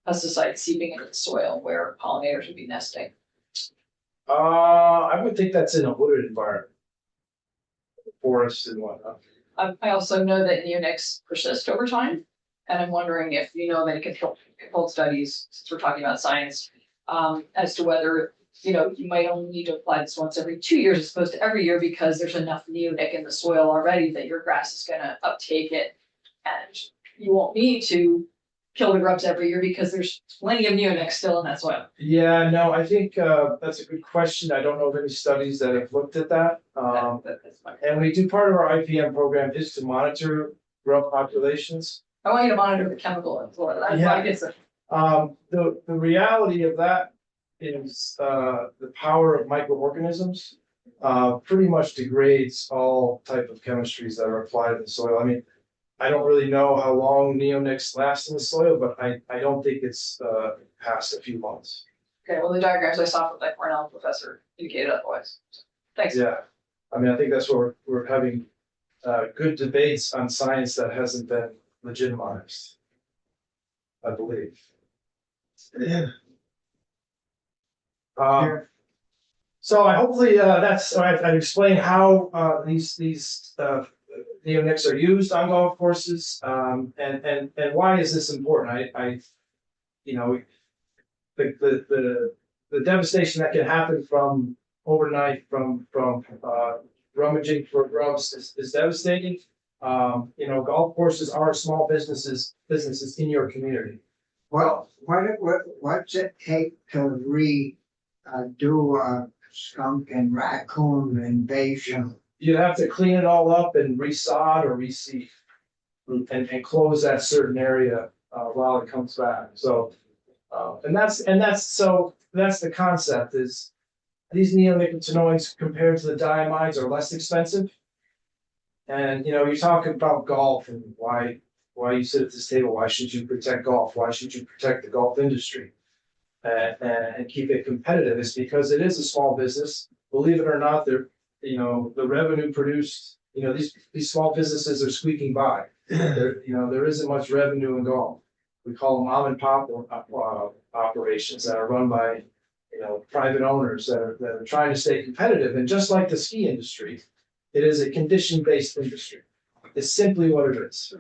Speaker 4: pesticide seeping into the soil where pollinators would be nesting.
Speaker 10: I would think that's in a wooded environment. Forest and whatnot.
Speaker 4: I also know that neonics persist over time, and I'm wondering if you know of any controlled studies, since we're talking about science, as to whether, you might only need to apply this once every 2 years as opposed to every year because there's enough neonic in the soil already that your grass is gonna uptake it. And you won't need to kill the grubs every year because there's plenty of neonic still in that soil.
Speaker 10: Yeah, no, I think that's a good question. I don't know of any studies that have looked at that.
Speaker 4: That's fine.
Speaker 10: And we do, part of our IPM program is to monitor grub populations.
Speaker 4: I want you to monitor the chemical in soil. That's
Speaker 10: Yeah.
Speaker 4: why I guess.
Speaker 10: The reality of that is the power of microorganisms pretty much degrades all type of chemistries that are applied in the soil. I mean, I don't really know how long neonics last in the soil, but I don't think it's past a few months.
Speaker 4: Okay, well, the diagrams I saw from the Cornell professor indicated otherwise. Thanks.
Speaker 10: Yeah, I mean, I think that's where we're having good debates on science that hasn't been legitimized, I believe. Yeah. So I hopefully that's I've explained how these neonics are used on golf courses, and why is this important? The devastation that can happen from overnight from rummaging for grubs is devastating. Golf courses are small businesses in your community.
Speaker 1: Well, what's it take to do a skunk and raccoon invasion?
Speaker 10: You have to clean it all up and resod or reseed and close that certain area while it comes back. So, that's the concept is these neonicotinoids compared to the diamides are less expensive. And, you're talking about golf and why you sit at this table. Why should you protect golf? Why should you protect the golf industry and keep it competitive? It's because it is a small business. Believe it or not, the revenue produced, these small businesses are squeaking by. There isn't much revenue in golf. We call them mom and pop operations that are run by, private owners that are trying to stay competitive. And just like the ski industry, it is a condition-based industry. It's simply what it is.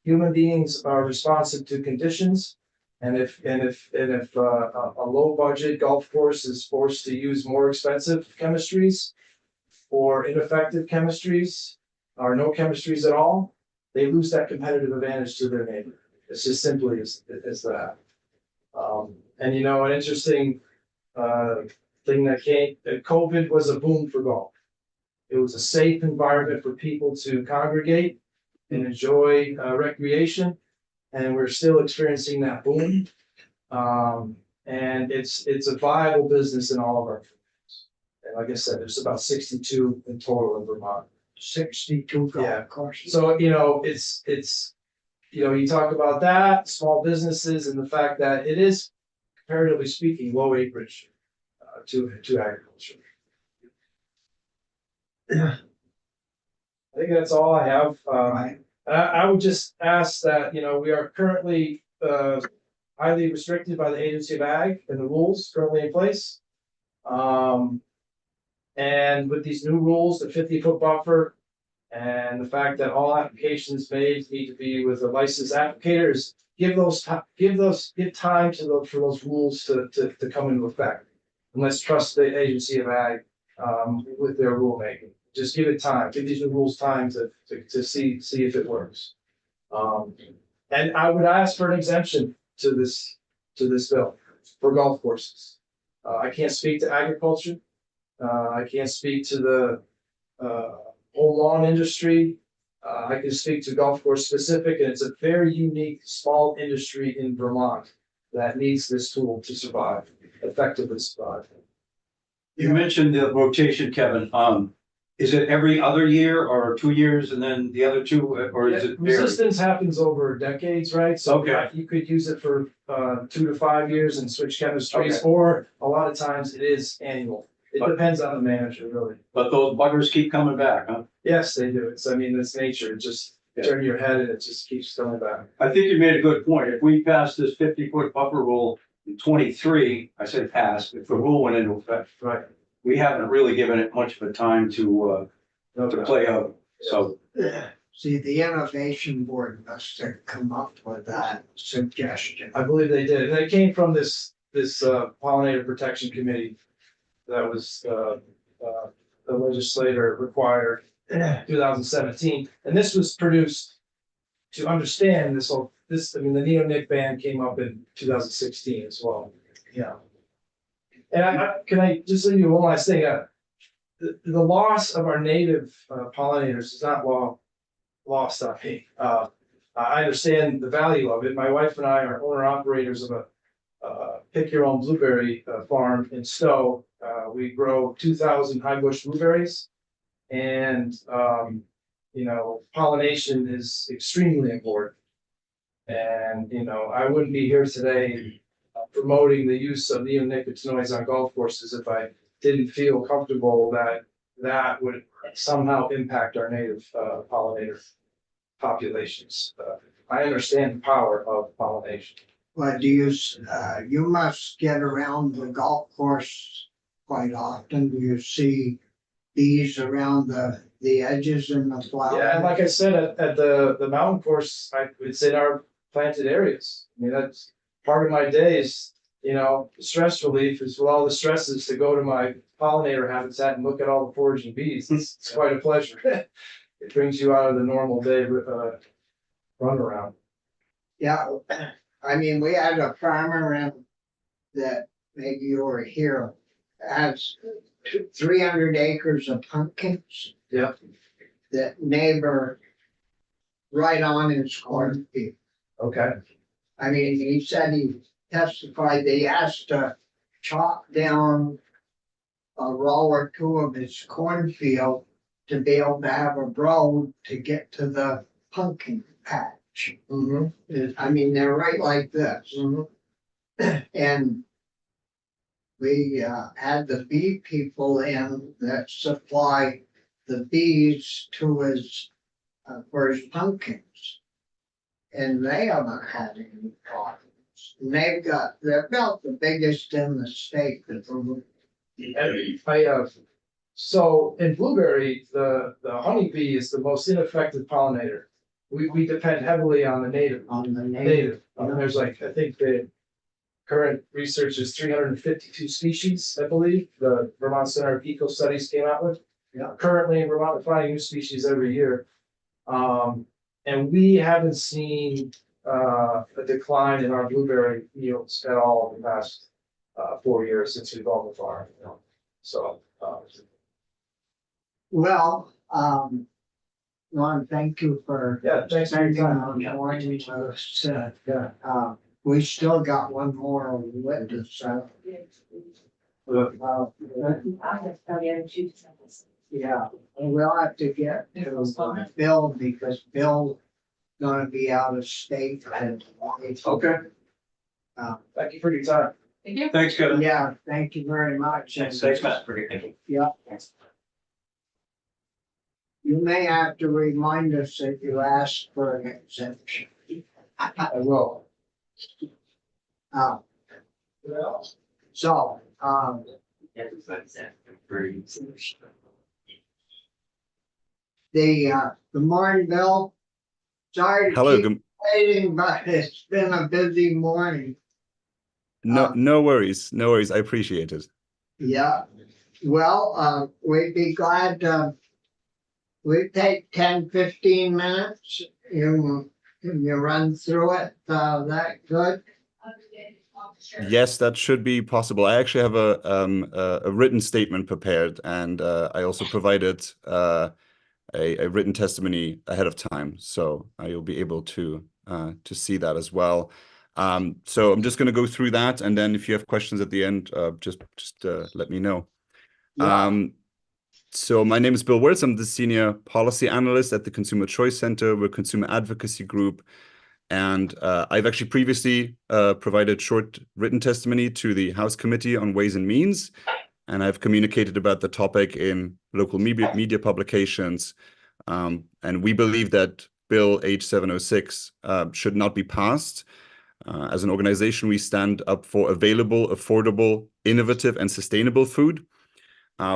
Speaker 10: Human beings are responsive to conditions. And if a low budget golf course is forced to use more expensive chemistries or ineffective chemistries or no chemistries at all, they lose that competitive advantage to their neighbor. It's just simply as that. An interesting thing that COVID was a boom for golf. It was a safe environment for people to congregate and enjoy recreation. And we're still experiencing that boom. And it's a viable business in all of our communities. And like I said, there's about 62 in total in Vermont.
Speaker 1: 62 golf courses.
Speaker 10: So, it's you talk about that, small businesses and the fact that it is, comparatively speaking, low acreage to agriculture. Yeah. I think that's all I have. I would just ask that, we are currently highly restricted by the Agency of Ag and the rules currently in place. And with these new rules, the 50-foot buffer and the fact that all applications made need to be with a licensed applicators, give time for those rules to come into effect. And let's trust the Agency of Ag with their rulemaking. Just give it time. Give these new rules time to see if it works. And I would ask for an exemption to this bill for golf courses. I can't speak to agriculture. I can't speak to the whole lawn industry. I can speak to golf course specific, and it's a very unique small industry in Vermont that needs this tool to survive, effectively survive.
Speaker 3: You mentioned the rotation, Kevin. Is it every other year or 2 years and then the other two, or is it?
Speaker 10: Resistance happens over decades, right? So
Speaker 3: Okay.
Speaker 10: you could use it for 2 to 5 years and switch chemistries,
Speaker 3: Okay.
Speaker 10: or a lot of times it is annual. It depends on the manager, really.
Speaker 3: But those buggers keep coming back, huh?
Speaker 10: Yes, they do. It's nature. It just turn your head and it just keeps coming back.
Speaker 3: I think you made a good point. If we pass this 50-foot buffer rule in 23, I said pass, if the rule went into effect,
Speaker 10: Right.
Speaker 3: we haven't really given it much of a time to play out. So,
Speaker 1: See, the innovation board must have come up with that suggestion.
Speaker 10: I believe they did. And it came from this pollinator protection committee that was the legislator required in 2017. And this was produced to understand the neonic ban came up in 2016 as well. Yeah. And can I just leave you one last thing? The loss of our native pollinators is not lost on me. I understand the value of it. My wife and I are owner operators of a pick your own blueberry farm in Stowe. We grow 2,000 high bush blueberries, and pollination is extremely important. And I wouldn't be here today promoting the use of neonicotinoids on golf courses if I didn't feel comfortable that would somehow impact our native pollinator populations. I understand the power of pollination.
Speaker 1: But you must get around the golf course quite often. Do you see bees around the edges and the flowers?
Speaker 10: Yeah, and like I said, at the mountain course, it's in our planted areas. I mean, that's part of my day is, stress relief is with all the stresses to go to my pollinator habitat and look at all the foraging bees. It's quite a pleasure. It brings you out of the normal day run around.
Speaker 1: Yeah, I mean, we had a farmer that maybe you were here, has 300 acres of pumpkins.
Speaker 10: Yep.
Speaker 1: That neighbor right on his cornfield.
Speaker 10: Okay.
Speaker 1: I mean, he said he testified they asked to chop down a row or two of his cornfield to be able to have a road to get to the pumpkin patch.
Speaker 10: Mm-hmm.
Speaker 1: I mean, they're right like this.
Speaker 10: Mm-hmm.
Speaker 1: And we had the bee people in that supply the bees to his for his pumpkins. And they haven't had any problems. And they're about the biggest in the state.
Speaker 10: So in blueberry, the honeybee is the most ineffective pollinator. We depend heavily on the native. There's I think the current research is 352 species, I believe, the Vermont Center of Eco Studies came out with.
Speaker 1: Yeah.
Speaker 10: Currently in Vermont, we're finding new species every year. And we haven't seen a decline in our blueberry yields at all in the past 4 years since we've owned the farm. So.
Speaker 1: Well, Ron, thank you for
Speaker 10: Thanks for your
Speaker 1: spending
Speaker 10: time.
Speaker 1: on morning with us. We still got one more witness. Yeah, and we'll have to get to Bill because Bill's gonna be out of state.
Speaker 3: okay.
Speaker 10: Thank you for your time.
Speaker 4: Thank you.
Speaker 3: Thanks, Kevin.
Speaker 1: Yeah, thank you very much.
Speaker 3: Thanks, Matt.
Speaker 1: Yeah. You may have to remind us that you asked for an exemption.
Speaker 10: I will.
Speaker 1: So, the morning, Bill. Sorry to
Speaker 12: Hello,
Speaker 1: keep waiting, but it's been a busy morning.
Speaker 12: no worries. No worries. I appreciate it.
Speaker 1: Yeah, well, we'd be glad to, we take 10-15 minutes. You run through it, that good?
Speaker 12: Yes, that should be possible. I actually have a written statement prepared, and I also provided a written testimony ahead of time, so you'll be able to see that as well. So I'm just going to go through that, and then if you have questions at the end, just let me know.
Speaker 1: Yeah.
Speaker 12: So my name is Bill Wirtz. I'm the Senior Policy Analyst at the Consumer Choice Center. We're a consumer advocacy group. And I've actually previously provided short written testimony to the House Committee on Ways and Means. and I've communicated about the topic in local media publications. And we believe that Bill H706 should not be passed. As an organization, we stand up for available, affordable, innovative, and sustainable food.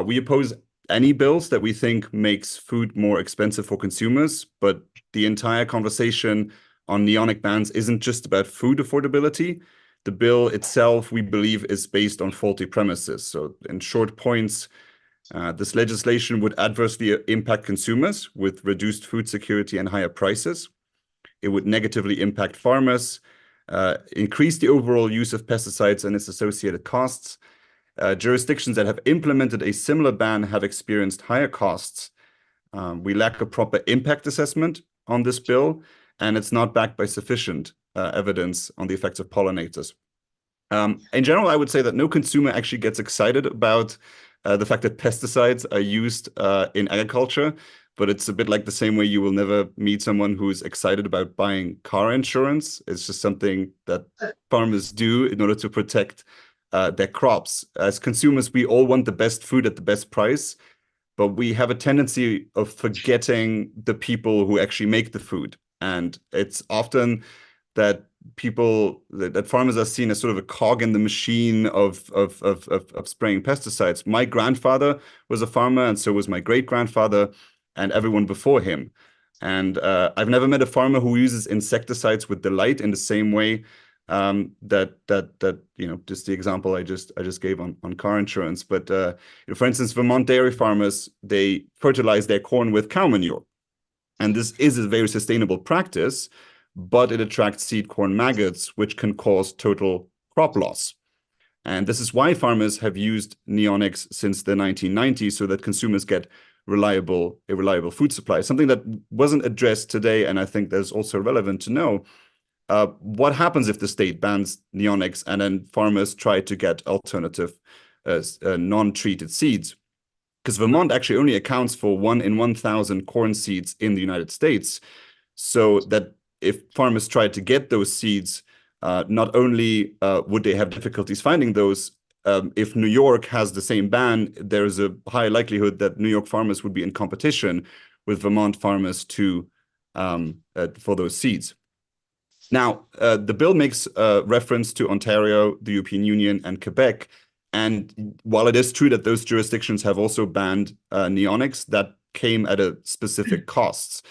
Speaker 12: We oppose any bills that we think makes food more expensive for consumers, but the entire conversation on neonic bans isn't just about food affordability. The bill itself, we believe, is based on faulty premises. So in short points, this legislation would adversely impact consumers with reduced food security and higher prices. It would negatively impact farmers, increase the overall use of pesticides and its associated costs. Jurisdictions that have implemented a similar ban have experienced higher costs. We lack a proper impact assessment on this bill, and it's not backed by sufficient evidence on the effects of pollinators. In general, I would say that no consumer actually gets excited about the fact that pesticides are used in agriculture, but it's a bit like the same way you will never meet someone who's excited about buying car insurance. It's just something that farmers do in order to protect their crops. As consumers, we all want the best food at the best price, but we have a tendency of forgetting the people who actually make the food. And it's often that farmers are seen as sort of a cog in the machine of spraying pesticides. My grandfather was a farmer, and so was my great-grandfather and everyone before him. And I've never met a farmer who uses insecticides with delight in the same way that just the example I just gave on car insurance. But for instance, Vermont dairy farmers, they fertilize their corn with cow manure, and this is a very sustainable practice, but it attracts seed corn maggots, which can cause total crop loss. And this is why farmers have used neonics since the 1990s, so that consumers get a reliable food supply. Something that wasn't addressed today, and I think that's also relevant to know. What happens if the state bans neonics and then farmers try to get alternative non-treated seeds? Because Vermont actually only accounts for 1 in 1,000 corn seeds in the United States. So that if farmers try to get those seeds, not only would they have difficulties finding those, if New York has the same ban, there's a high likelihood that New York farmers would be in competition with Vermont farmers for those seeds. Now, the bill makes reference to Ontario, the European Union, and Quebec. And while it is true that those jurisdictions have also banned neonics, that came at a specific costs.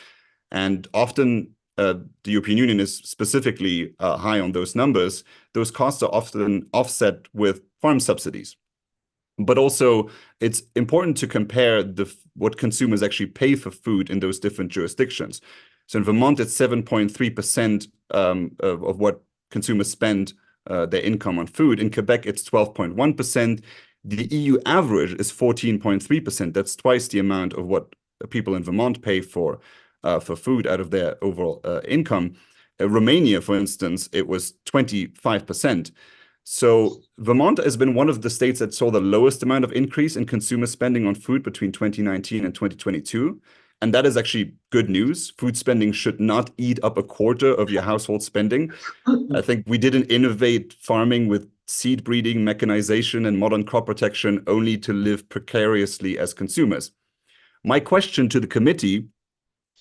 Speaker 12: And often the European Union is specifically high on those numbers. Those costs are often offset with farm subsidies. But also, it's important to compare what consumers actually pay for food in those different jurisdictions. So in Vermont, it's 7.3% of what consumers spend their income on food. In Quebec, it's 12.1%. The EU average is 14.3%. That's twice the amount of what people in Vermont pay for food out of their overall income. Romania, for instance, it was 25%. So Vermont has been one of the states that saw the lowest amount of increase in consumer spending on food between 2019 and 2022. And that is actually good news. Food spending should not eat up a quarter of your household spending. I think we didn't innovate farming with seed breeding, mechanization, and modern crop protection only to live precariously as consumers. My question to the committee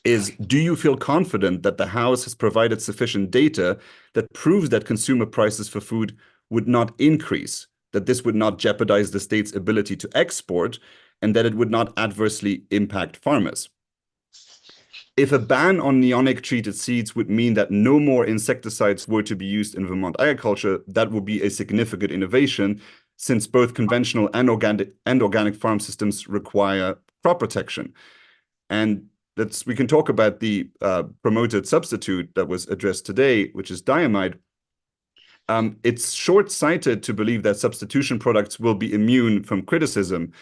Speaker 12: is, do you feel confident that the House has provided sufficient data that proves that consumer prices for food would not increase, that this would not jeopardize the state's ability to export, and that it would not adversely impact farmers? If a ban on neonic treated seeds would mean that no more insecticides were to be used in Vermont agriculture, that would be a significant innovation, since both conventional and organic farm systems require crop protection. And we can talk about the promoted substitute that was addressed today, which is diamide. It's short-sighted to believe that substitution products will be immune from criticism.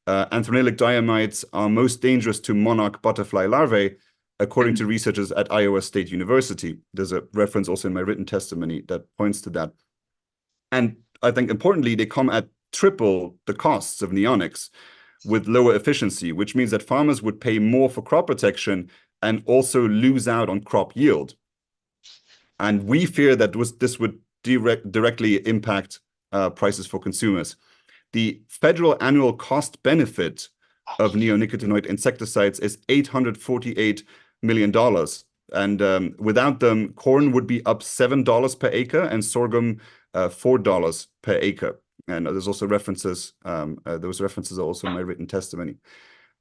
Speaker 12: Anthranilic diamides are most dangerous to monarch butterfly larvae, according to researchers at Iowa State University. There's a reference also in my written testimony that points to that. And I think importantly, they come at triple the costs of neonics with lower efficiency, which means that farmers would pay more for crop protection and also lose out on crop yield. And we fear that this would directly impact prices for consumers. the federal annual cost benefit of neonicotinoid insecticides is $848 million. And without them, corn would be up $7 per acre and sorghum $4 per acre. And there's also references, those references are also in my written testimony.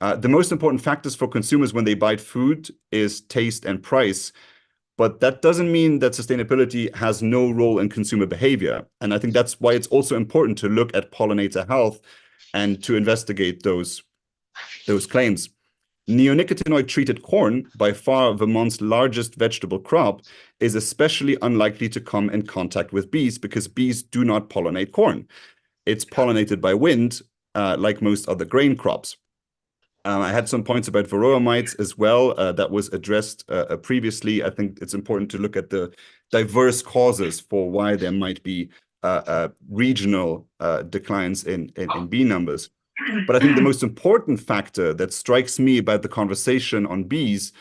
Speaker 12: The most important factors for consumers when they buy food is taste and price. But that doesn't mean that sustainability has no role in consumer behavior. And I think that's why it's also important to look at pollinator health and to investigate those claims. Neonicotinoid treated corn, by far Vermont's largest vegetable crop, is especially unlikely to come in contact with bees because bees do not pollinate corn. It's pollinated by wind, like most other grain crops. I had some points about varroa mites as well. That was addressed previously. I think it's important to look at the diverse causes for why there might be regional declines in bee numbers. But I think the most important factor that strikes me about the conversation on bees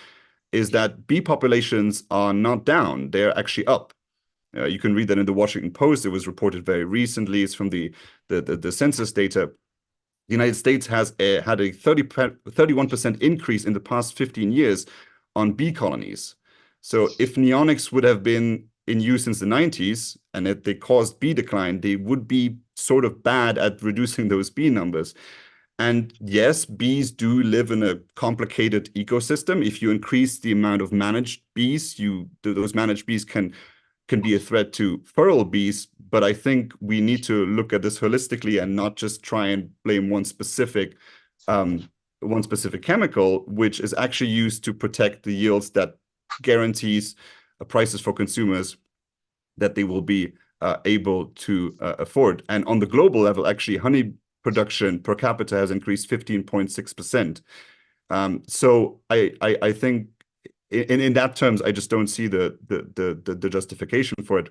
Speaker 12: is that bee populations are not down, they're actually up. You can read that in the Washington Post. It was reported very recently. It's from the census data. The United States has had a 31% increase in the past 15 years on bee colonies. So if neonics would have been in use since the 90s and if they caused bee decline, they would be sort of bad at reducing those bee numbers. And yes, bees do live in a complicated ecosystem. If you increase the amount of managed bees, those managed bees can be a threat to feral bees. But I think we need to look at this holistically and not just try and blame one specific chemical, which is actually used to protect the yields that guarantees prices for consumers that they will be able to afford. And on the global level, actually, honey production per capita has increased 15.6%. So I think in that terms, I just don't see the justification for it.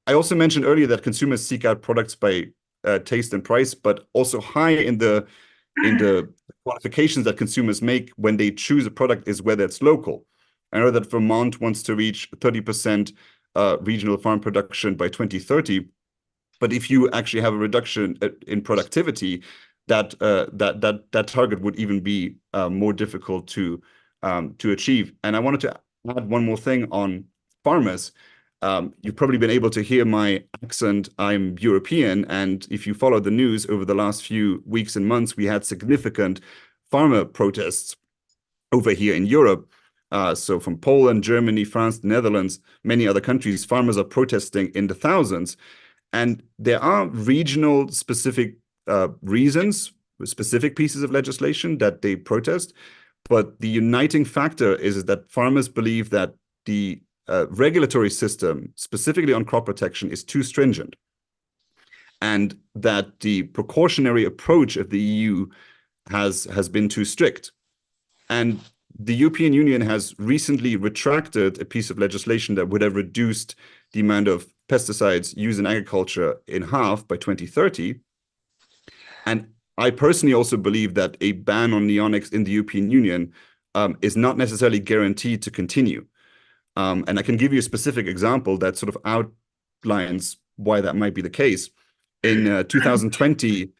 Speaker 12: I also mentioned earlier that consumers seek out products by taste and price, but also high in the qualifications that consumers make when they choose a product is whether it's local. I know that Vermont wants to reach 30% regional farm production by 2030, but if you actually have a reduction in productivity, that target would even be more difficult to achieve. And I wanted to add one more thing on farmers. You've probably been able to hear my accent. I'm European, and if you follow the news over the last few weeks and months, we had significant farmer protests over here in Europe. So from Poland, Germany, France, the Netherlands, many other countries, farmers are protesting in the thousands. And there are regional specific reasons, specific pieces of legislation that they protest. But the uniting factor is that farmers believe that the regulatory system, specifically on crop protection, is too stringent. And that the precautionary approach of the EU has been too strict. And the European Union has recently retracted a piece of legislation that would have reduced the amount of pesticides used in agriculture in half by 2030. And I personally also believe that a ban on neonics in the European Union is not necessarily guaranteed to continue. And I can give you a specific example that sort of outlines why that might be the case. In 2020,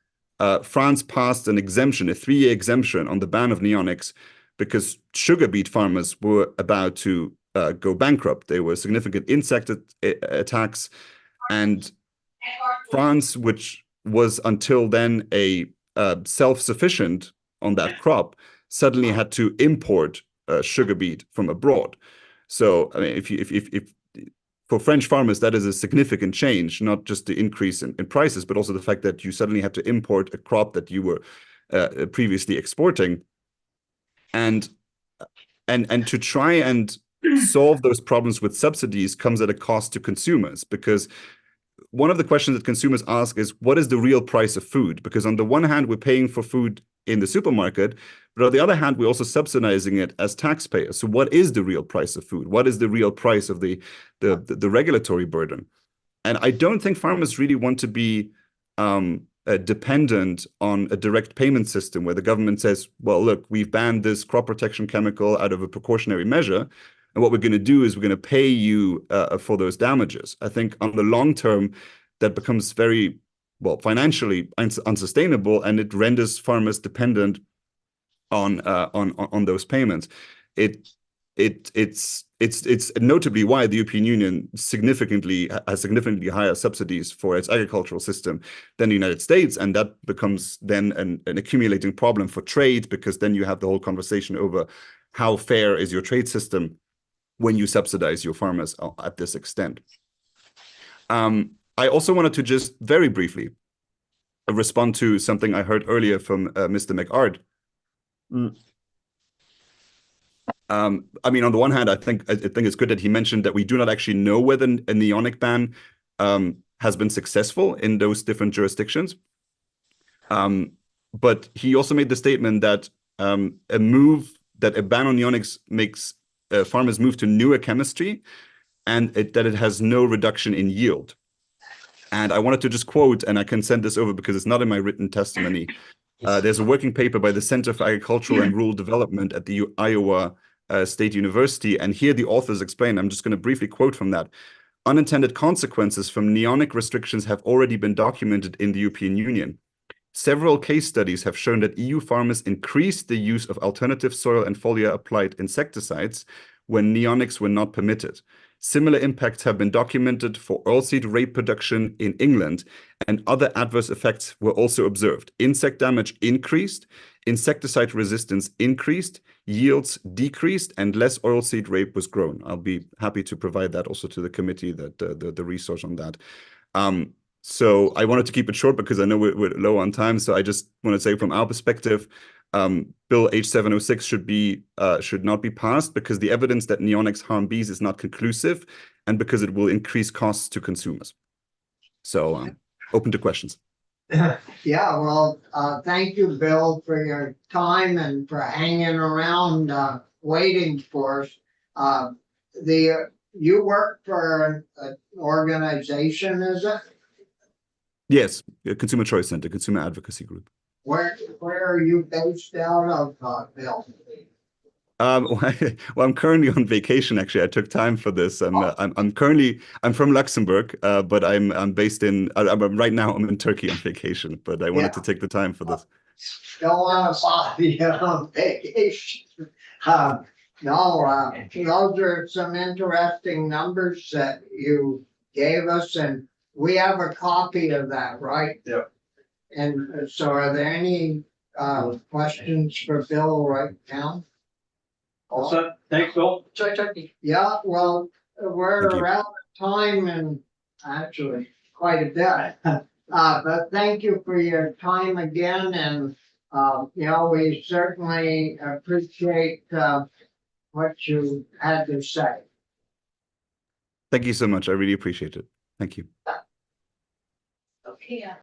Speaker 12: France passed an exemption, a 3-year exemption on the ban of neonics, because sugar beet farmers were about to go bankrupt. There were significant insect attacks, and France, which was until then a self-sufficient on that crop, suddenly had to import sugar beet from abroad. So, I mean, if for French farmers, that is a significant change, not just the increase in prices, but also the fact that you suddenly have to import a crop that you were previously exporting. And to try and solve those problems with subsidies comes at a cost to consumers, because one of the questions that consumers ask is, what is the real price of food? Because on the one hand, we're paying for food in the supermarket, but on the other hand, we're also subsidizing it as taxpayers. So what is the real price of food? What is the real price of the regulatory burden? And I don't think farmers really want to be dependent on a direct payment system where the government says, well, look, we've banned this crop protection chemical out of a precautionary measure, and what we're going to do is we're going to pay you for those damages. I think on the long term, that becomes very well, financially unsustainable, and it renders farmers dependent on those payments. It's notably why the European Union has significantly higher subsidies for its agricultural system than the United States, and that becomes then an accumulating problem for trade, because then you have the whole conversation over how fair is your trade system when you subsidize your farmers at this extent. I also wanted to just very briefly respond to something I heard earlier from Mr. McArt. I mean, on the one hand, I think it's good that he mentioned that we do not actually know whether a neonic ban has been successful in those different jurisdictions. But he also made the statement that a ban on neonics makes farmers move to newer chemistry, and that it has no reduction in yield. And I wanted to just quote, and I can send this over because it's not in my written testimony. There's a working paper by the Center for Agricultural and Rural Development at the Iowa State University. And here the authors explain, I'm just going to briefly quote from that. Unintended consequences from neonic restrictions have already been documented in the European Union. Several case studies have shown that EU farmers increased the use of alternative soil and foliar-applied insecticides when neonics were not permitted. Similar impacts have been documented for oilseed rape production in England, and other adverse effects were also observed. Insect damage increased, insecticide resistance increased, yields decreased, and less oilseed rape was grown. I'll be happy to provide that also to the committee, that the resource on that. So I wanted to keep it short because I know we're low on time. So I just want to say, from our perspective, Bill H706 should not be passed because the evidence that neonics harm bees is not conclusive, and because it will increase costs to consumers. So open to questions.
Speaker 1: Yeah, well, thank you, Bill, for your time and for hanging around, waiting for us. You work for an organization, is it?
Speaker 12: Yes, Consumer Choice Center, Consumer Advocacy Group.
Speaker 1: Where are you based out of, Bill?
Speaker 12: Well, I'm currently on vacation. Actually, I took time for this, and I'm from Luxembourg, but I'm based in. Right now I'm in Turkey on vacation, but I wanted to take the time for this.
Speaker 1: Don't want to bother you on vacation. No, those are some interesting numbers that you gave us, and we have a copy of that, right?
Speaker 10: Yep.
Speaker 1: And so are there any questions for Bill right now?
Speaker 3: All set. Thanks, Bill.
Speaker 4: Joy Turkey.
Speaker 1: Yeah, well,
Speaker 12: Thank
Speaker 1: we're
Speaker 12: you.
Speaker 1: out of time and actually quite a bit. But thank you for your time again, and we certainly appreciate what you had to say.
Speaker 12: Thank you so much. I really appreciate it. Thank you.
Speaker 2: Okay,